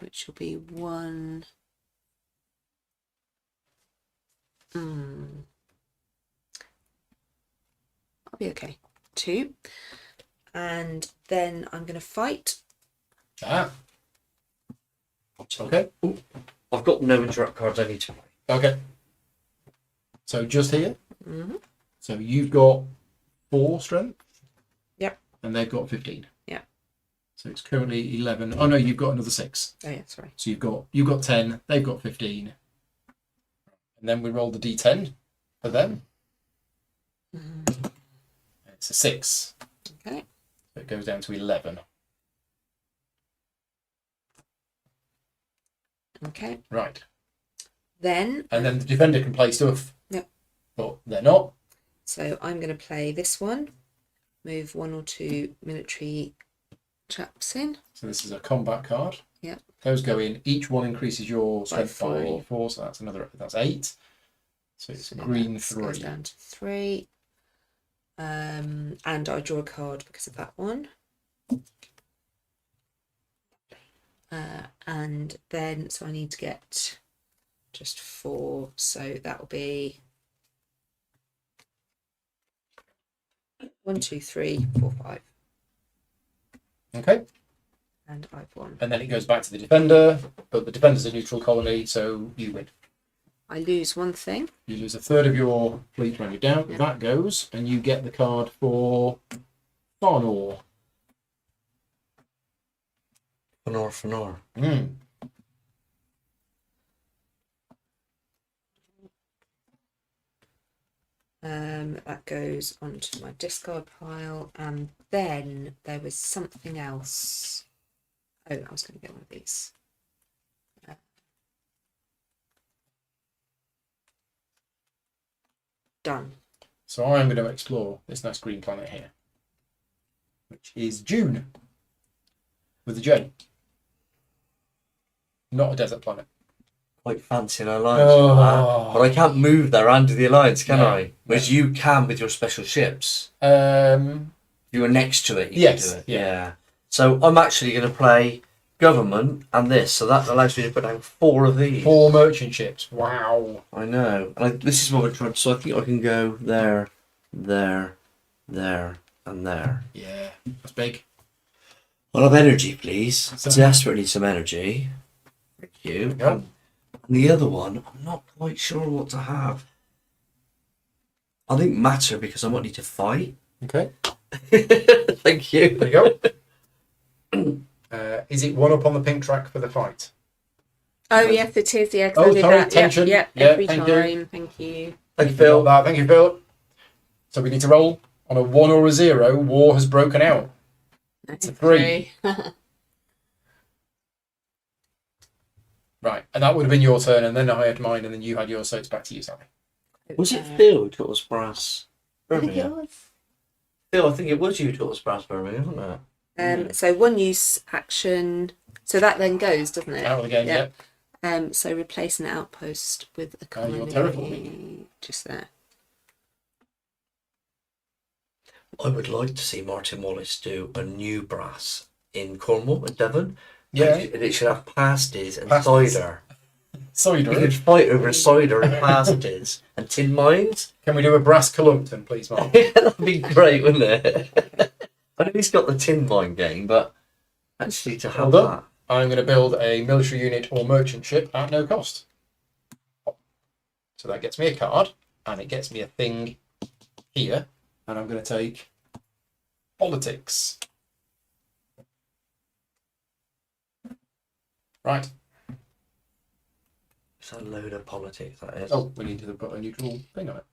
which will be 1. I'll be okay. 2. And then I'm going to fight. Ah. Okay. Ooh, I've got no interrupt cards I need to play. Okay. So just here. Mm-hmm. So you've got 4 strength. Yep. And they've got 15. Yep. So it's currently 11. Oh no, you've got another 6. Oh yeah, sorry. So you've got 10. They've got 15. And then we roll the d10 for them. It's a 6. Okay. So it goes down to 11. Okay. Right. Then. And then the defender can play stuff. Yep. But they're not. So I'm going to play this one. Move 1 or 2 military chaps in. So this is a combat card. Yeah. Those go in. Each one increases your strength by 4. 4. So that's 8. So it's So green that 3. goes down to 3. And I draw a card because of that one. And then, so I need to get just 4. So that will be 1, 2, 3, 4, 5. Okay. And I've won. And then it goes back to the defender, but the defender's a neutral colony, so you win. I lose 1 thing. You lose a third of your fleet when you're down. Yeah. That goes, and you get the card for Farnor. Fanor. That goes onto my discard pile, and then there was something else. Oh, I was going to get one of these. Done. So I'm going to explore this nice green planet here, which is June, with a J. Not a desert planet. Quite fancy an alliance. Oh. But I can't move there and do the alliance, can No, I? Whereas you can with your special ships. Um, You were next to it. You Yes, can do it. yeah. Yeah. So I'm actually going to play government and this, so that allows me to put down 4 of these. 4 merchant ships. Wow. I know. And this is what I'm trying. So I think I can go there, there, there, and there. Yeah, that's big. I'll have energy, please. So- Desperately some energy. Thank you. Yeah. And the other one, I'm not quite sure what to have. I think matter because I might need to fight. Okay, Thank you. there you go. Is it 1 up on the pink track for the fight? Oh, yes, it is. Yeah, 'cause Oh, I did sorry, that. tension. Yeah, Yeah, every thank you. time. Thank you. Thank you, Got Phil. that. Thank you, Phil. So we need to roll on a 1 or a 0. War has broken out. It's a 3. Right, and that would have been your turn, and then I had mine, and then you had yours, so it's back to you, Sally. Was it Phil who taught us brass? I think it Birmingham? was. Phil, I think it was you who taught us brass Birmingham, wasn't it? So 1 use action. So that then goes, doesn't it? Out of the game, yeah. So replace an outpost with a Oh, you're colony. terraforming. Just there. I would like to see Martin Wallace do a new brass in Cornwall and Devon. Yeah. And it should have pasties and Pasties. cider. You Cider. could fight over cider and pasties and tin mines. Can we do a brass Columpton, please, Mark? That'd be great, wouldn't it? I know he's got the tin mine game, but actually to have Hold on. that. I'm going to build a military unit or merchant ship at no cost. So that gets me a card, and it gets me a thing here, and I'm going to take politics. Right. It's a load of politics, that is. Oh, we need to put a neutral thing on it.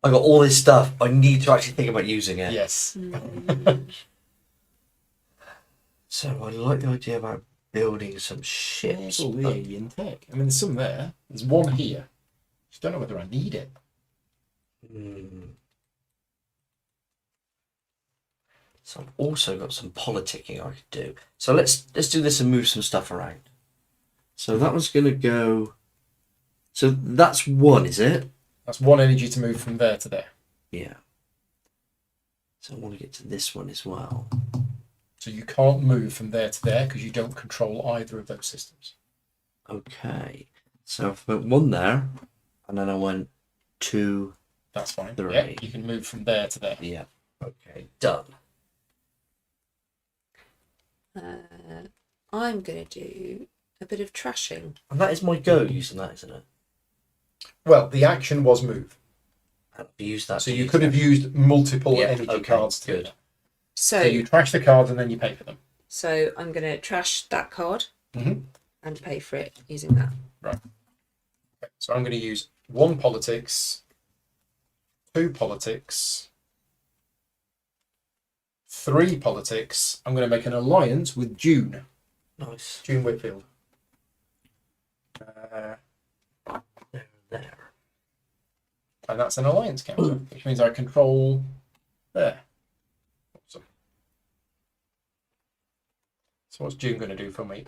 I got all this stuff. I need to actually think about using it. Yes. So I like the idea about building some ships. Where's all the alien tech? I mean, there's some there. There's one here. Just don't know whether I need it. So I've also got some politicking I could do. So let's do this and move some stuff around. So that one's gonna go. So that's one, is it? That's one energy to move from there to there. Yeah. So I want to get to this one as well. So you can't move from there to there because you don't control either of those systems. Okay. So if I put one there, and then I went 2. That's fine. Three. Yeah, you can move from there to there. Yeah. Okay. Done. I'm going to do a bit of trashing. And that is my go using that, isn't it? Well, the action was move. I've used that. So you could have used multiple Yeah, energy okay, cards to do good. that. So, So you trash the cards and then you pay for them. so I'm going to trash that card Mm-hmm. and pay for it using that. Right. Okay. So I'm going to use 1 politics, 2 politics, 3 politics. I'm going to make an alliance with June. Nice. June Whitfield. There. And that's an alliance counter, which means I control there. Awesome. So what's June going to do for me?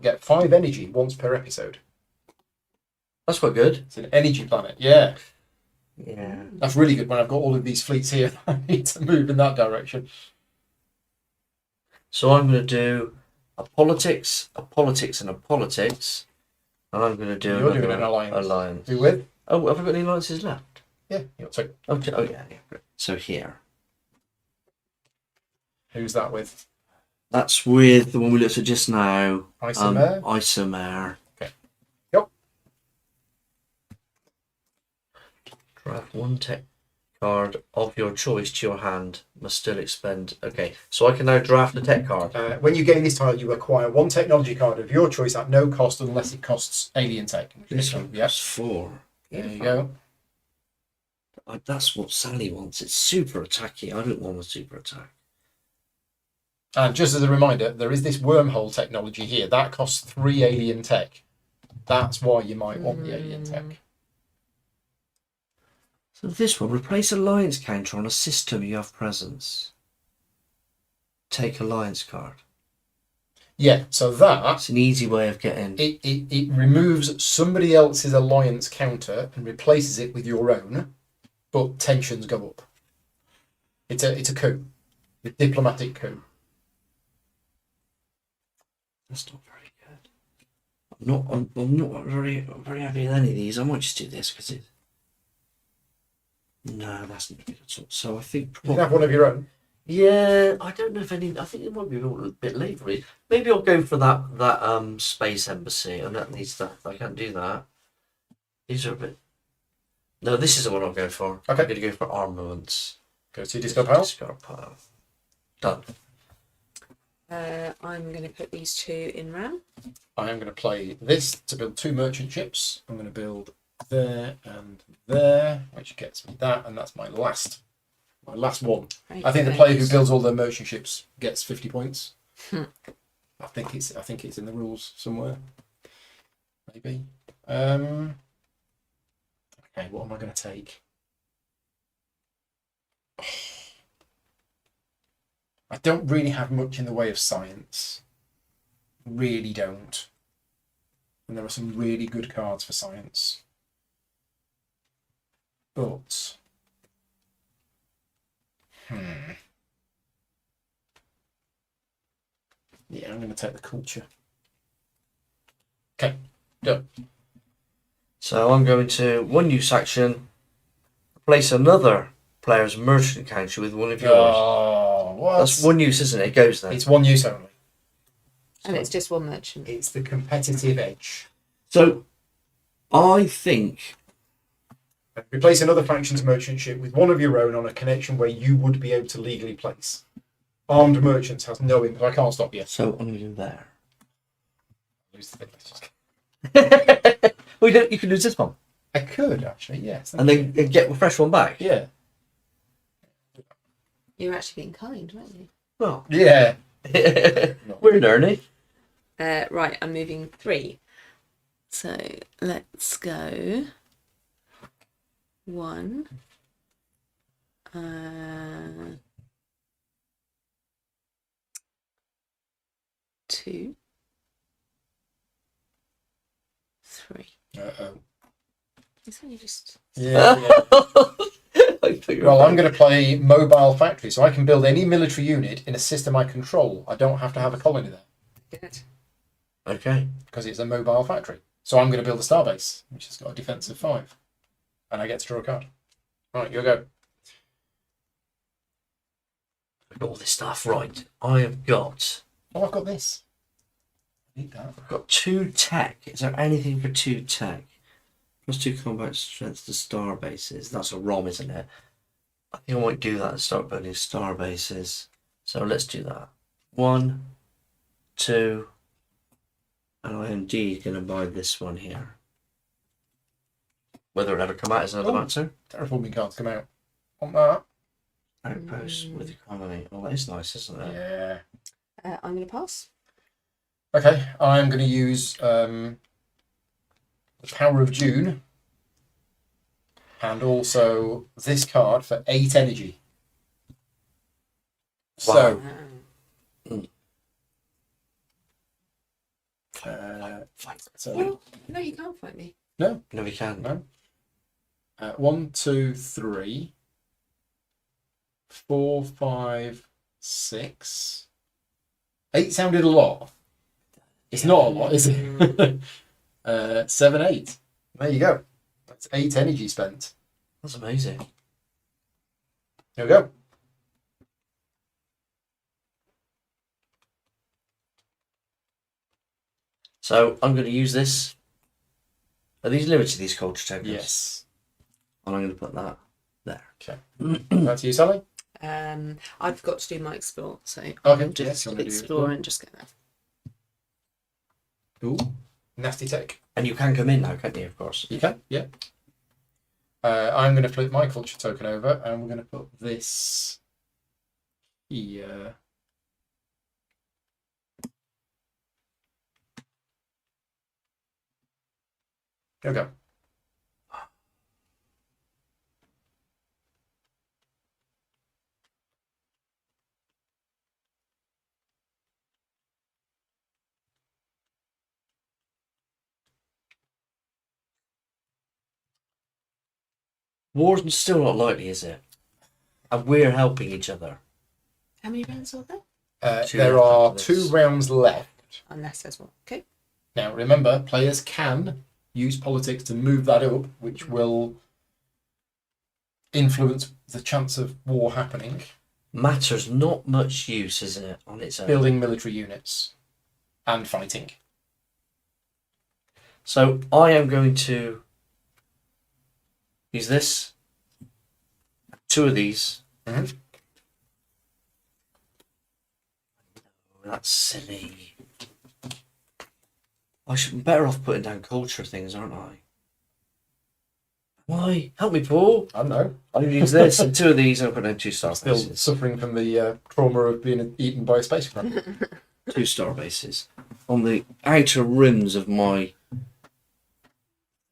Get 5 energy once per episode. That's quite good. It's an energy planet. Yeah, Yeah. that's really good when I've got all of these fleets here. I need to move in that direction. So I'm going to do a politics, and a politics, and I'm going to do You're another doing an alliance. alliance. Who with? Oh, have I got any alliances left? Yeah, you're two. Okay. Oh yeah. Great. So here, Who's that with? that's with the one we looked at just now. Isomer? Isomer. Okay. Yep. Draft 1 tech card of your choice to your hand. Must still expend. Okay, so I can now draft a tech card. When you gain this tile, you acquire 1 technology card of your choice at no cost unless it costs alien tech. This one Yep. costs 4. There you go. That's what Sally wants. It's super attacky. I don't want a super attack. And just as a reminder, there is this wormhole technology here. That costs 3 alien tech. That's why you might want the alien tech. So this one, replace alliance counter on a system you have presence. Take alliance card. Yeah, so that That's an easy way of getting. it removes somebody else's alliance counter and replaces it with your own, but tensions go up. It's a coup, a diplomatic coup. That's not very good. I'm not very happy with any of these. I might just do this because it. No, that's not good at all. So I think. You can have one of your own. Yeah, I don't know if any. I think it might be a little bit late for it. Maybe I'll go for that space embassy, and that needs that. I can't do that. These are a bit. No, this is the one I'll go for. Okay. I'm going to go for armaments. Go to your discard pile. Discard pile. Done. I'm going to put these 2 in RAM. I am going to play this to build 2 merchant ships. I'm going to build there and there, which gets me that, and that's my last one. I think the player who builds all the merchant ships gets 50 points. I think it's in the rules somewhere. Maybe. Okay, what am I going to take? I don't really have much in the way of science. Really don't. And there are some really good cards for science. But Yeah, I'm going to take the culture. Okay, done. So I'm going to one use action, replace another player's merchant counter with one of yours. Oh, what? That's one use, isn't it? It goes then. It's one use only. And it's just one merchant. It's the competitive edge. So I think Replace another faction's merchant ship with one of your own on a connection where you would be able to legally place. Armed merchants has no impact. I can't stop you. so. I'm going to do there. Lose the bit, let's just- Well, you can lose this one, I could actually, yes. and then get a fresh one back. Yeah. You're actually being kind, weren't you? Well, Yeah. we're learning. Right, I'm moving 3. So let's go 1. 2. 3. Uh-oh. It's only just. Yeah. Well, I'm going to play mobile factory, so I can build any military unit in a system I control. I don't have to have a colony there Good. Okay. because it's a mobile factory. So I'm going to build a starbase, which has got a defense of 5, and I get to draw a card. Right, you go. I've got all this stuff right. I have got. Oh, I've got this. I need that. I've got 2 tech. Is there anything for 2 tech? +2 combat strength to star bases. That's a ROM, isn't it? I think I might do that and start building star bases. So let's do that. 1, 2, and I am indeed going to buy this one here. Whether it ever come out is another Oh. matter. Terraforming cards come out. Want that? Outpost with economy. Oh, that is nice, isn't it? Yeah. I'm going to pass. Okay, I'm going to use the Power of June and also this card for 8 energy. So, Fine. so Well, no, you can't fight me. No, we can. no. 1, 2, 3, 4, 5, 6. 8 sounded a lot. It's not a lot, is it? 7, 8. There you go. That's 8 energy spent. That's amazing. There we go. So I'm going to use this. Are these limited, these culture tokens? Yes. And I'm going to put that there. Okay. Back to you, Sally. I've got to do my explore, so Okay, I'll yes, just you wanna do explore explore? and just go there. Ooh. Nasty tech. And you can come in now, can't you, of course? You can, yeah. I'm going to flip my culture token over and we're going to put this here. There we go. War's still not likely, is it? And we're helping each other. How many rounds are there? Two There left are after 2 this. rounds left. Unless there's one. Okay. Now, remember, players can use politics to move that up, which will influence the chance of war happening. Matter's not much use, isn't it, on its own? Building military units and fighting. So I am going to use this. 2 of these. Mhm. Oh, that's silly. I should be better off putting down culture things, aren't I? Why? Help me, Paul. I don't know. I'm going to use this and 2 of these and I'll put down 2 star Still bases. suffering from the trauma of being eaten by a spacecraft. 2 star bases on the outer rims of my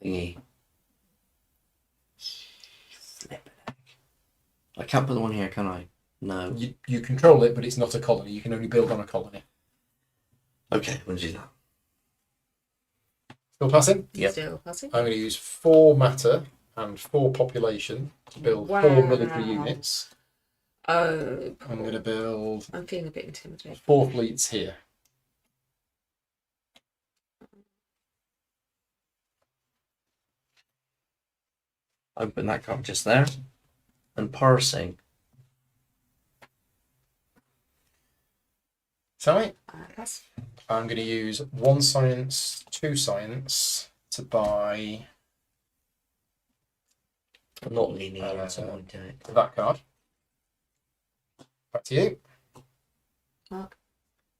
thingy. Flippin' heck. I can't put the one here, can I? No. You control it, but it's not a colony. You can only build on a colony. Okay, I'm going to do that. Still passing? Yep. Still passing. I'm going to use 4 matter and 4 population to build 4 military units. Oh, I'm going to build I'm feeling a bit intimidated. 4 fleets here. I'm putting that card just there. And parsing. So Pass. I'm going to use 1 science, 2 science to buy I'm not leaning into my deck. that card. Back to you. Mark.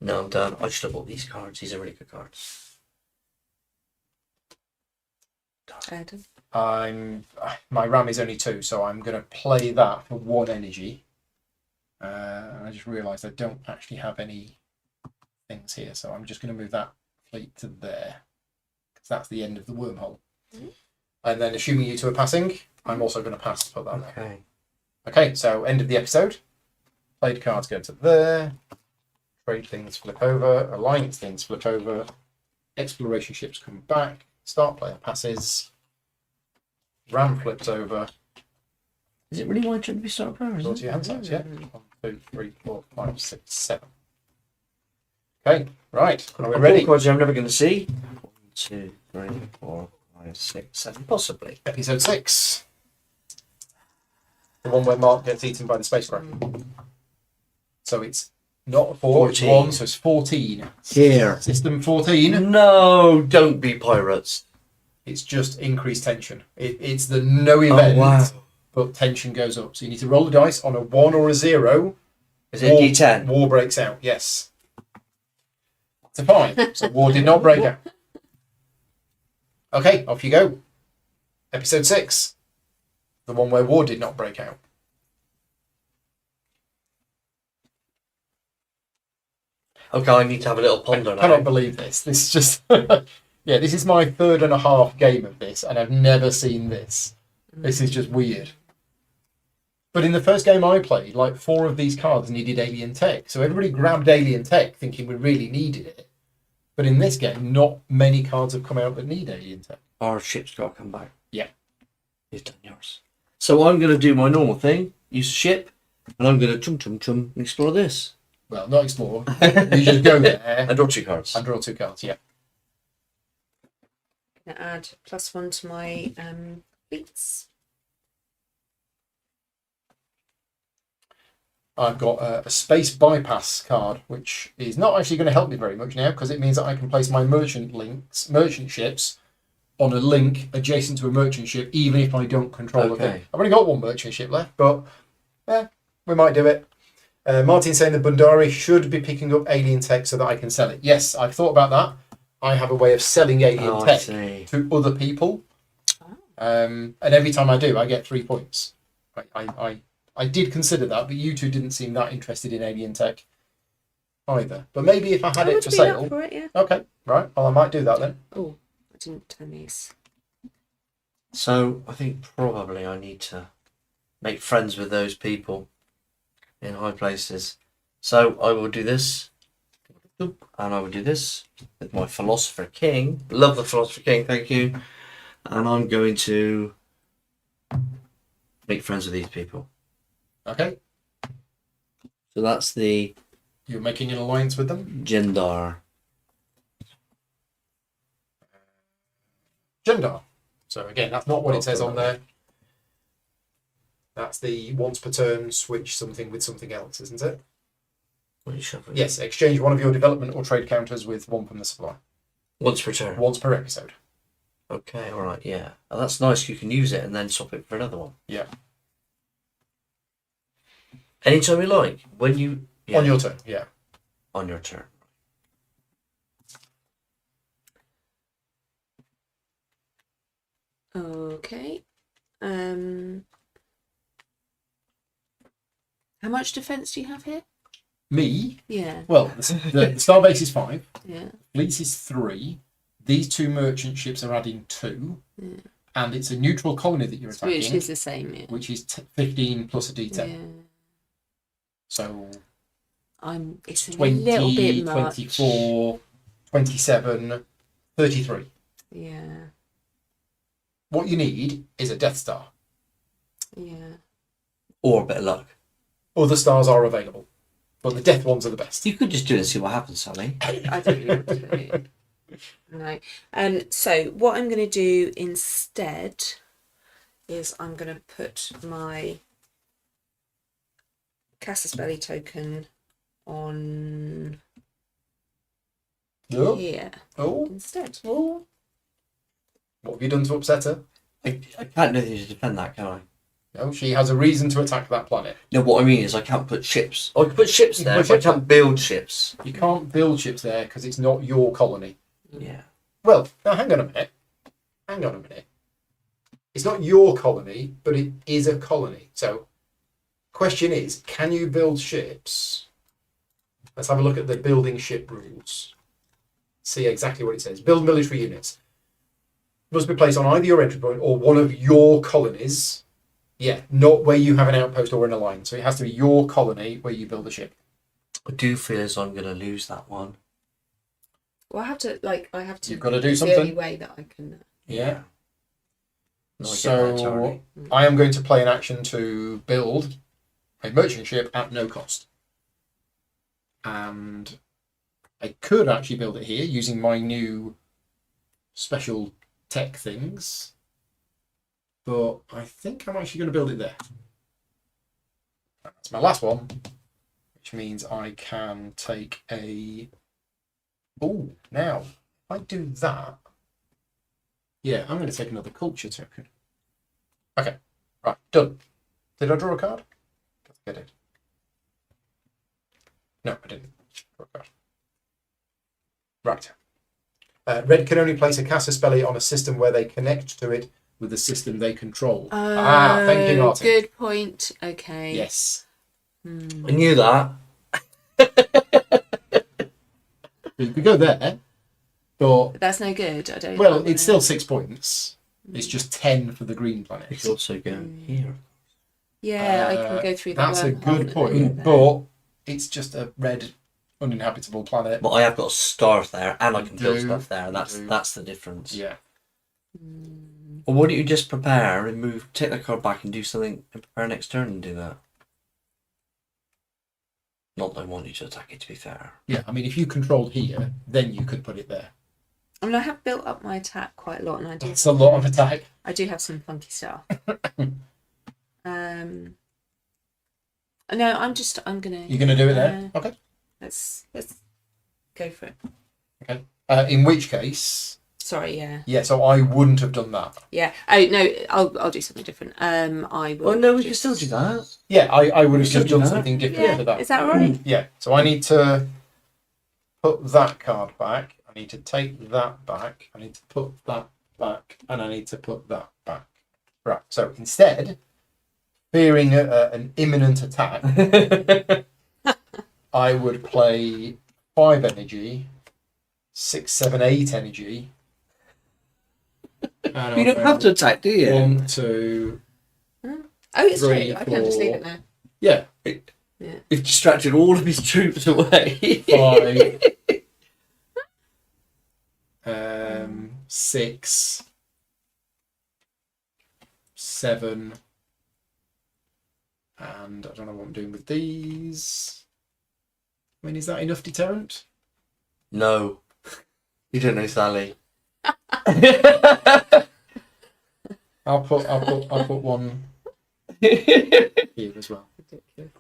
No, I'm done. I should have bought these cards. These are really good cards. Adam. My RAM is only 2, so I'm going to play that for 1 energy. I just realised I don't actually have any things here, so I'm just going to move that fleet to there because that's the end of the wormhole. And then, assuming you two are passing, I'm also going to pass to put that there. Okay. Okay, so end of the episode. Played cards go to there. Trade things flip over. Alliance things flip over. Exploration ships come back. Start player passes. Ram flips over. Is it really my turn to be start player? Go to your hand size, yeah. 1, 2, 3, 4, 5, 6, 7. Okay, right. Are we ready? Cards I'm never going to see. 1, 2, 3, 4, 5, 6, 7, possibly. Episode 6. The one where Mark gets eaten by the spacecraft. So it's not 4, it's 14. 1, so it's 14. Here. System 14. No, don't be pirates. It's just increased tension. It's the no event, Oh, wow. but tension goes up. So you need to roll the dice on a 1 or a 0. Is it a D10? War breaks out, yes. It's a 5, so war did not break out. Okay, off you go. Episode 6. The one where war did not break out. Okay, I need to have a little ponder I now. cannot believe this. This is just... yeah, this is my 3.5 game of this, and I've never seen this. This is just weird. But in the first game I played, like 4 of these cards needed alien tech. So everybody grabbed alien tech thinking we really needed it. But in this game, not many cards have come out that need alien tech. Our ship's got to come back. Yeah. You've done yours. So I'm going to do my normal thing, use a ship, and I'm going to and explore this. Well, not explore. You just go there And draw 2 cards. and draw 2 cards, yeah. Gonna add +1 to my beats. I've got a space bypass card, which is not actually going to help me very much now because it means that I can place my merchant ships on a link adjacent to a merchant ship, even if I don't control the thing. I've only got 1 merchant ship left, but we might do it. Martin's saying the Bundari should be picking up alien tech so that I can sell it. Yes, I've thought about that. I have a way of selling alien tech to other people, and every time I do, I get 3 points. I did consider that, but you two didn't seem that interested in alien tech either. But maybe if I had it for sale... For it, yeah. Okay, right. Well, I might do that then. Oh, I didn't turn these. So I think probably I need to make friends with those people in high places. So I will do this. And I will do this with my Philosopher King. Love the Philosopher King, thank you. And I'm going to make friends with these people. Okay. So that's the You're making an alliance with them? Jindar. Jindar. So again, that's not what it says on there. That's the once per turn switch something with something else, isn't it? What are you shuffling? Yes, exchange one of your development or trade counters with 1 from the supply. Once per turn. Once per episode. Okay, alright, yeah. Oh, that's nice, you can use it and then swap it for another one. Yeah. Anytime you like. When you... Yeah. On your turn, yeah. On your turn. Okay. How much defense do you have here? Me? Yeah. Well, the starbase is 5. Yeah. Fleets is 3. These 2 merchant ships are adding 2. Yeah. And it's a neutral colony that you're attacking. Which is the same, yeah. Which is 15 plus a d10. Yeah. So it's a 20, little bit much. 24, 27, 33. Yeah. What you need is a Death Star. Yeah. Or a bit of luck. Other stars are available, but the Death ones are the best. You could just do it and see what happens, Sally. I don't really want to do it. No. So what I'm going to do instead is I'm going to put my Casus Belli token on Oh, here oh, instead. oh. What have you done to upset her? I can't do anything to defend that, can I? No, she has a reason to attack that planet. No, what I mean is I can't put ships. I can put ships You can there, put but I ships can't build ships. You can't build ships there because it's not your colony. Yeah. Well, now hang on a minute. Hang on a minute. It's not your colony, but it is a colony. So, question is, can you build ships? Let's have a look at the building ship rules. See exactly what it says. Build military units. Must be placed on either your entry point or one of your colonies. Yeah, not where you have an outpost or an alliance. So it has to be your colony where you build a ship. I do feel as I'm going to lose that one. Well, I have to. You've got to do it's something. the only way that I can. Yeah. No, I get that So entirely. I am going to play an action to build a merchant ship at no cost. And I could actually build it here using my new special tech things. But I think I'm actually going to build it there. That's my last one. Which means I can take a... Oh, now, if I do that... Yeah, I'm going to take another culture token. Okay, right, done. Did I draw a card? I think I did. No, I didn't draw a card. Right. Red can only place a Casus Belli on a system where they connect to it with the system they control. Thank you, Martin. Good point. Okay. Yes. I knew that. You could go there, but... But that's no good. I don't. Well, it's still 6 points. It's just 10 for the green planet. It's also going here. Yeah, I can go through. That's a wormhole good that point, they've got but it's just a red, uninhabitable planet. But I have got a star there, and I can build do, stuff there, and you do. that's the difference. Yeah. Or why don't you just prepare and move, take that card back and do something, and prepare next turn and do that? Not that I want you to attack it, to be fair. Yeah, I mean, if you controlled here, then you could put it there. I mean, I have built up my attack quite a lot, and I do. That's a lot of attack. I do have some funky stuff. No, I'm gonna. You're going to do it there? Okay. Let's go for it. Okay. In which case... Sorry, yeah. Yeah, so I wouldn't have done that. Yeah. Oh no, I'll do something different. I will. Oh no, we can still do that. Yeah, I would have Still just do done that. something different Yeah, to that. is that right? Yeah, so I need to put that card back. I need to take that back. I need to put that back. And I need to put that back. Right, so instead, fearing an imminent attack, I would play 5 energy, 6, 7, 8 energy. And You don't have to attack, do you? 1, 2... Oh, it's 3, true. I can just leave 4. it there. Yeah, Yeah. We've distracted all of his troops away. 5, 6, 7, and I don't know what I'm doing with these. I mean, is that enough deterrent? No. You don't know Sally. I'll put one here as well. Ridiculous.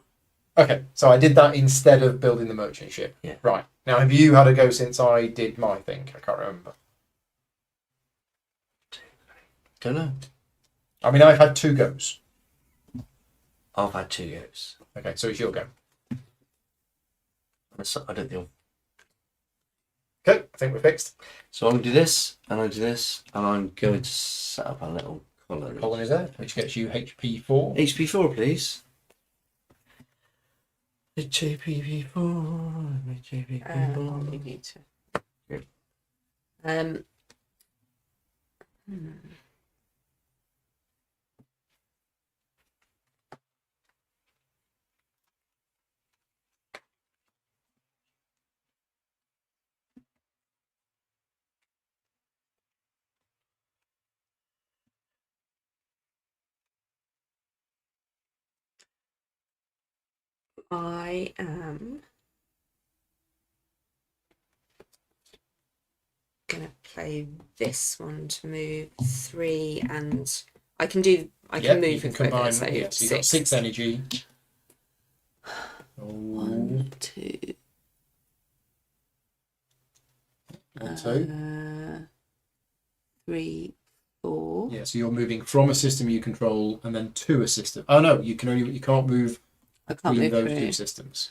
Okay, so I did that instead of building the merchant ship. Yeah. Right. Now, have you had a go since I did my thing? I can't remember. Don't know. I mean, I've had 2 goes. I've had 2 goes. Okay, so it's your go. I don't think. Okay, I think we're fixed. So I'm going to do this, and I do this, and I'm going to set up a little colony. Colony there, which gets you HP 4. HP 4, please. HP 4. HP I'll 4. leave you to. Good. I am gonna play this one to move 3, and I can do. I Yeah, can move you can with both. combine. So Yeah, so you've got 6 energy. Oh, 1, 2, 1, 2. 3, 4. Yeah, so you're moving from a system you control and then to a system. Oh no, you can't move I can't between move those through. 2 systems.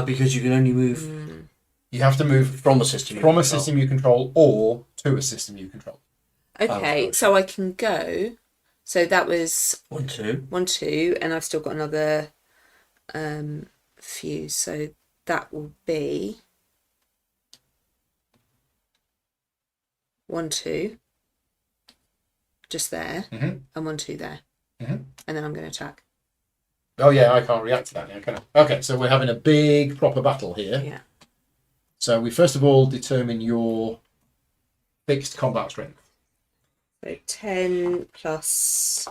Because you can only move You have to move from a system. you control or to a system you control. Okay, Oh, so I can go. So that was 1, 2. 1, 2, and I've still got another few. So that will be 1, 2, just there, Mhm. and 1, 2 there, Mhm. and then I'm going to attack. Oh yeah, I can't react to that now, can I? Okay, so we're having a big proper battle here. Yeah. So we first of all determine your fixed combat strength. So 10 plus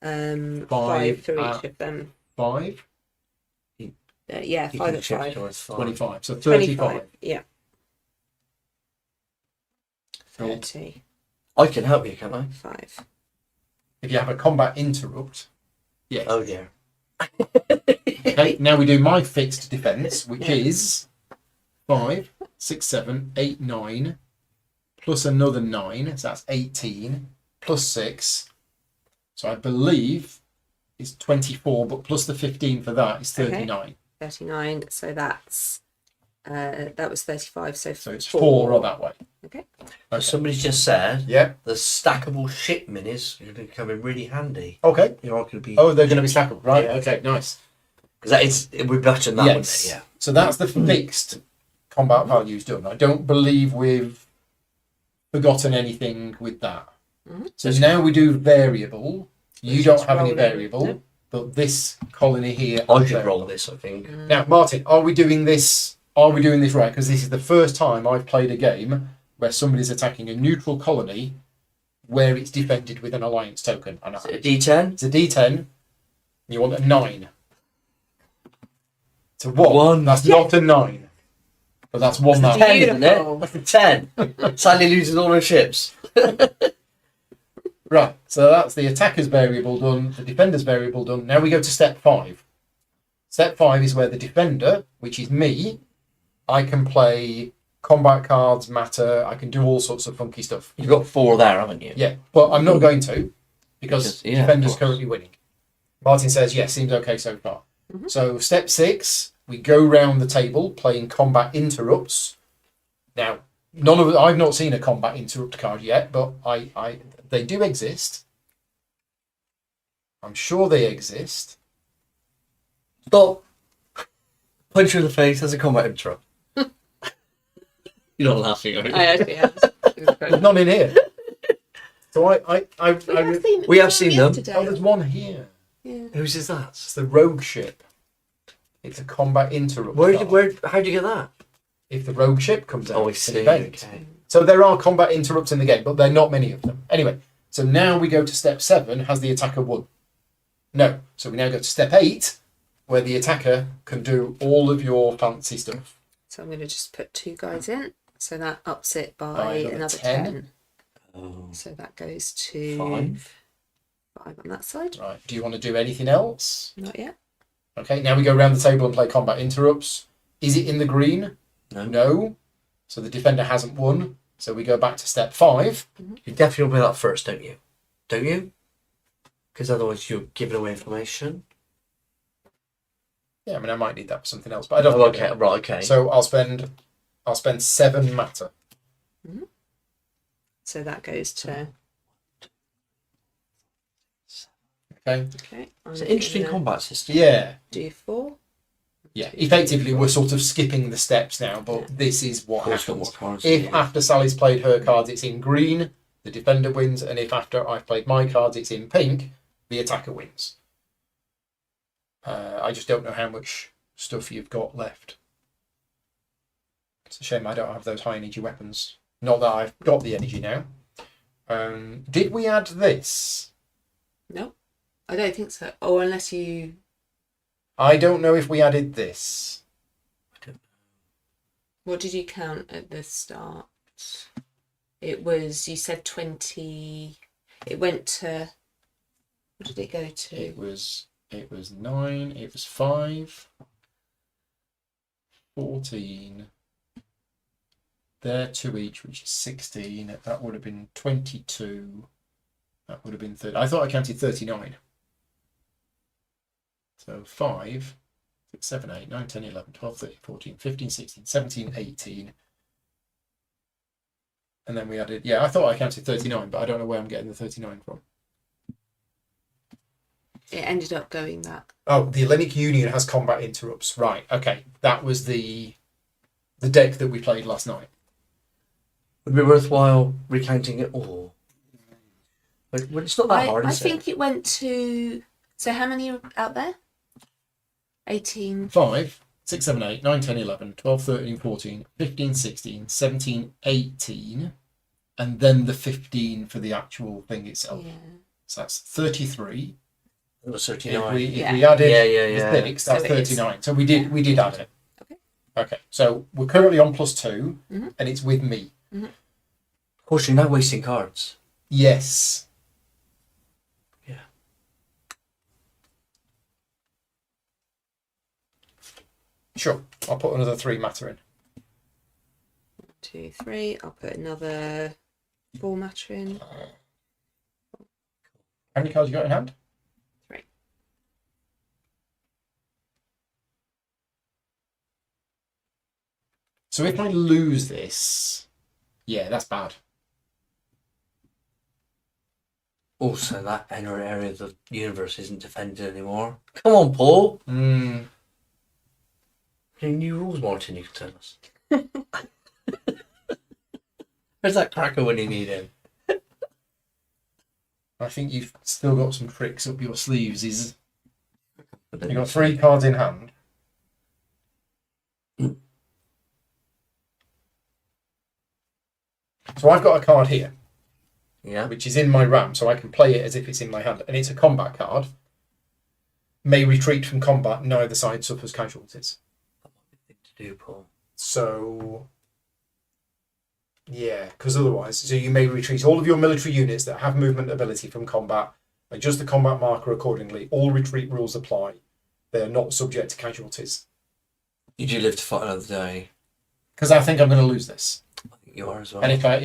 5 5 for at each of them. 5, Yeah, You 5 can at shift 5. towards 5. 25. So 35. 25. Yeah. Cool. 30. I can help you, can I? 5. If you have a combat interrupt, yes. Oh, yeah. Okay, now we do my fixed defense, which Yeah. is 5, 6, 7, 8, 9, plus another 9, so that's 18, plus 6. So I believe it's 24, but plus the 15 for that is 39. 39. So that's that was 35. So it's 4 that way. Okay. Okay. Somebody's just said Yeah. the stackable ship minis are going to come in really handy. Okay. You're not going to be. Oh, they're going to be stackable. Right. Yeah. Okay. Nice. Because it would be better than that, wouldn't Yes. it? Yeah. So that's the fixed combat values done. I don't believe we've forgotten anything with that. Mhm. So now we do variable. You Let's don't just have any roll in. variable, No. but this colony here. I has should variable. roll this, I think. Now, Martin, are we doing this? Are we doing this right? Because this is the first time I've played a game where somebody's attacking a neutral colony where it's defended with an alliance token. And Is it a D10? it's a D10. You want a 9. It's a 1. One. That's not a 9. But that's 1 That's now. a 10, isn't Beautiful. it? That's a 10. Sally loses all her ships. Right, so that's the attacker's variable done, the defender's variable done. Now we go to step 5. Step 5 is where the defender, which is me, I can play combat cards, matter, I can do all sorts of funky stuff. You've got 4 there, haven't you? Yeah, but I'm not going to because Yeah, of defender's course. currently winning. Martin says, yes, seems okay so far. Mhm. So step 6, we go round the table playing combat interrupts. Now, I've not seen a combat interrupt card yet, but they do exist. I'm sure they exist. Stop. Punch you in the face as a combat interrupt. You're not laughing, are you? I actually have. There's none in here. So We have seen them. oh, there's one here. Yeah. Whose is that? It's the rogue ship. It's a combat interrupt. card. How'd you get that? If the rogue ship comes out, Oh, I it's an see. event. Okay. So there are combat interrupts in the game, but there are not many of them. Anyway, so now we go to step 7. Has the attacker won? No. So we now go to step 8, where the attacker can do all of your fancy stuff. So I'm going to just put 2 guys in. So that ups it by By another another 10. 10. Oh. So that goes to 5. 5 on that side. Right. Do you want to do anything else? Not yet. Okay. Now we go around the table and play combat interrupts. Is it in the green? No. No. So the defender hasn't won. So we go back to step 5. You definitely want to play that first, don't you? Don't you? Because otherwise you're giving away information. Yeah, I mean I might need that for something else, but I don't. Oh, think I okay. do. Right, okay. So I'll spend 7 matter. So that goes to. Okay. Okay. It's an interesting combat system. Yeah. Do 4. Yeah. Effectively, we're sort of skipping the steps now, but Yeah. this is what Of course, got more happens. cards. If after Sally's played her cards, it's in green, the defender wins, and if after I've played my cards, it's in pink, the attacker wins. I just don't know how much stuff you've got left. It's a shame I don't have those high energy weapons. Not that I've got the energy now. Did we add this? No, I don't think so. Oh, unless you. I don't know if we added this. What did you count at the start? It was, you said 20. It went to, what did it go to? It was 9, it was 5, 14. There 2 each, which is 16. That would have been 22. That would have been 30. I thought I counted 39. So 5, 6, 7, 8, 9, 10, 11, 12, 13, 14, 15, 16, 17, 18. And then we added, I thought I counted 39, but I don't know where I'm getting the 39 from. It ended up going that. Oh, the Hellenic Union has combat interrupts. Right, okay. That was the deck that we played last night. Would it be worthwhile recounting it all? But it's not that hard, I is think it went to, so how many are out there? 18. 5, 6, 7, 8, 9, 10, 11, 12, 13, 14, 15, 16, 17, 18, and then the 15 for the actual thing itself. Yeah. So that's 33. It was If 39. we added Yeah. the 6, that's So it is. 39. So we did add it. Okay. So we're currently on +2, Mhm. and it's with me. Of course, you're not wasting cards. Yes. Yeah. Sure. I'll put another 3 matter in. 1, 2, 3. I'll put another 4 matter in. How many cards you got in hand? 3. So if I lose this, that's bad. Also, that inner area of the universe isn't defended anymore. Come on, Paul. Any new rules, Martin, you can tell us? Where's that cracker when you need him? I think you've still got some tricks up your sleeves. You've got 3 cards in hand. So I've got a card here, which is in my RAM, so I can play it as if it's in my hand. And it's a combat card. May retreat from combat, neither side suffers casualties. That might be the thing to do, Paul. So, because otherwise, so you may retreat all of your military units that have movement ability from combat, adjust the combat marker accordingly. All retreat rules apply. They are not subject to casualties. You do live to fight another day. Because I think I'm going to lose this. I think you are as well. And if I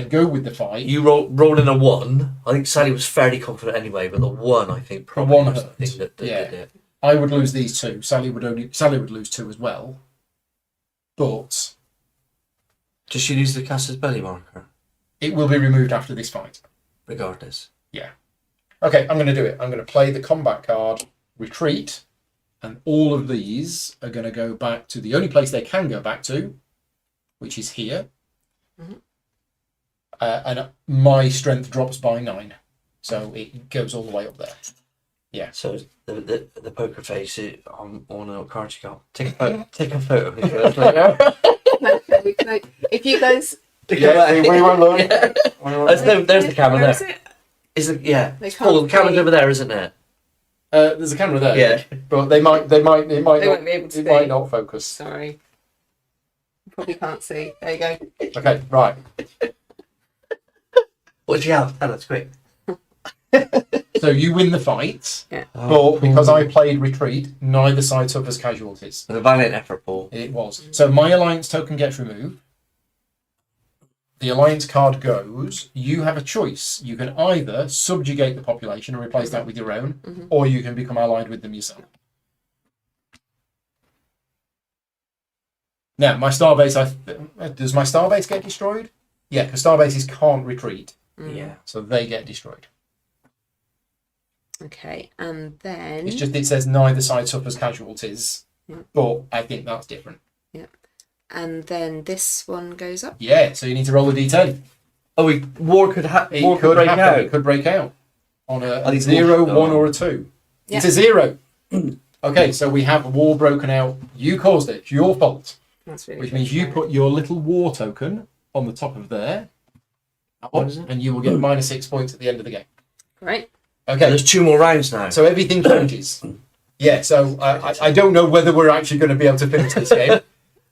go with the fight, You roll in a 1. I think Sally was fairly confident anyway, but the 1 I think probably one was hurt. the thing that did it. I would lose these 2. Sally would lose 2 as well. But Does she lose the Casus Belli marker? it will be removed after this fight. Regardless. Okay, I'm going to do it. I'm going to play the combat card, retreat, and all of these are going to go back to the only place they can go back to, which is here. Mhm. And my strength drops by 9. So it goes all the way up there. So the poker face on what card you got. Take a photo. Of it. If you guys, We won't look. There's the camera where is there. it? Is it? They can't Paul, the camera's see. over there, isn't it? There's a camera there. Yeah. But they might They not, won't be able to it see. might not focus. Sorry. Probably can't see. There you go. Okay, right. What do you have? Tell us quick. So you win the fight, Yeah. but because I played retreat, neither side suffers casualties. A valiant effort, Paul. It was. So my alliance token gets removed. The alliance card goes. You have a choice. You can either subjugate the population and replace that with your own, or you can become allied with them yourself. Now, my starbase, does my starbase get destroyed? Yeah, because starbases can't retreat, Yeah. so they get destroyed. Okay, and then It's just it says neither side suffers casualties, Yeah. but I think that's different. and then this one goes up. Yeah, so you need to roll a d10. Oh, war could It break happen. out. It could break out on I a think 0, war- 1, or a 2. Yeah. It's a 0. Okay, so we have a war broken out. You caused it. It's your fault. That's really Which good means to you know. put your little war token on the top of there. What is it? And you will get -6 points at the end of the game. Right. Okay, There's 2 more rounds now. so everything changes. Yeah, so I don't know whether we're actually going to be able to finish this game.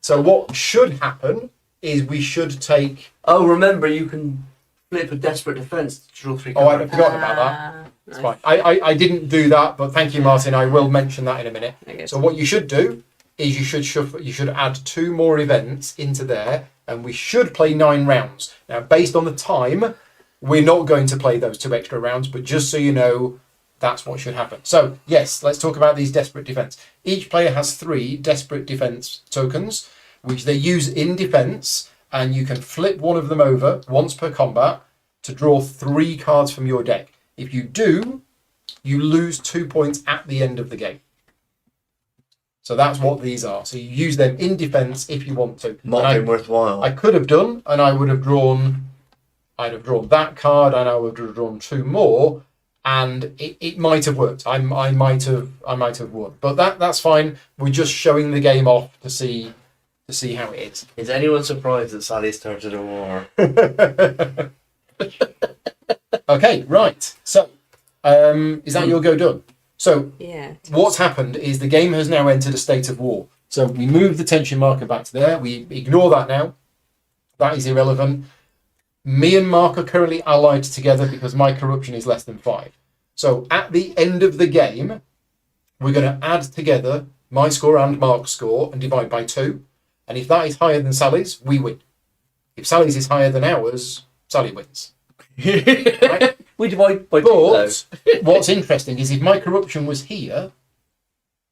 So what should happen is we should take. Oh, remember, you can flip a desperate defense to draw 3 Oh, I'd cards. forgotten about that. It's Nice. fine. I didn't do that, but thank you, Martin. I will mention that in a minute. Okay. So what you should do is you should shuffle, you should add 2 more events into there, and we should play 9 rounds. Now, based on the time, we're not going to play those 2 extra rounds, but just so you know, that's what should happen. So yes, let's talk about these desperate defense. Each player has 3 desperate defense tokens, which they use in defense, and you can flip one of them over once per combat to draw 3 cards from your deck. If you do, you lose 2 points at the end of the game. So that's what these are. So you use them in defense if you want to. Not been worthwhile. I could have done, and I would have drawn. I'd have drawn that card, and I would have drawn 2 more, and it might have worked. I might have won, but that's fine. We're just showing the game off to see how it is. Is anyone surprised that Sally started a war? Okay, right. So, is that your go done? So, Yeah. what's happened is the game has now entered a state of war. So we move the tension marker back to there. We ignore that now. That is irrelevant. Me and Mark are currently allied together because my corruption is less than 5. So at the end of the game, we're going to add together my score and Mark's score and divide by 2. And if that is higher than Sally's, we win. If Sally's is higher than ours, Sally wins. Right? We divide by 2. But what's interesting is if my corruption was here,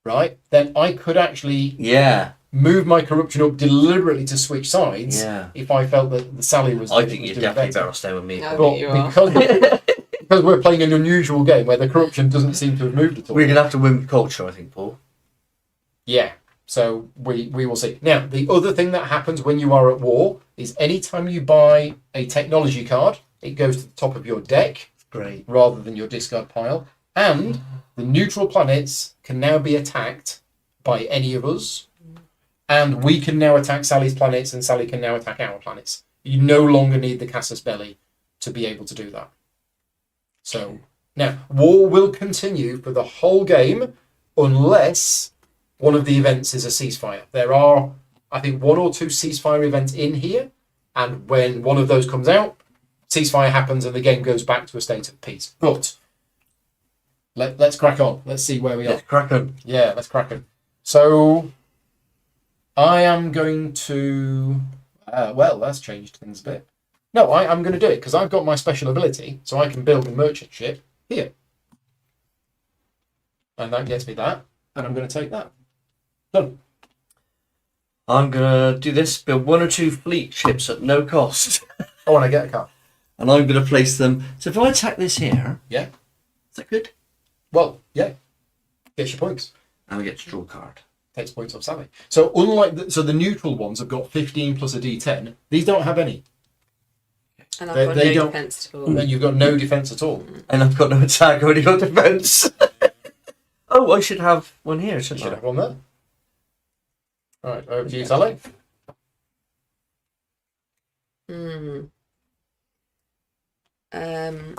right, then I could actually Yeah. move my corruption up deliberately to switch sides Yeah. if I felt that the Sally was. I think was you're doing definitely better. better off staying with me. No. But You are. because we're playing an unusual game where the corruption doesn't seem to have moved at all. We're going to have to win with culture, I think, Paul. Yeah. So we will see. Now, the other thing that happens when you are at war is anytime you buy a technology card, it goes to the top of your deck Great. rather than your discard pile. And the neutral planets can now be attacked by any of us. And we can now attack Sally's planets, and Sally can now attack our planets. You no longer need the Casus Belli to be able to do that. So, now, war will continue for the whole game unless one of the events is a ceasefire. There are, I think, 1 or 2 ceasefire events in here, and when one of those comes out, ceasefire happens and the game goes back to a state of peace. But let's crack on. Let's see where we are. Let's crack on. Yeah, let's crack on. So I am going to. Well, that's changed things a bit. No, I'm going to do it because I've got my special ability, so I can build a merchant ship here. And that gets me that, and I'm going to take that. Done. I'm going to do this, build 1 or 2 fleet ships at no cost. Oh, and I get a card. And I'm going to place them. So if I attack this here, Yeah. is that good? Well, yeah. Gets your points. And we get to draw a card. Takes points off Sally. So unlike the neutral ones have got 15 plus a D10. These don't have any. And I've They- got they no don't- defense at all. And then you've got no defense at all. And I've got no attack, I've only got defense. Oh, I should have one here, You shouldn't should I? have one there. All right, over to you, Sally. Hmm. Um.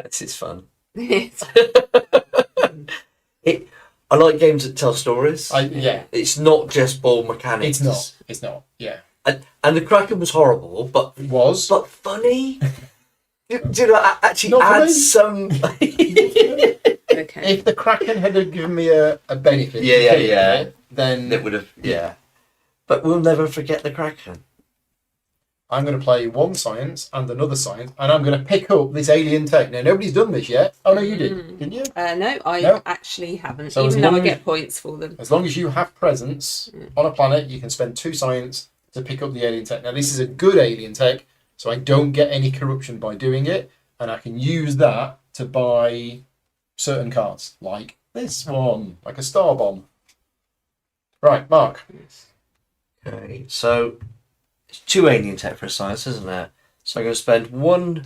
This is fun. it's- I like games that tell stories. Yeah, It's not just ball mechanics. it's not. It's not. Yeah, And the Kraken was horrible, but it was. funny. Do you know, actually Not for add me. some. okay. If the Kraken had given me a benefit, Yeah. then It would have, yeah. But we'll never forget the Kraken. I'm going to play 1 science and another science, and I'm going to pick up this alien tech. Now, nobody's done this yet. Oh, no, you did, didn't you? No, I No. actually haven't. So as even though I long as- get points for them. As long as you have presence on a planet, you can spend 2 science to pick up the alien tech. Now, this is a good alien tech, so I don't get any corruption by doing it, and I can use that to buy certain cards, like this one, like a star bomb. Right, Mark. Okay, so it's 2 alien tech for a science, isn't it? So I'm going to spend 1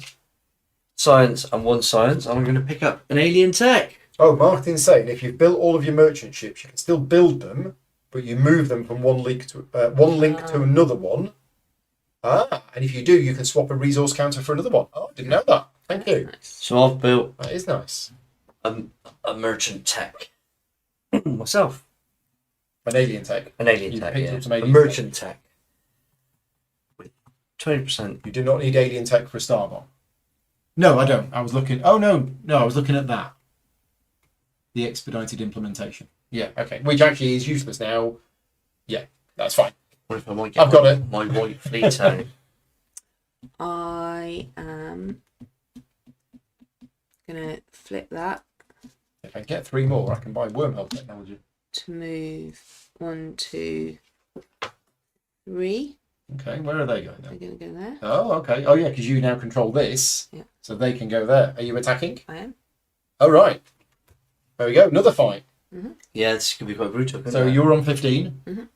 science and 1 science, and I'm going to pick up an alien tech. Oh, Martin's saying if you've built all of your merchant ships, you can still build them, but you move them from one link to another one. And if you do, you can swap a resource counter for another one. Oh, I didn't know that. Thank you. Nice. So I've built That is nice. a merchant tech myself. An alien tech. An alien You tech, picked yeah. up some A alien merchant tech. With 20%. You do not need alien tech for a star bomb. No, I don't. I was looking. Oh no, I was looking at that. The expedited implementation. Yeah, okay. Which actually is useless now. Yeah, that's fine. What if I might get I've got it. my white fleet out? I am gonna flip that If I get 3 more, I can buy wormhole technology. to move 1, 2, 3. Okay, where are they going They're then? gonna go there. Oh, okay. Oh, yeah, because you now control this. Yeah. So they can go there. Are you attacking? I am. Oh, right. There we go. Another fight. Yeah, this could be quite brutal. couldn't So it? you're on 15. Mhm.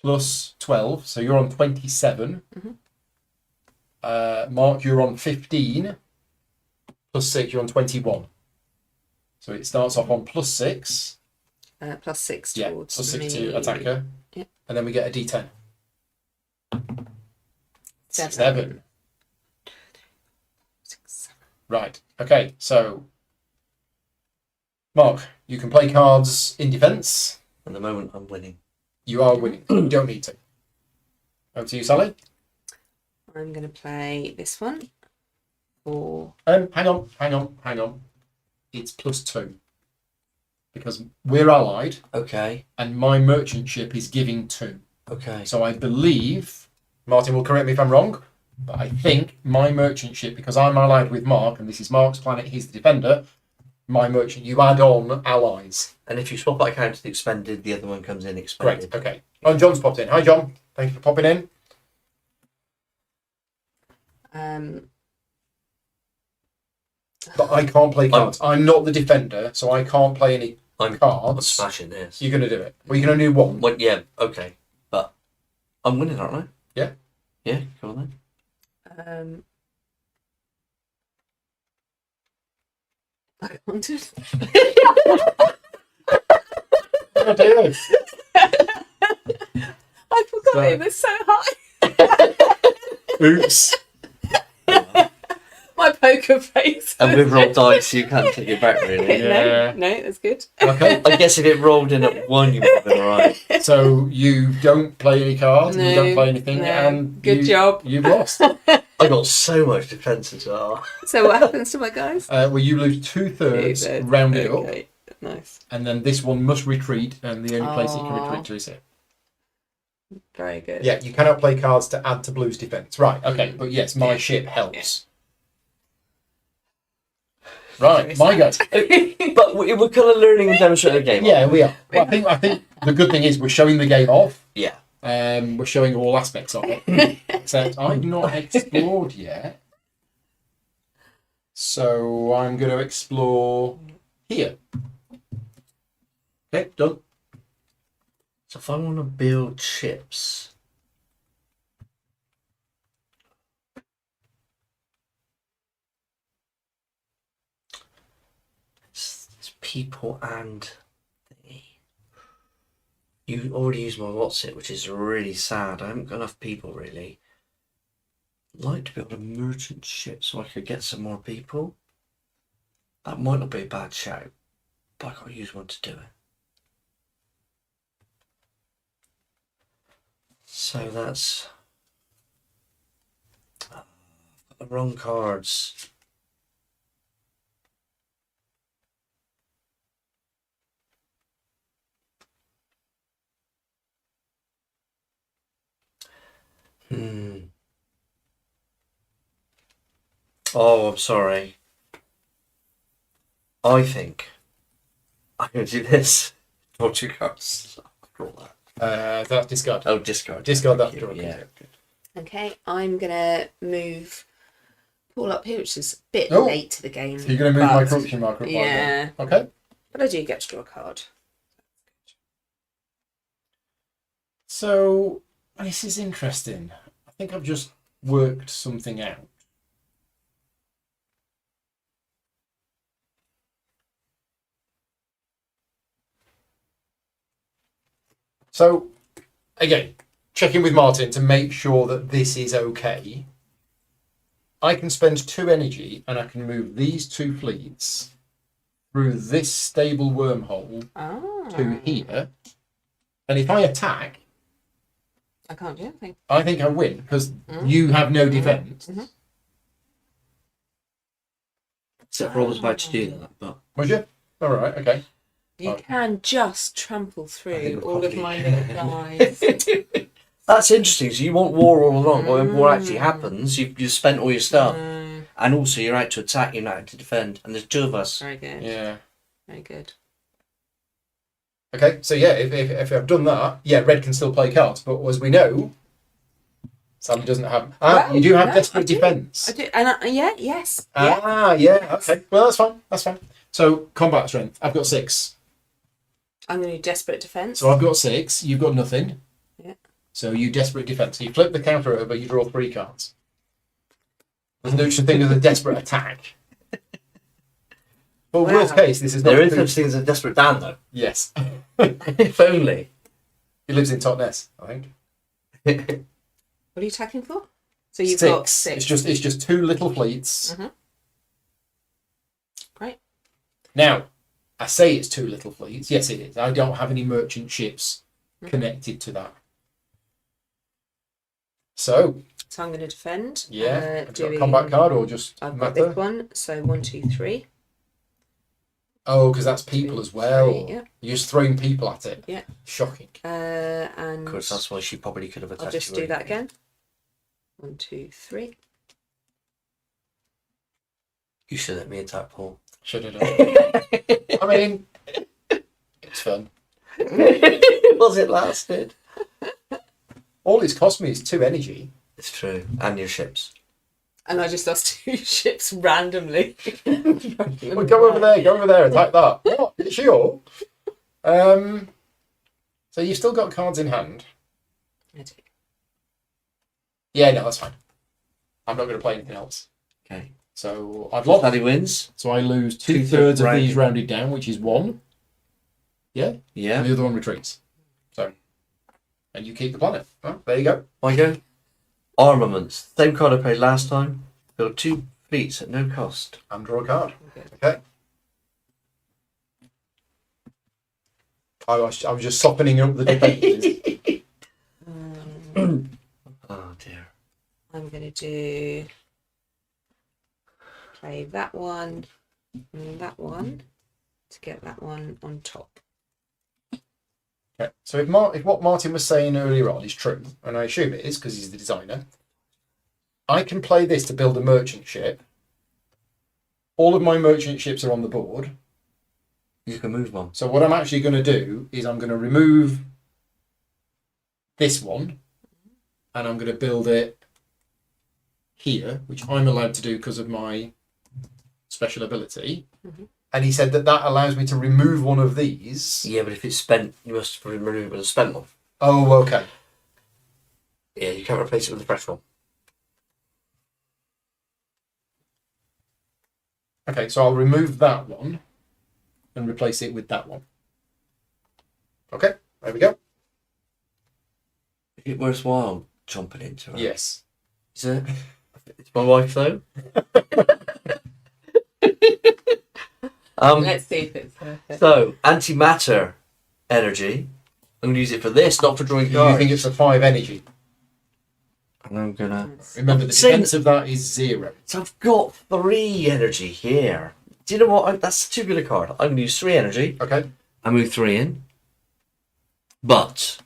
Plus 12. So you're on 27. Mhm. Mark, you're on 15. Plus 6, you're on 21. So it starts off on plus 6. Plus 6 Yeah, towards plus 6 me. to attacker. Yeah. And then we get a d10. 7. 7. 6, 7. Right. Okay. So, Mark, you can play cards in defence. At the moment, I'm winning. You are winning. You don't need to. Over to you, Sally. I'm gonna play this one for Hang on. It's plus 2. Because we're allied Okay. and my merchant ship is giving 2. Okay. So I believe, Martin will correct me if I'm wrong, but I think my merchant ship, because I'm allied with Mark and this is Mark's planet, he's the defender, my merchant, you add on allies. And if you swap that account to the expended, the other one comes in expended. Great, okay. Oh, and John's popped in. Hi, John. Thank you for popping in. But I can't play cards. I'm not the defender, so I can't play any I'm cards. smashing this. You're going to do it. Well, you can only do one. Well, yeah, okay. But I'm winning, aren't I? Yeah. Yeah, go on then. I can't do it. Oh, dear. I forgot So- it was so high. Oops. My poker face. And with rolled dice, you can't take it back, really. Yeah. No, that's good. Okay. I guess if it rolled in at 1, you would have been alright. So you don't play any cards, and you No, don't play anything, no. and Good job. You've lost. I got so much defence as well. So what happens to my guys? Well, you lose 2/3 Two-thirds. rounded up, Okay, nice. and then this one must retreat, and the only place it can Aw. retreat to is here. Very good. Yeah, you cannot play cards to add to Blue's defence. Right, okay, but yes, my ship helps. Right, my go. But we're kind of learning and demonstrating the game. Yeah, we are. Well, I think the good thing is we're showing the game off. Yeah. We're showing all aspects of it. Except I've not explored yet. So I'm going to explore here. Okay, done. So if I want to build ships... It's people and... You already used my what's it, which is really sad. I haven't got enough people, really. I'd like to build a merchant ship so I could get some more people. That might not be a bad shout, but I gotta use one to do it. So that's... got the wrong cards. Oh, I'm sorry. I think I'm going to do this. Draw 2 cards. Draw that. That's discard. Oh, discard. Discard that. Thank you, Draw. yeah. Okay, I'm gonna move Paul up here, which is a bit Oh. late to the game. So you're going to move my but- corruption marker up by Yeah, one. Okay. but I do get to draw a card. So this is interesting. I think I've just worked something out. So, again, checking with Martin to make sure that this is okay. I can spend 2 energy and I can move these 2 fleets through this stable wormhole Ah. to here. And if I attack, I can't do anything. I think I win because you have no defense. Mhm. Except for I was about to do that, but Was you? All right. Okay. You Oh. can just trample I through think all of probably- my little guys. that's interesting. So you want war all along. When war actually happens, you've spent all your stuff, and also you're out to attack, you're not out to defend, and there's two of us. Very good. Yeah. Very good. Okay. So yeah, if I've done that, yeah, red can still play cards. But as we know, Sam doesn't have. Well, you do have no, desperate I do. defense. I do. And yes. Yeah. Yeah. Okay. Well, that's fine. That's fine. So combat strength. I've got 6. I'm going to do desperate defense. So I've got 6. You've got nothing. Yeah. So you desperate defense. So you flip the counter over. You draw 3 cards. There's no such thing as a desperate attack. But Wow. worst case, this is not. There is such thing as a desperate Dan, though. Yes. If only. He lives in Totnes, I think. What are you attacking for? So you've 6. got 6. It's just 2 little fleets. Mhm. Great. Now, I say it's 2 little fleets. Yes, it is. I don't have any merchant ships connected to that. So So I'm going to defend. yeah, have you got a doing- combat card or just I've got matter? this one. So 1, 2, 3. Oh, because that's people as well. 3, yeah. You're just throwing people at it. Yeah. Shocking. And Of course, that's why she probably could have attacked I'll just you do that anyway. again. 1, 2, 3. You should let me attack Paul. Should have done. I mean, it's fun. Was it lasted? All it's cost me is 2 energy. It's true. And your ships. And I just lost 2 ships randomly. Well, go over there, attack that. What? You sure? So you've still got cards in hand. I do. Yeah, no, that's fine. I'm not going to play anything else. Okay. So I've lost. Paddy wins. So I lose 2/3 Two-thirds of rounded. these rounded down, which is 1. Yeah? Yeah. And the other one retreats. So, and you keep the planet. Oh, there you go. I go. Armaments. Same card I played last time. Build 2 fleets at no cost. And draw a card. Okay. Okay. I was just softening up the defenses. Oh dear. I'm going to do play that one and that one to get that one on top. Okay. So if what Martin was saying earlier on is true, and I assume it is because he's the designer, I can play this to build a merchant ship. All of my merchant ships are on the board. You can move one. So what I'm actually going to do is I'm going to remove this one, and I'm going to build it here, which I'm allowed to do because of my special ability. Mhm. And he said that allows me to remove one of these. Yeah, but if it's spent, you must remove it with a spent one. Oh, okay. Yeah, you can't replace it with a fresh one. Okay, so I'll remove that one and replace it with that one. Okay, there we go. Is it worthwhile jumping into it? Yes. Is it? It's my wife though. Let's see if it's So antimatter energy. I'm gonna use it for this, not for drawing You cards. think it's a 5 energy. And I'm gonna. Remember, the Same- defense of that is 0. So I've got 3 energy here. Do you know what? That's too good a card. I'm gonna use 3 energy. Okay. I move 3 in. But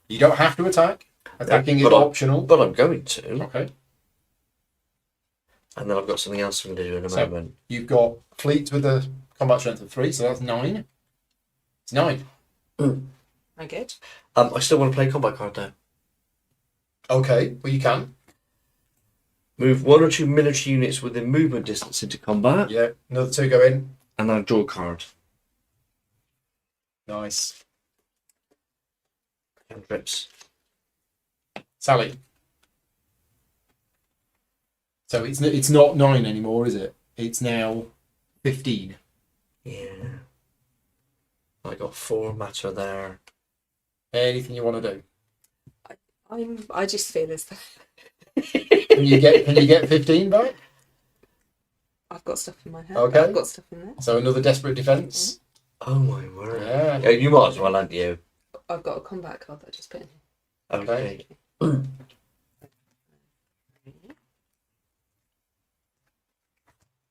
You don't have to attack. Attacking is But I'm- optional. but I'm going to. Okay. And then I've got something else I'm gonna do in a So- moment. You've got fleets with a combat strength of 3, so that's 9. It's 9. very good. I still want to play combat card though. Okay, well you can. Move 1 or 2 military units within movement distance into combat, Yeah, another 2 go in. and then I draw a card. Nice. And trips. Sally. So it's not 9 anymore, is it? It's now 15. Yeah. I got 4 matter there. Anything you want to do? I just feel as though Can you get 15 back? I've got stuff in my hand. Okay. I've got stuff in there. So another desperate defence. Oh my word. Yeah. Yeah, you might as well, hadn't you? I've got a combat card that I just put in here. Okay.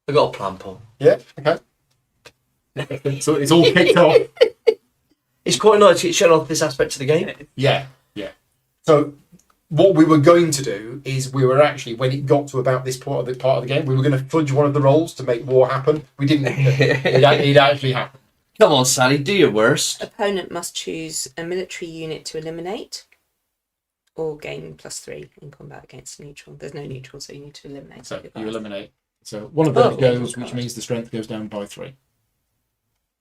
I got a plan, Paul. Yeah. Okay. So it's all kicked off. It's quite nice to get shown off this aspect of the game. Yeah. Yeah. So what we were going to do is we were actually, when it got to about this part of the game, we were going to fudge one of the rolls to make war happen. We didn't. It actually happened. Come on, Sally, do your worst. Opponent must choose a military unit to eliminate or gain +3 in combat against neutral. There's no neutral, so you need to eliminate. So it. you eliminate. So one of those Oh. goes, which means the strength goes down by 3.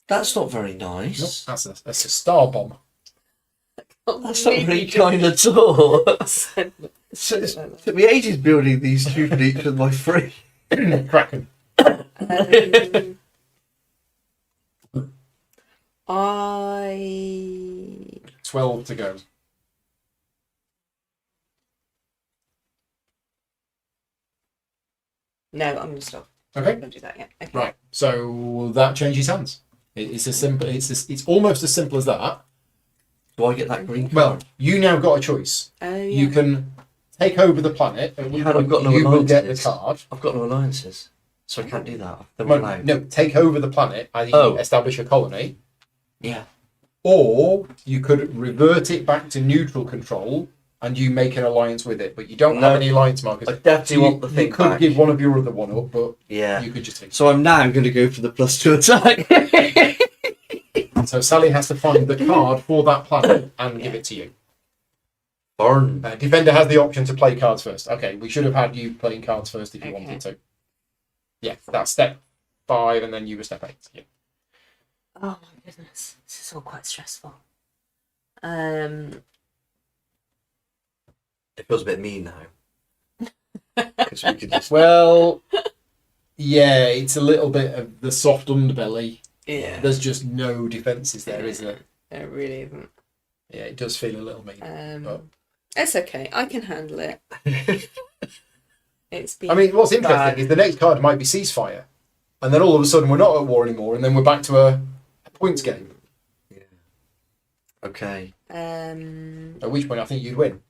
That's not very Nope, nice. that's a star bomb. That's not very kind at all. So it took me ages building these two fleets with my 3. Kraken. I 12 to go. no, I'm going to stop. Okay. I'm going to do that yet. Okay. Right. So that changes hands. It's as simple. It's almost as simple as that. Do I get that green card? Well, you now got a choice. Oh, yeah. You can take over the planet, and Yeah, I've got no you will get the alliances. card. I've got no alliances, so I can't do that. They're No, allowed. no, take over the planet, i.e. Oh. establish a colony, Yeah. or you could revert it back to neutral control and you make an alliance with it, but you don't No. have any alliance markers. I definitely you, want the you thing could back. give one of your other one up, but Yeah. you could just take it. So I'm now going to go for the +2 attack. So Sally has to find the card for that planet and give it to you. Burn. Defender has the option to play cards first. Okay, we should have had you playing cards first if you Okay. wanted to. Yeah, that's step 5, and then you were step 8. Yeah. Oh my goodness, this is all quite stressful. It feels a bit mean now. 'Cause we could just... Well, yeah, it's a little bit of the soft underbelly. Yeah, There's just no defences there, is there? it really isn't. Yeah, it does feel a little mean. Oh. It's okay. I can handle it. It's been. I mean, what's interesting bad. is the next card might be ceasefire, and then all of a sudden we're not at war anymore, and then we're back to a points game. Yeah. Okay. At which point I think you'd win.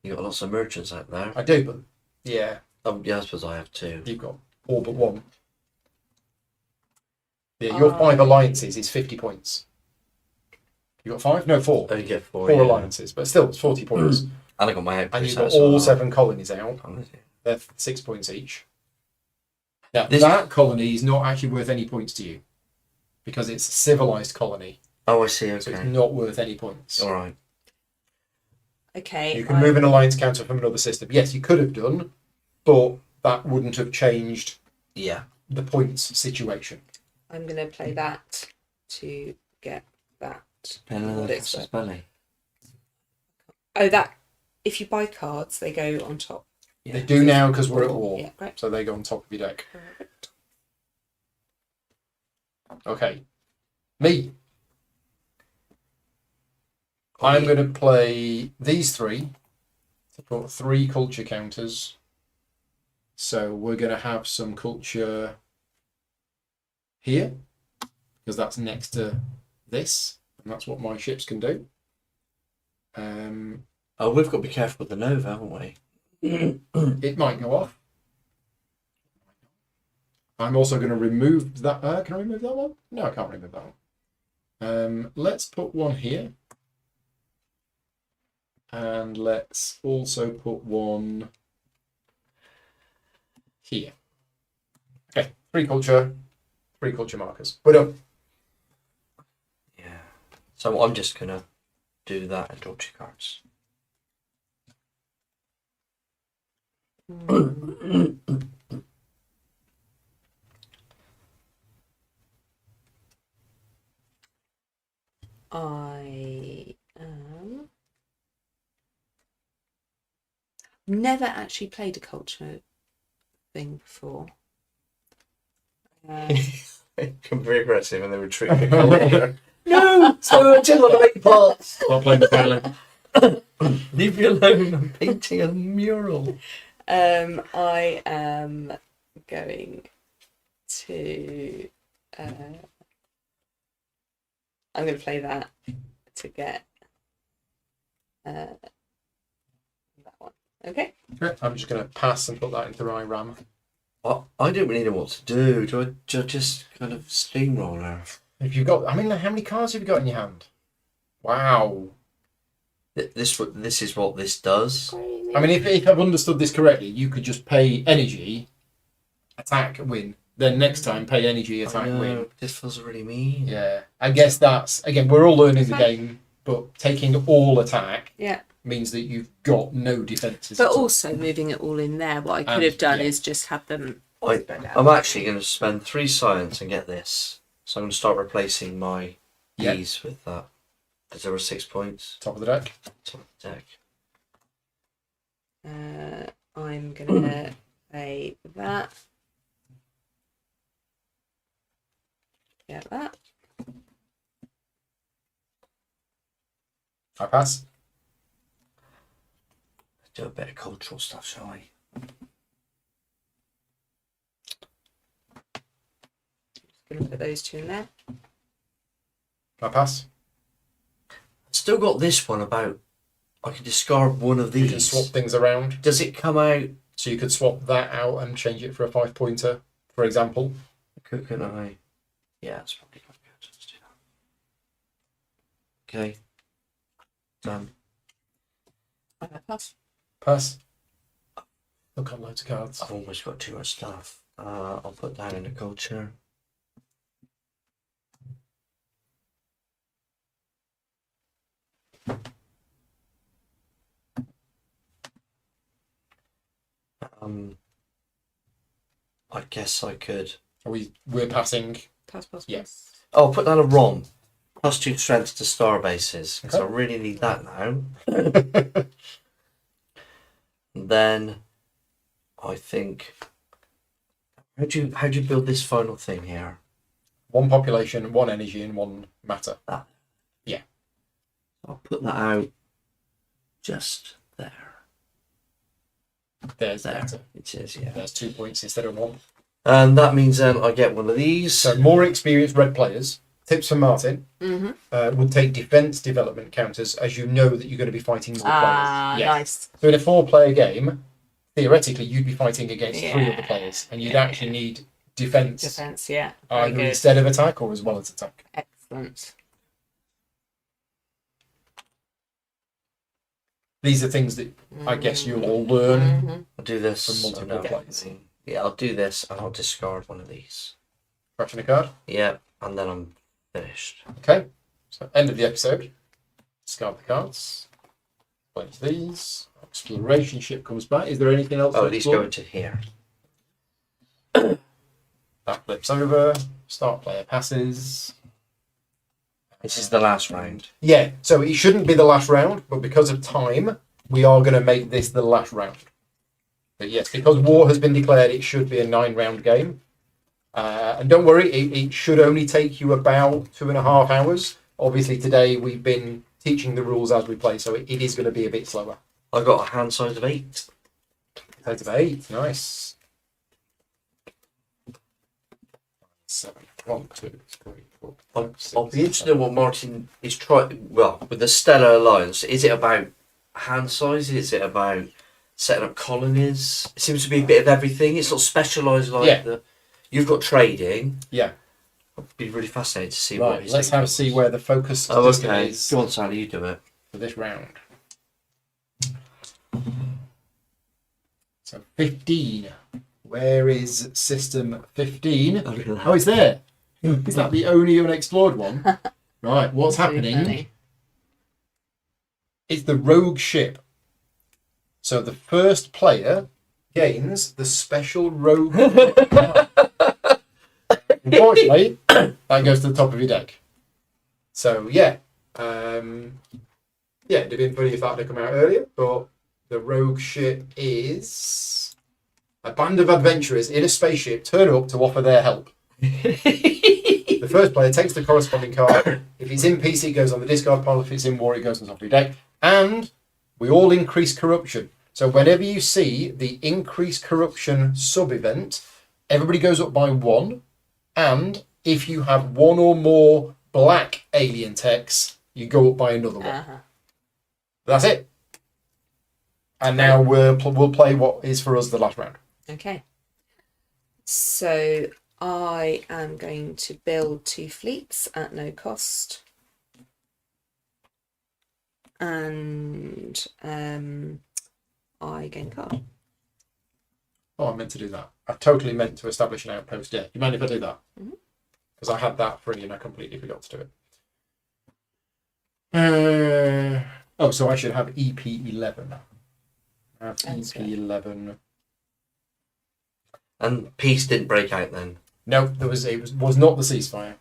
You got lots of merchants out there. I do, but yeah, Yeah, I suppose I have too. you've got all but one. Yeah, your 5 alliances is 50 points. You got 5? No, 4. Oh, you get 4. 4 yeah. alliances, but still, it's 40 points. And I got my outposts And you've out got as all well. 7 colonies out. Oh, is it? They're 6 points each. Now, This- that colony is not actually worth any points to you because it's a civilized colony, Oh, I see. so it's Okay. not worth any points. All right. Okay. You can move an alliance counter from another system. Yes, you could have done, but that wouldn't have changed Yeah. the points situation. I'm going to play that to get that. Hello, What it's Casus Belli. Oh, that. If you buy cards, they go on top. Yeah. They do now because we're at war, Yeah, great. so they go on top of your deck. Okay, me. I'm going to play these 3 to put 3 culture counters. So we're going to have some culture here because that's next to this, and that's what my ships can do. Oh, we've got to be careful with the Nova, haven't we? It might go off. I'm also going to remove that. Can I remove that one? No, I can't remove that one. Let's put one here. And let's also put one here. Okay, 3 culture markers. We're done. Yeah. So I'm just going to do that and draw 2 cards. I never actually played a culture thing before. Become very aggressive and they retreat. No! So I just want to make parts. Start playing the violin. Leave me alone. I'm painting a mural. I am going to I'm going to play that to get that one. Okay. Okay, I'm just going to pass and put that into my RAM. I don't really know what to do. Do I just kind of steamroller? If you've got, I mean, how many cards have you got in your hand? Wow. This is what this does. Crazy. I mean, if I've understood this correctly, you could just pay energy, attack, win. Then next time, pay energy, attack, win. This feels really mean. Yeah. I guess that's, again, we're all learning the game, but taking all attack means that you've got no defences. But also moving it all in there, what I could have done is just have them. I'm actually going to spend 3 science and get this. So I'm going to start replacing my E's with that. Because there were 6 points. Top of the deck. Top of the deck. I'm going to play that. Get that. I pass. Let's do a bit of cultural stuff, shall we? Just going to put those 2 in there. I pass. Still got this one about I can discard one of You these. can swap things around. Does it come out? So you could swap that out and change it for a 5-pointer, for example. Couldn't I? Yeah, that's probably not good. Let's do that. Okay. Done. Pass. Pass. I've got loads of cards. I've almost got too much stuff. I'll put that in the culture. I guess I could. We're passing. Pass. Yes. Oh, I'll put down a ROM. +2 strength to star bases. Because Okay. I really need that now. Then I think how do you build this final thing here? 1 population, 1 energy, and 1 matter. That. Yeah. I'll put that out just there. There's There. matter. It is, yeah. There's 2 points instead of 1. And that means then I get one of these. So more experienced red players, tips from Martin, Mm-hmm. would take defense development counters as you know that you're going to be fighting more players. Yes. Nice. So in a 4-player game, theoretically you'd be fighting against 3 Yeah. other players, and you'd actually need defense Defense, yeah. Very either good. instead of attack or as well as attack. Excellent. These are things that I guess you'll all learn. Mm-hmm. I'll do this. From multiple no. players. Yeah, I'll do this and I'll discard one of these. Scratching a card. Yeah, and then I'm finished. Okay. So end of the episode. Discard the cards. Place these. Exploration ship comes back. Is there anything else? Oh, to these explore? go into here. That flips over. Start player passes. This is the last round. Yeah, so it shouldn't be the last round, but because of time, we are going to make this the last round. But yes, because war has been declared, it should be a 9-round game. And don't worry, it should only take you about 2.5 hours. Obviously, today we've been teaching the rules as we play, so it is going to be a bit slower. I got a hand size of 8. Out of 8, nice. 7, 1, 2, 3, 4, 5, 6, I'll be interested in what Martin is trying. Well, with the Stellar Alliance, is it about hand size? Is it about setting up colonies? It seems to be a bit of everything. It's sort of specialised like you've got trading. Yeah. It'd be really fascinating to see what Right, he's let's thinking. see where the focus Oh, system okay. is Go on, Sally, you do it. for this round. So 15. Where is system 15? Oh, look at that. Oh, it's there. Is that the only unexplored one? Right, what's happening? Funny. It's the rogue ship. So the first player gains the special rogue. Unfortunately, that goes to the top of your deck. So yeah, it'd have been funny if that had come out earlier. But the rogue ship is a band of adventurers in a spaceship turn up to offer their help. The first player takes the corresponding card. If it's in peace, it goes on the discard pile. If it's in war, it goes on top of your deck. And we all increase corruption. So whenever you see the increase corruption sub-event, everybody goes up by 1, and if you have 1 or more black alien techs, you go up by another 1. Uh-huh. That's it. And now we'll play what is for us the last round. Okay. So I am going to build 2 fleets at no cost. And I gain a card. Oh, I meant to do that. I totally meant to establish an outpost. Yeah, you mind if I do that? Because I had that free and I completely forgot to do it. So I should have EP11. Have EP11. And peace didn't break out then. No, it was not the ceasefire.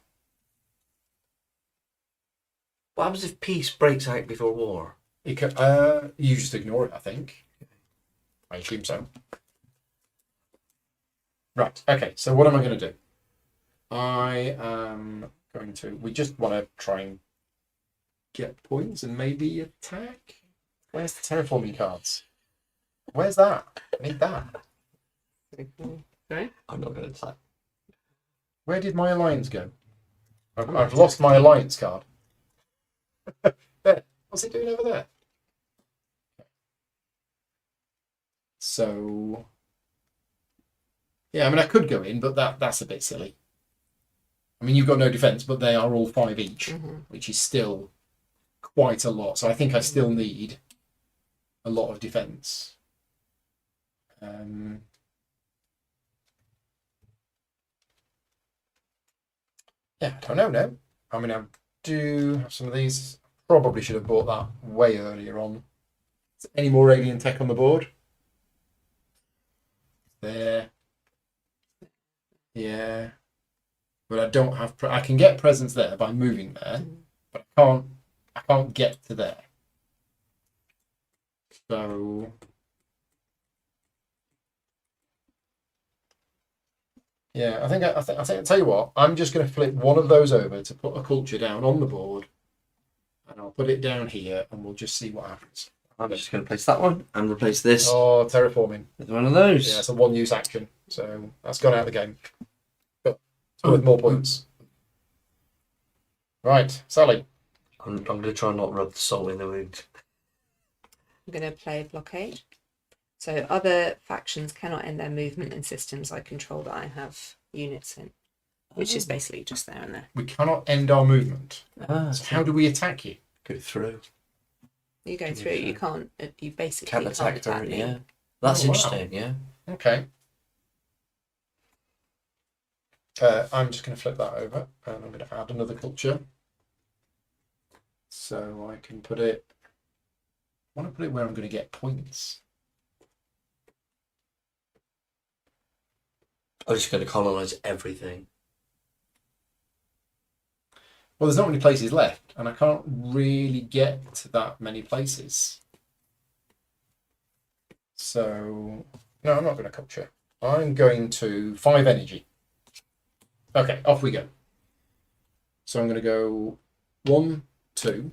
What happens if peace breaks out before war? You just ignore it, I think. I assume so. Right, okay, so what am I going to do? I am going to... We just want to try and get points and maybe attack? Where's the terraforming cards? Where's that? I need that. Right. I'm not going to attack. Where did my alliance go? I've lost my alliance card. There. What's it doing over there? So... Yeah, I mean, I could go in, but that's a bit silly. I mean, you've got no defence, but they are all 5 each, which is still quite a lot. So I think I still need a lot of defence. Yeah, I don't know now. I mean, I do have some of these. Probably should have bought that way earlier on. Is there any more alien tech on the board? There. Yeah. But I don't have... I can get presents there by moving there, but I can't get to there. So... Yeah, I think I'll tell you what, I'm just going to flip one of those over to put a culture down on the board, and I'll put it down here, and we'll just see what happens. I'm just going to place that one and replace this Oh, terraforming. with one of those. Yeah, it's a one-use action, so that's gone out of the game. But it's worth more points. Right, Sally. I'm going to try and not rub the salt in the wound. I'm going to play blockade. So other factions cannot end their movement in systems I control that I have units in, which is basically just there and there. We cannot end our movement. So how do we attack you? Go through. You go through, you can't, you basically Can't attack her, me. yeah. That's Oh, wow. interesting, yeah. Okay. I'm just going to flip that over, and I'm going to add another culture. So I can put it... I want to put it where I'm going to get points. I'm just going to colonise everything. Well, there's not many places left, and I can't really get to that many places. So, no, I'm not going to culture. I'm going to 5 energy. Okay, off we go. So I'm going to go 1, 2,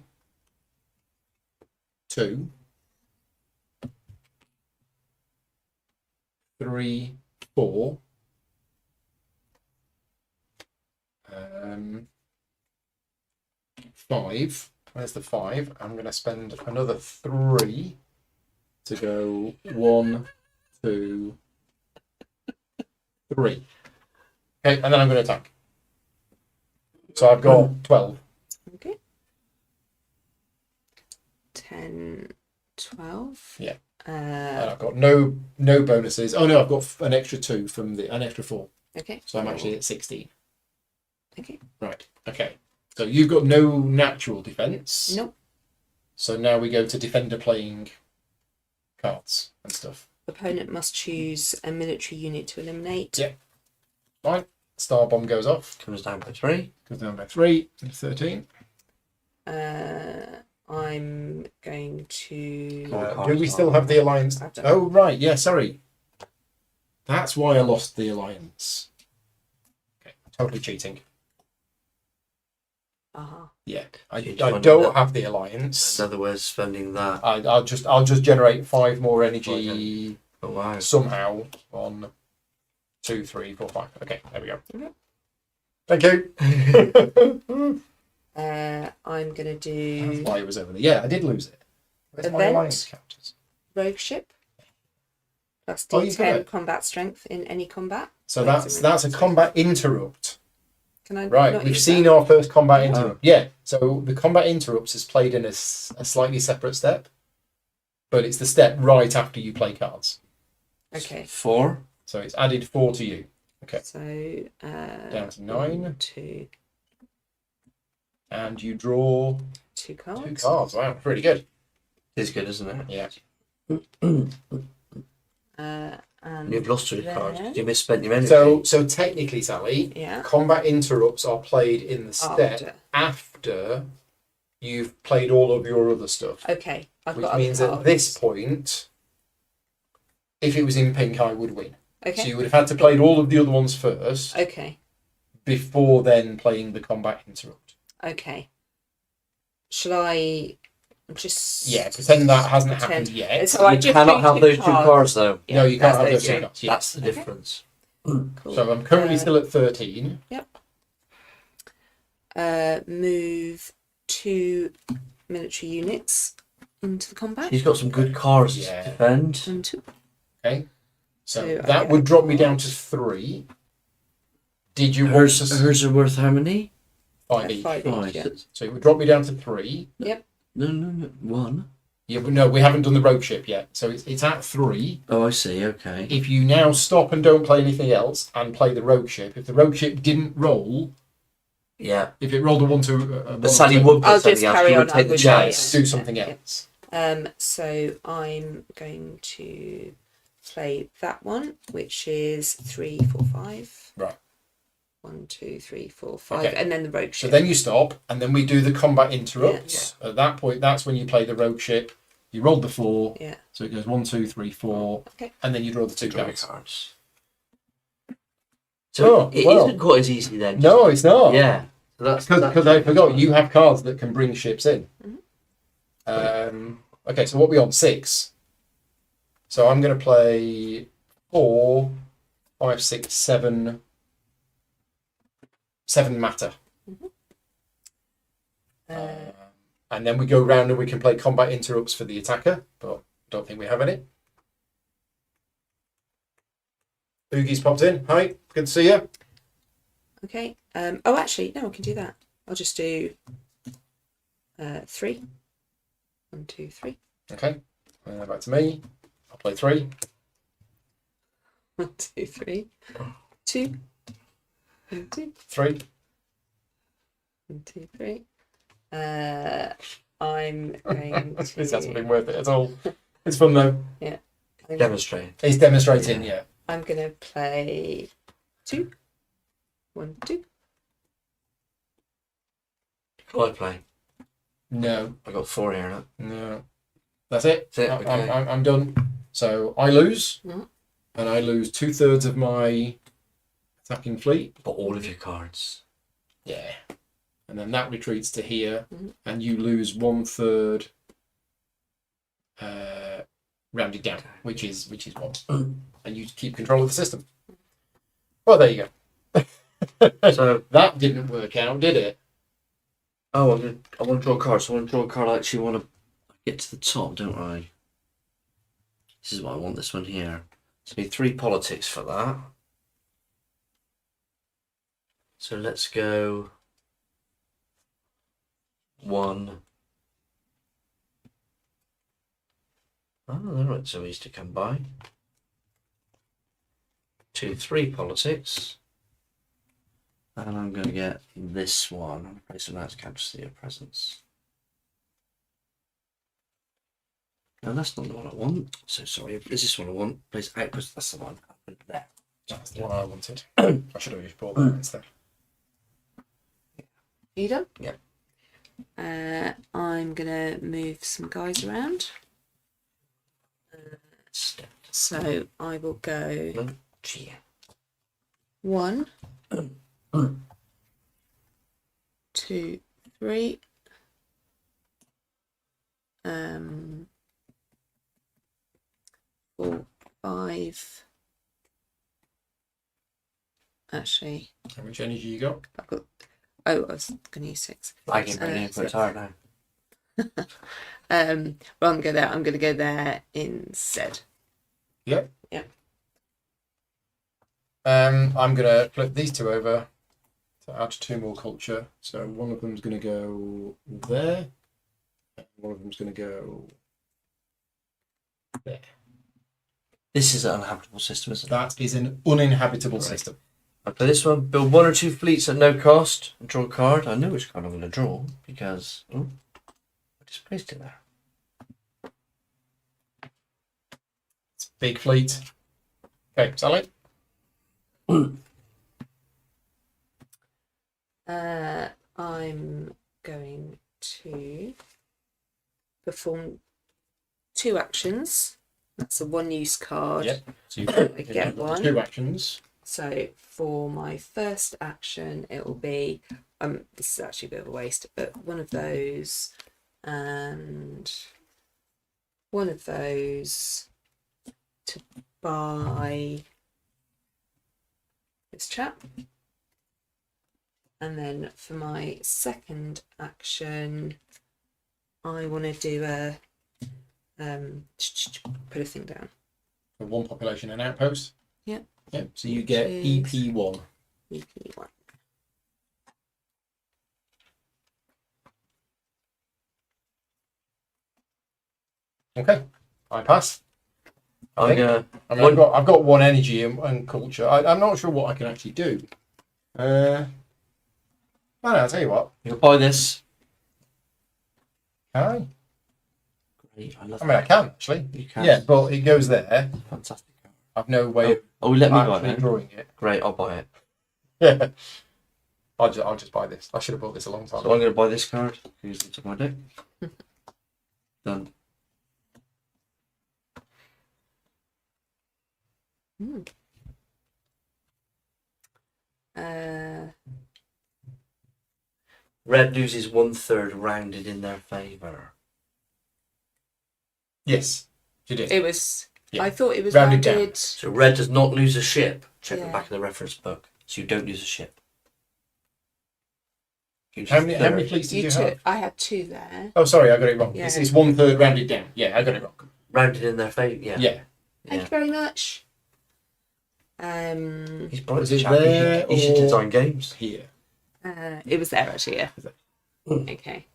2, 3, 4. 5. Where's the 5? I'm going to spend another 3 to go 1, 2, 3. Okay, and then I'm going to attack. So I've got 12. Okay. 10, 12. Yeah. And I've got no bonuses. Oh no, I've got an extra 2 from an extra 4. Okay. So I'm actually at 16. Okay. Right. Okay. So you've got no natural defense. Nope. So now we go to defender playing cards and stuff. Opponent must choose a military unit to eliminate. Yeah. Fine. Star bomb goes off. Comes down by 3. Goes down by 3. 13. I'm going to. Do we still have the alliance? Oh right. Yeah. Sorry. That's why I lost the alliance. Okay. Totally cheating. Yeah, I don't have the alliance. In other words, spending that. I'll just generate 5 more energy Oh wow! somehow on 2, 3, 4, 5. Okay, there we go. Okay. Thank you. I'm gonna That's do why it was over there. Yeah, I did lose it. Where's my alliance event counters? rogue ship. Plus Oh, you've got D10 it. combat strength in any combat. So Wait, that's a combat interrupt. Can I Right, not we've use seen that? our first combat Yeah. interrupt. Yeah, so the combat interrupts is played in a slightly separate step, but it's the step right after you play cards. Okay. 4. So it's added 4 to you. Okay. So Down to 9. 1, 2, And you draw 2 cards. 2 cards. Wow, pretty good. It's good, isn't it? Yeah. And You've lost 2 cards. then- You misspent your energy. So technically, Sally, Yeah. combat interrupts are played in the step after you've played all of your other stuff. Okay. I've Which got means other at cards. this point, if it was in pink, I would win. Okay. So you would have had to play all of the other ones first Okay. before then playing the combat interrupt. Okay. Shall I just... Yeah, pretend that hasn't pretend- happened yet. So I You just cannot do have those 2 cards, though. Yeah, No, you can't that's have those those two two. cards. Yeah. That's the Okay. difference. Cool. So I'm currently Uh, still at 13. Move 2 military units into the combat. She's got some good cards Yeah. to defend. And 2. Okay. So So I that get would a drop me down card. to 3. Did you want Hers, to... hers are worth how many? 5 each. 5 Right. each, yeah. So it would drop me down to 3. No. 1. Yeah, but no, we haven't done the rogue ship yet. So it's at 3. Oh, I see. Okay. If you now stop and don't play anything else and play the rogue ship, if the rogue ship didn't roll, Yeah. if it rolled a 1, 2, But Sally would put I'll just something else. carry She on, would I take the would chance. say, do something Yeah. else. So I'm going to play that one, which is 3, 4, 5. Right. 1, 2, 3, 4, 5, Okay. and then the rogue So ship. then you stop, and then we do the combat interrupts. At that point, that's when you play the rogue ship. You rolled the 4, Yeah. so it goes 1, 2, 3, 4, Okay. and then you draw the 2 Draw cards. cards. So Oh, it well. not quite as easy then. No, it's not. Yeah. So that's Because I forgot, you have cards that can bring ships in. Okay, so what are we on? 6. So I'm going to play 4, 5, 6, 7. 7 matter. And then we go round and we can play combat interrupts for the attacker, but don't think we have any. Oogie's popped in. Hi, good to see you. Okay. Oh, actually, no, I can do that. I'll just do 3. 1, 2, 3. Okay, back to me. I'll play 3. 1, 2, 3. 2. 1, 2. 3. 1, 2, 3. I'm going to. This hasn't been worth it at all. It's fun though. demonstrate. He's demonstrating, yeah. I'm going to play 2. 1, 2. Can I play? No, I got 4 here now. no. That's it. That's it, okay. I'm done. So I lose, Mhm. and I lose 2/3 of my attacking fleet. But all of your cards. Yeah. And then that retreats to here, Mhm. and you lose 1/3 rounded down, which is 1. And you keep control of the system. Well, there you go. So That didn't work out, did it? I want to draw a card. So I want to draw a card. I actually want to get to the top, don't I? This is what I want. This one here. So I need 3 politics for that. So let's go 1. Oh, they're not so easy to come by. 2, 3 politics. And I'm going to get this one. I'm placing that to capture your presence. No, that's not the one I want. So sorry. Is this one I want? Place outpost. That's the one. I'll put it there. That's the one I wanted. I should have used bought that instead. You done? Yeah. I'm going to move some guys around. Step. So I will go No. Gee. 1, 2, 3. 4, 5, actually. How much energy you got? I've got. Oh, I was going to use 6. I can bring it, but it's hard now. Rather than go there, I'm going to go there instead. Yep. Yeah. I'm going to flip these two over to add 2 more culture. So one of them's going to go there. And one of them's going to go there. This is an uninhabitable system, isn't it? That is an uninhabitable system. I play this one, build 1 or 2 fleets at no cost, and draw a card. I know which card I'm going to draw, because... Oh, I just placed it there. It's a big fleet. Okay, Sally? I'm going to perform 2 actions. That's a 1-use card. Yep. So you I get 1. 2 actions. So for my first action, it will be, this is actually a bit of a waste, but one of those and one of those to buy this chap. And then for my second action, I want to do a, put a thing down. For 1 population and outpost. Yep. Yep. So you get EP1. EP1. Okay. I pass. I'm gonna... I mean, I've got 1 energy and culture. I'm not sure what I can actually do. I don't know, I'll tell you what. You'll buy this. Can I? Great, I love I mean, I can actually. You can. Yeah, but it goes there. Fantastic. I've no way of Oh, let me buy actually it. drawing it. Great, I'll buy it. Yeah. I'll just buy this. I should have bought this a long time So I'm going to buy this card. Use it to my deck. Done. Red loses 1/3 rounded in their favour. Yes, you did. It was. Yeah. I thought it was Rounded rounded. down. So red does not lose a ship. Check the Yeah. back of the reference book. So you don't lose a ship. How many fleets did you have? I had 2 there. Oh, sorry, I got it wrong. Yeah. It's 1/3 rounded down. Yeah, I got it wrong. Rounded in their favour, yeah. Yeah. Thank you very much. He's bright Was as a it chap. there He should or- design games. Here. It was there actually, yeah. Is it? Okay.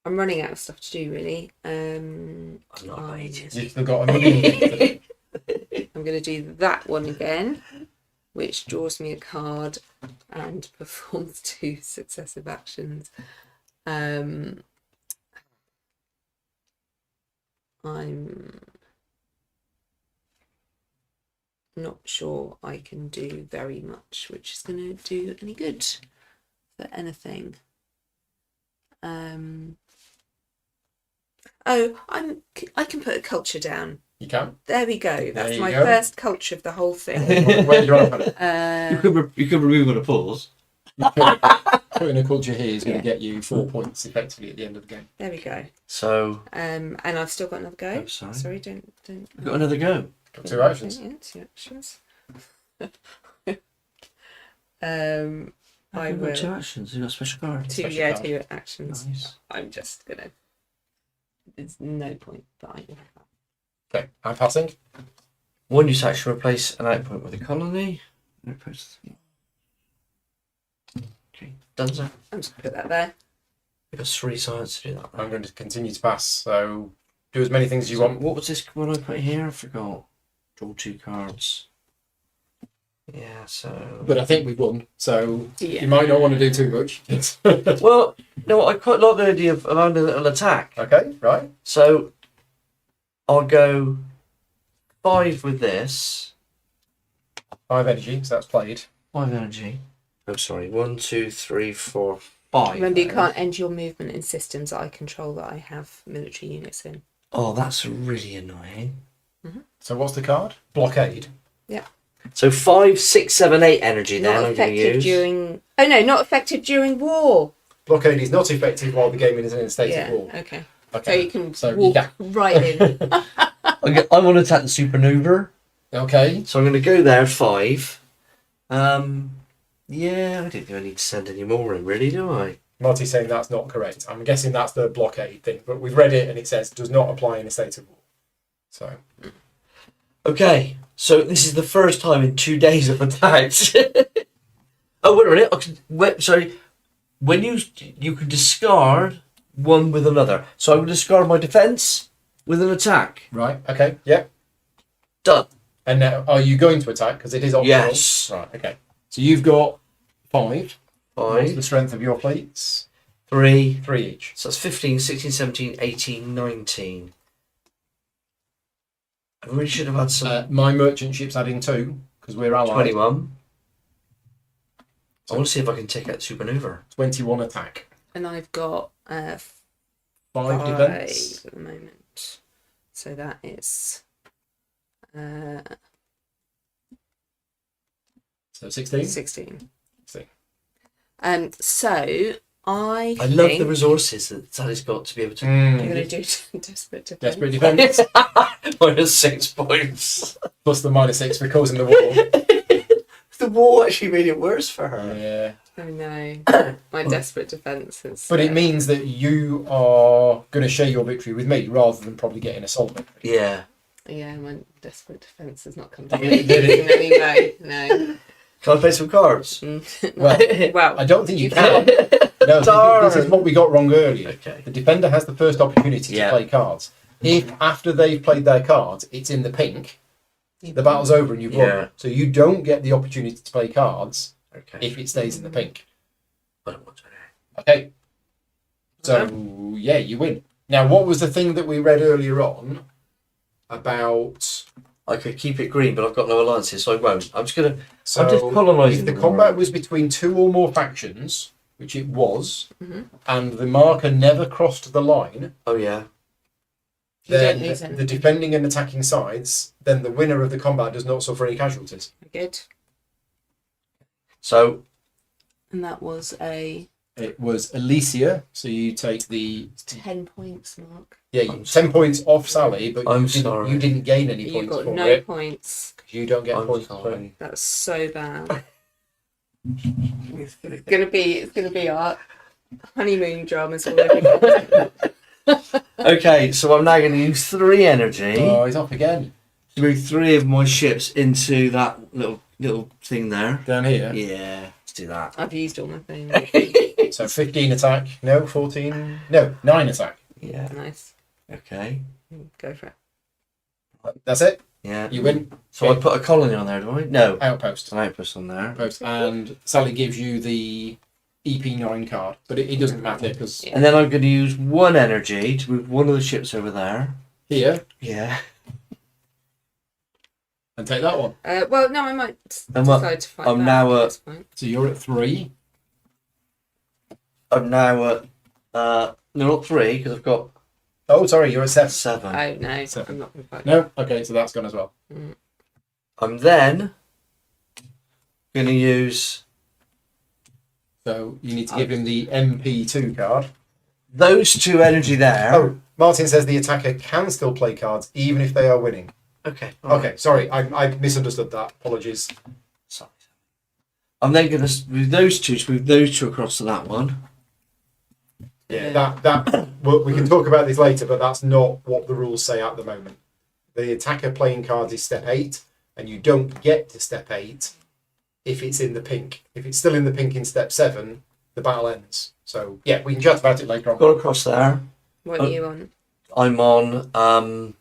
I'm running out of stuff to do really. I'm not about ages. You've still got another. I'm going to do that one again, which draws me a card and performs 2 successive actions. I'm not sure I can do very much, which is going to do any good for anything. I can put a culture down. You can. There we go. That's you my go. first culture of the whole thing. Where do you want to put it? You could remove it a pause. Putting a culture here is going to get you 4 points effectively at the end of the game. There we go. So And I've still got another go. Oh, sorry. Sorry, don't. you've got another go. Got 2 actions. Yeah, 2 actions. I You've will. got 2 actions. You've got a special card. 2 special card. 2 actions. Nice. I'm just gonna. There's no point, but I will have that. Okay, I'm passing. 1 use action, replace an outpoint with a colony. Outpost. Okay, done, sir. I'm just gonna put that there. You've got 3 science to do that. I'm going to continue to pass. So do as many things as you So want. what was this one I put here? I forgot. Draw 2 cards. Yeah, so... But I think we've won. So Yeah. you might not want to do too much. Well, no, I quite like the idea of allowing a little attack. Okay, right. So I'll go 5 with this. 5 energy, so that's played. 5 energy. Oh, sorry. 1, 2, 3, 4, 5. Remember, you can't end your movement in systems that I control that I have military units in. Oh, that's really annoying. So what's the card? Blockade. Yeah. So 5, 6, 7, 8 energy then Not I'm going to effective use. during. Oh no, not effective during war. Blockade is not effective while the game is in a state Yeah. of war. Okay. Okay. So you can So you walk can. right in. I want to attack the supernova. Okay. So I'm going to go there 5. Yeah, I don't think I need to send any more in, really, do I? Marty's saying that's not correct. I'm guessing that's the blockade thing, but we've read it and it says does not apply in a state of war. So. Okay, so this is the first time in 2 days I've attacked. Oh, wait a minute. Sorry. When you can discard one with another. So I will discard my defense with an attack. Right. Okay. Yeah. Done. And now, are you going to attack? Because it is optional. Yes. Right. Okay. So you've got 5. What's the 5, strength of your fleets? 3. 3 each. So that's 15, 16, 17, 18, 19. I really should have had some. My merchant ship's adding 2 because we're allied. 21. I want to see if I can take out Supernova. 21 attack. And I've got 5 5 defense. at the moment. So that is So 16. 16. 16. So I love think the resources that Sally's got to be able to. I'm going to do desperate defense. Desperate defense. -6 points. Plus the -6 for causing the war. The war actually made it worse for her. Yeah. Oh no, my desperate defense is. But it means that you are going to share your victory with me rather than probably getting a sole victory. Yeah. Yeah, my desperate defense has not come to Did in any way. No. Can I play some cards? Well, I don't think you can. No, this is what we got wrong earlier. Okay. The defender has the first opportunity Yeah. to play cards. If after they've played their cards, it's in the pink, the battle's over and you've Yeah. won. So you don't get the opportunity to play cards Okay. if it stays in the pink. I don't want to. Okay. So, yeah, you win. Now, what was the thing that we read earlier on about... I could keep it green, but I've got no alliances, so I won't. I'm just gonna. So, I'm just colonising if the the combat world. was between 2 or more factions, which it was, and the marker never crossed the line, Oh yeah. You then don't lose the anything. defending and attacking sides, then the winner of the combat does not suffer any casualties. Good. So And that was a It was Alicia, so you take the 10 points, Mark. yeah 10 points off Sally, but I'm you didn't gain any You points got for no it. points. You don't get I'm points sorry. for it. That's so bad. It's gonna be our honeymoon dramas all over again. okay, so I'm now going to use 3 energy Oh, he's off again to move 3 of my ships into that little thing there. down here. Yeah, let's do that. I've used all my things. So 15 attack, no 14, no 9 attack. Yeah. Nice. Okay. Go for it. That's it. Yeah. You win. So I put a colony on there, do I? No. Outpost. An outpost on there. Outpost, and Sally gives you the EP9 card, but it doesn't matter because Yeah. And then I'm going to use 1 energy to move one of the ships over there. here Yeah. and take that one. Well, no, I might I'm up- decide to fight I'm back now at at- this point. So you're at 3. I'm now at no, not 3 because I've got Oh, sorry, you're at 7. 7. Oh no, So- I'm not going to fight. No, okay, so that's gone as well. I'm then going to use So you need to give him the MP2 card. those 2 energy there. Oh, Martin says the attacker can still play cards even if they are winning. Okay. Okay, sorry, I misunderstood that. Apologies. Sorry. I'm then going to move those 2 to move those 2 across to that one. Yeah, that well, we can talk about this later, but that's not what the rules say at the moment. The attacker playing cards is step 8, and you don't get to step 8 if it's in the pink. If it's still in the pink in step 7, the battle ends. So yeah, we can chat about it later on. Got across there. What are you on? I'm on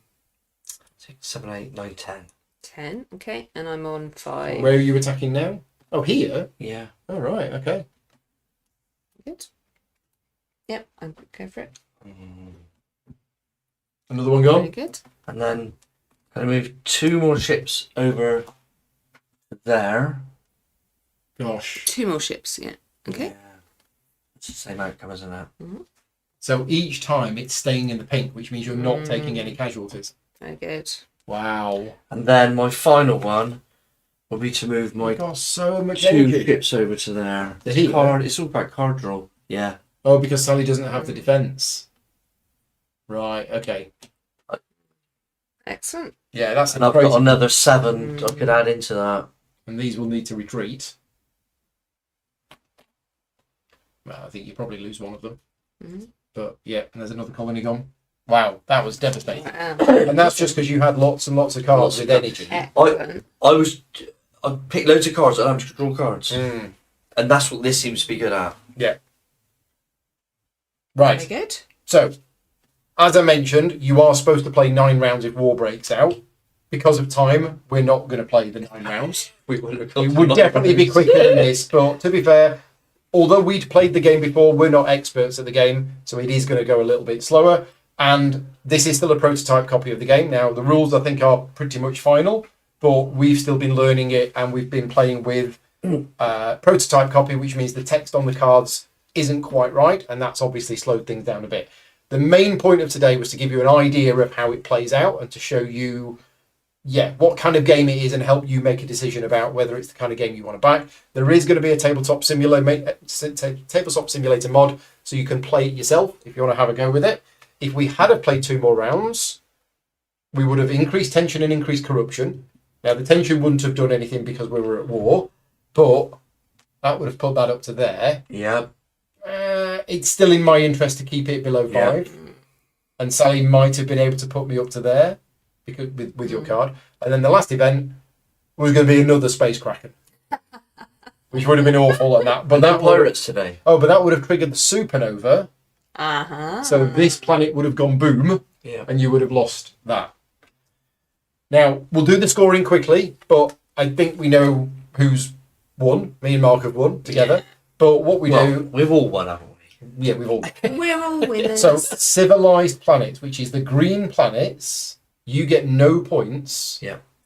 6, 7, 8, 9, 10. 10. Okay, and I'm on 5. Where are you attacking now? Oh, here. Yeah. Oh, right. Okay. Good. Yep, I'm go for it. Another one Very gone. good. And then I'm going to move 2 more ships over there. Gosh. 2 more ships. Yeah. Okay. Yeah. It's the same outcome, isn't it? So each time it's staying in the pink, which means you're not taking any casualties. Very good. Wow. And then my final one will be to move my Got so much 2 energy. ships over to there. To here? It's all about card draw. Yeah. Oh, because Sally doesn't have the defense. Right. Okay. Excellent. Yeah, that's And I've crazy. got another 7 I could add into that. And these will need to retreat. Well, I think you probably lose one of them. Mhm. But yeah, and there's another colony gone. Wow, that was devastating. Wow. And that's just because you had lots and lots of cards Lots with of energy. Excellent. I picked loads of cards and I'm just draw cards. Mm. And that's what this seems to be good at. Right. Very good. So, as I mentioned, you are supposed to play 9 rounds if war breaks out. Because of time, we're not going to play the 9 rounds. We would It would definitely be quicker than this, but to be fair, although we'd played the game before, we're not experts at the game, so it is going to go a little bit slower. And this is still a prototype copy of the game. Now, the rules, I think, are pretty much final, but we've still been learning it, and we've been playing with prototype copy, which means the text on the cards isn't quite right, and that's obviously slowed things down a bit. The main point of today was to give you an idea of how it plays out and to show you what kind of game it is and help you make a decision about whether it's the kind of game you want to back. There is going to be a tabletop simulator mod, so you can play it yourself if you want to have a go with it. If we had have played 2 more rounds, we would have increased tension and increased corruption. Now, the tension wouldn't have done anything because we were at war, but that would have put that up to there. Yeah. It's still in my interest to keep it below 5. And Sally might have been able to put me up to there because with your card. And then the last event was going to be another Space Kraken, which would have been awful. And that, but that Pirates today. Oh, but that would have triggered the supernova. Uh-huh. So this planet would have gone boom, and you would have lost that. Now, we'll do the scoring quickly, but I think we know who's won. Me and Mark have won together. Yeah. But what we do... We've all won, haven't we? Yeah, we've all... We're all winners. So, civilized planets, which is the green planets, you get no points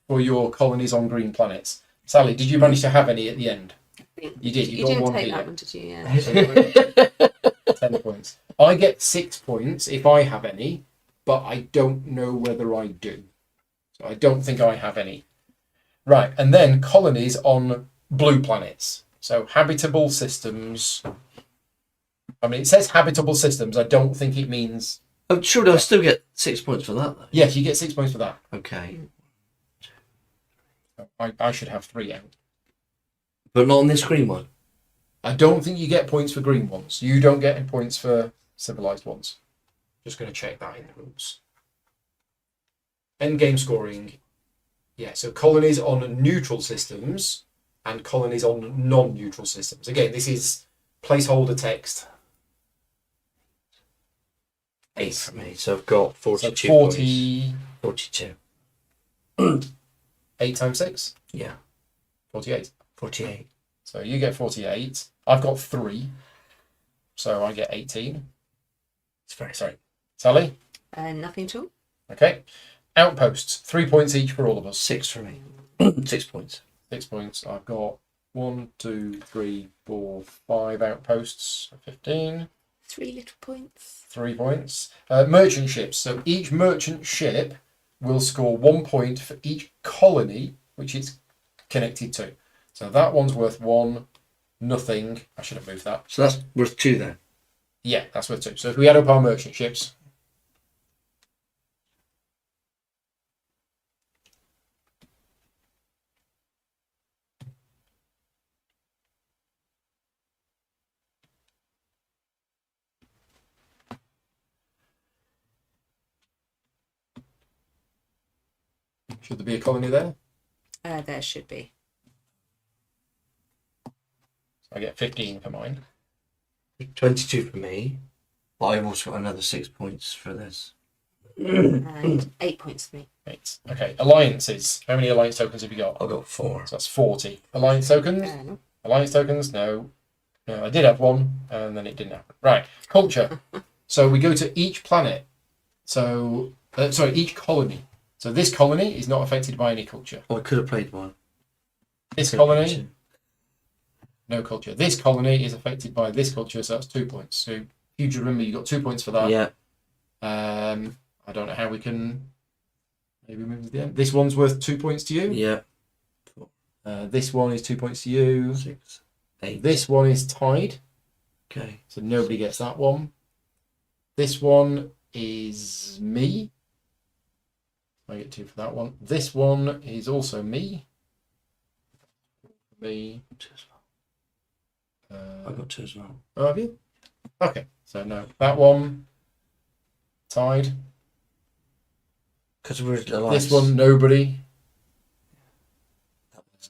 for your colonies on green planets. Sally, did you manage to have any at the end? You did. You didn't take that one, did you? Yeah. So 10 points. I get 6 points if I have any, but I don't know whether I do. So I don't think I have any. Right, and then colonies on blue planets. So habitable systems. I mean, it says habitable systems. I don't think it means... I'm sure I'll still get 6 points for that, though. Yes, you get 6 points for that. Okay. I should have 3 out. But not on this green one? I don't think you get points for green ones. You don't get any points for civilized ones. Just going to check that in the rules. Endgame scoring. Yeah, so colonies on neutral systems and colonies on non-neutral systems. Again, this is placeholder text. 8 for me, so I've got 42 so 40... points. 42. 8 times 6? Yeah. 48. 48. So you get 48. I've got 3. So I get 18. It's very sorry. Sally? Nothing at all. Okay. Outposts. 3 points each for all of us. 6 for me. 6 points. 6 points. I've got 1, 2, 3, 4, 5 outposts. 15. 3 little points. 3 points. Merchant ships. So each merchant ship will score 1 point for each colony which it's connected to. So that one's worth 1. Nothing. I should have moved that. So that's worth 2 then? Yeah, that's worth 2. So if we add up our merchant ships... Should there be a colony there? There should be. So I get 15 for mine. 22 for me. But I've also got another 6 points for this. And 8 points for me. 8. Okay, alliances. How many alliance tokens have you got? I've got 4. So that's 40. Alliance tokens? No. Alliance tokens? No. No, I did have 1, and then it didn't happen. Right, culture. So we go to each planet. So, each colony. So this colony is not affected by any culture. Oh, I could have played one. This colony, no culture. This colony is affected by this culture, so that's 2 points. So if you remember, you got 2 points for that. Yeah. I don't know how we can maybe move to the end. This one's worth 2 points to you. Yeah. This one is 2 points to you. 6, 8. This one is tied. Okay. So nobody gets that one. This one is me. I get 2 for that one. This one is also me. Me. I got 2 as well. Oh, have you? Okay, so no, that one tied. Because we're This one, nobody.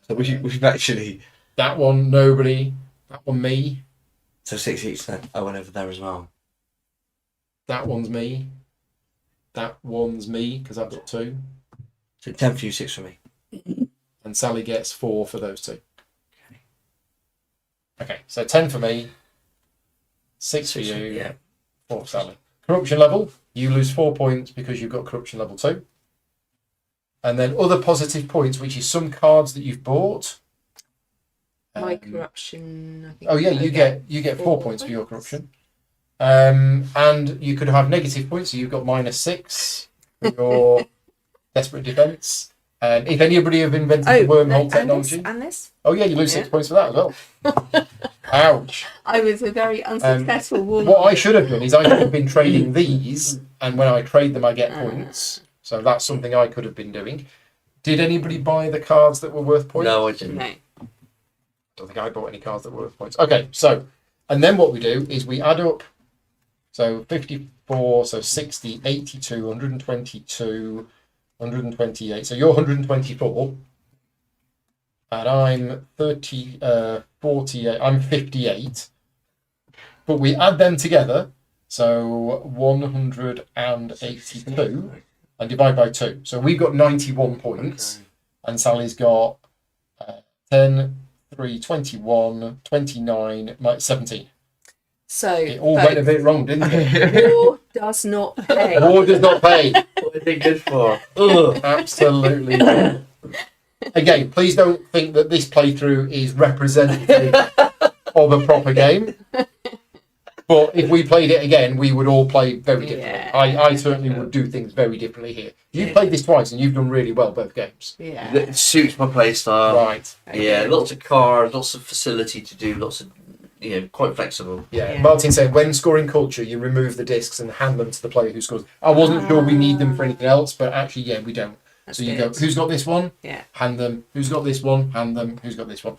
So we've actually. That one, nobody. That one, me. So 6 each then. I went over there as well. That one's me. That one's me because I've got 2. So 10 for you, 6 for me. And Sally gets 4 for those 2. Okay, so 10 for me, 6 for you, Yeah. 4 for Sally. Corruption level, you lose 4 points because you've got corruption level 2. And then other positive points, which is some cards that you've bought. My corruption. I think Oh yeah, you get 4 points for your corruption. And you could have negative points, so you've got -6 for your desperate defense. If anybody have invented the wormhole technology, and this. oh yeah, you lose 6 points for that as well. Ouch. I was a very unsuccessful woman. What I should have done is I should have been trading these, and when I trade them, I get points. So that's something I could have been doing. Did anybody buy the cards that were worth points? No, I didn't. No. I don't think I bought any cards that were worth points. Okay, so, and then what we do is we add up, so 54, so 60, 82, 122, 128. So you're 124. And I'm 48, I'm 58. But we add them together, so 182, and divide by 2. So we've got 91 points, and Sally's got 10, 3, 21, 29, 17. So It all went a bit wrong, didn't it? war does not pay. War does not pay. What are they good for? Ugh. Absolutely. Again, please don't think that this playthrough is representative of a proper game. But if we played it again, we would all play very differently. Yeah. I certainly would do things very differently here. You've played this twice and you've done really well both games. Yeah. It suits my playstyle. Right. Yeah, lots of cards, lots of facility to do, lots of, quite flexible. Yeah. Yeah. Martin said when scoring culture, you remove the discs and hand them to the player who scores. I wasn't sure we need them for anything else, but actually, yeah, we don't. That's So you good. go, who's got this one? Yeah. Hand them. Who's got this one? Hand them. Who's got this one?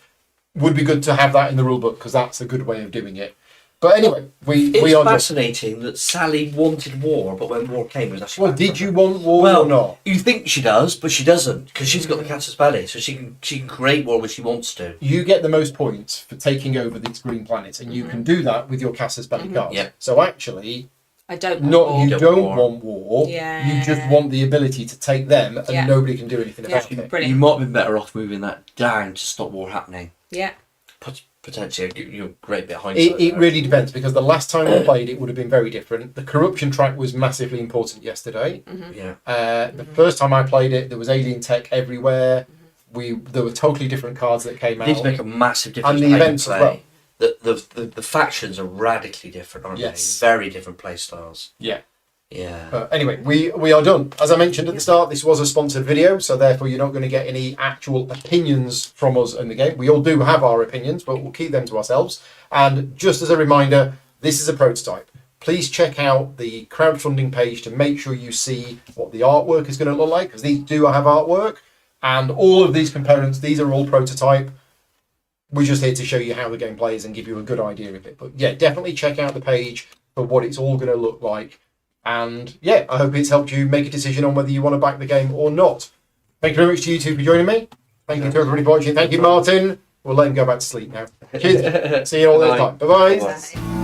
Would be good to have that in the rule book because that's a good way of doing it. But anyway, we It's are just. fascinating that Sally wanted war, but when war came, it was actually. Well, bad did for you her. want war Well, or not? you think she does, but she doesn't because she's got the Casus Belli, so she can create war when she wants to. You get the most points for taking over these green planets, and you can do that with your Casus Belli cards. Yeah. So actually, I don't want not war. you Don't don't war. want war. Yeah. You just want the ability to take them, and Yeah. nobody can do anything Yeah. about it. Brilliant. You might have been better off moving that down to stop war happening. Yeah. Potentially, you're a great bit hindsight. It really depends because the last time we played, it would have been very different. The corruption track was massively important yesterday. Yeah. The first time I played it, there was alien tech everywhere. There were totally different cards that came It needs out. to make a massive difference. And the to how you events as play. The factions are radically different, aren't Yes. they? Very different play styles. Yeah. Yeah. But anyway, we are done. As I mentioned at the start, this was a sponsored video, so therefore you're not going to get any actual opinions from us in the game. We all do have our opinions, but we'll keep them to ourselves. And just as a reminder, this is a prototype. Please check out the crowdfunding page to make sure you see what the artwork is going to look like, because these do have artwork. And all of these components, these are all prototype. We're just here to show you how the game plays and give you a good idea of it. But yeah, definitely check out the page for what it's all going to look like. And yeah, I hope it's helped you make a decision on whether you want to back the game or not. Thank you very much to you two for joining me. Thank you to everybody for watching. Thank you, Martin. We'll let him go back to sleep now. Cheers. See you all next time. Bye-bye. Bye.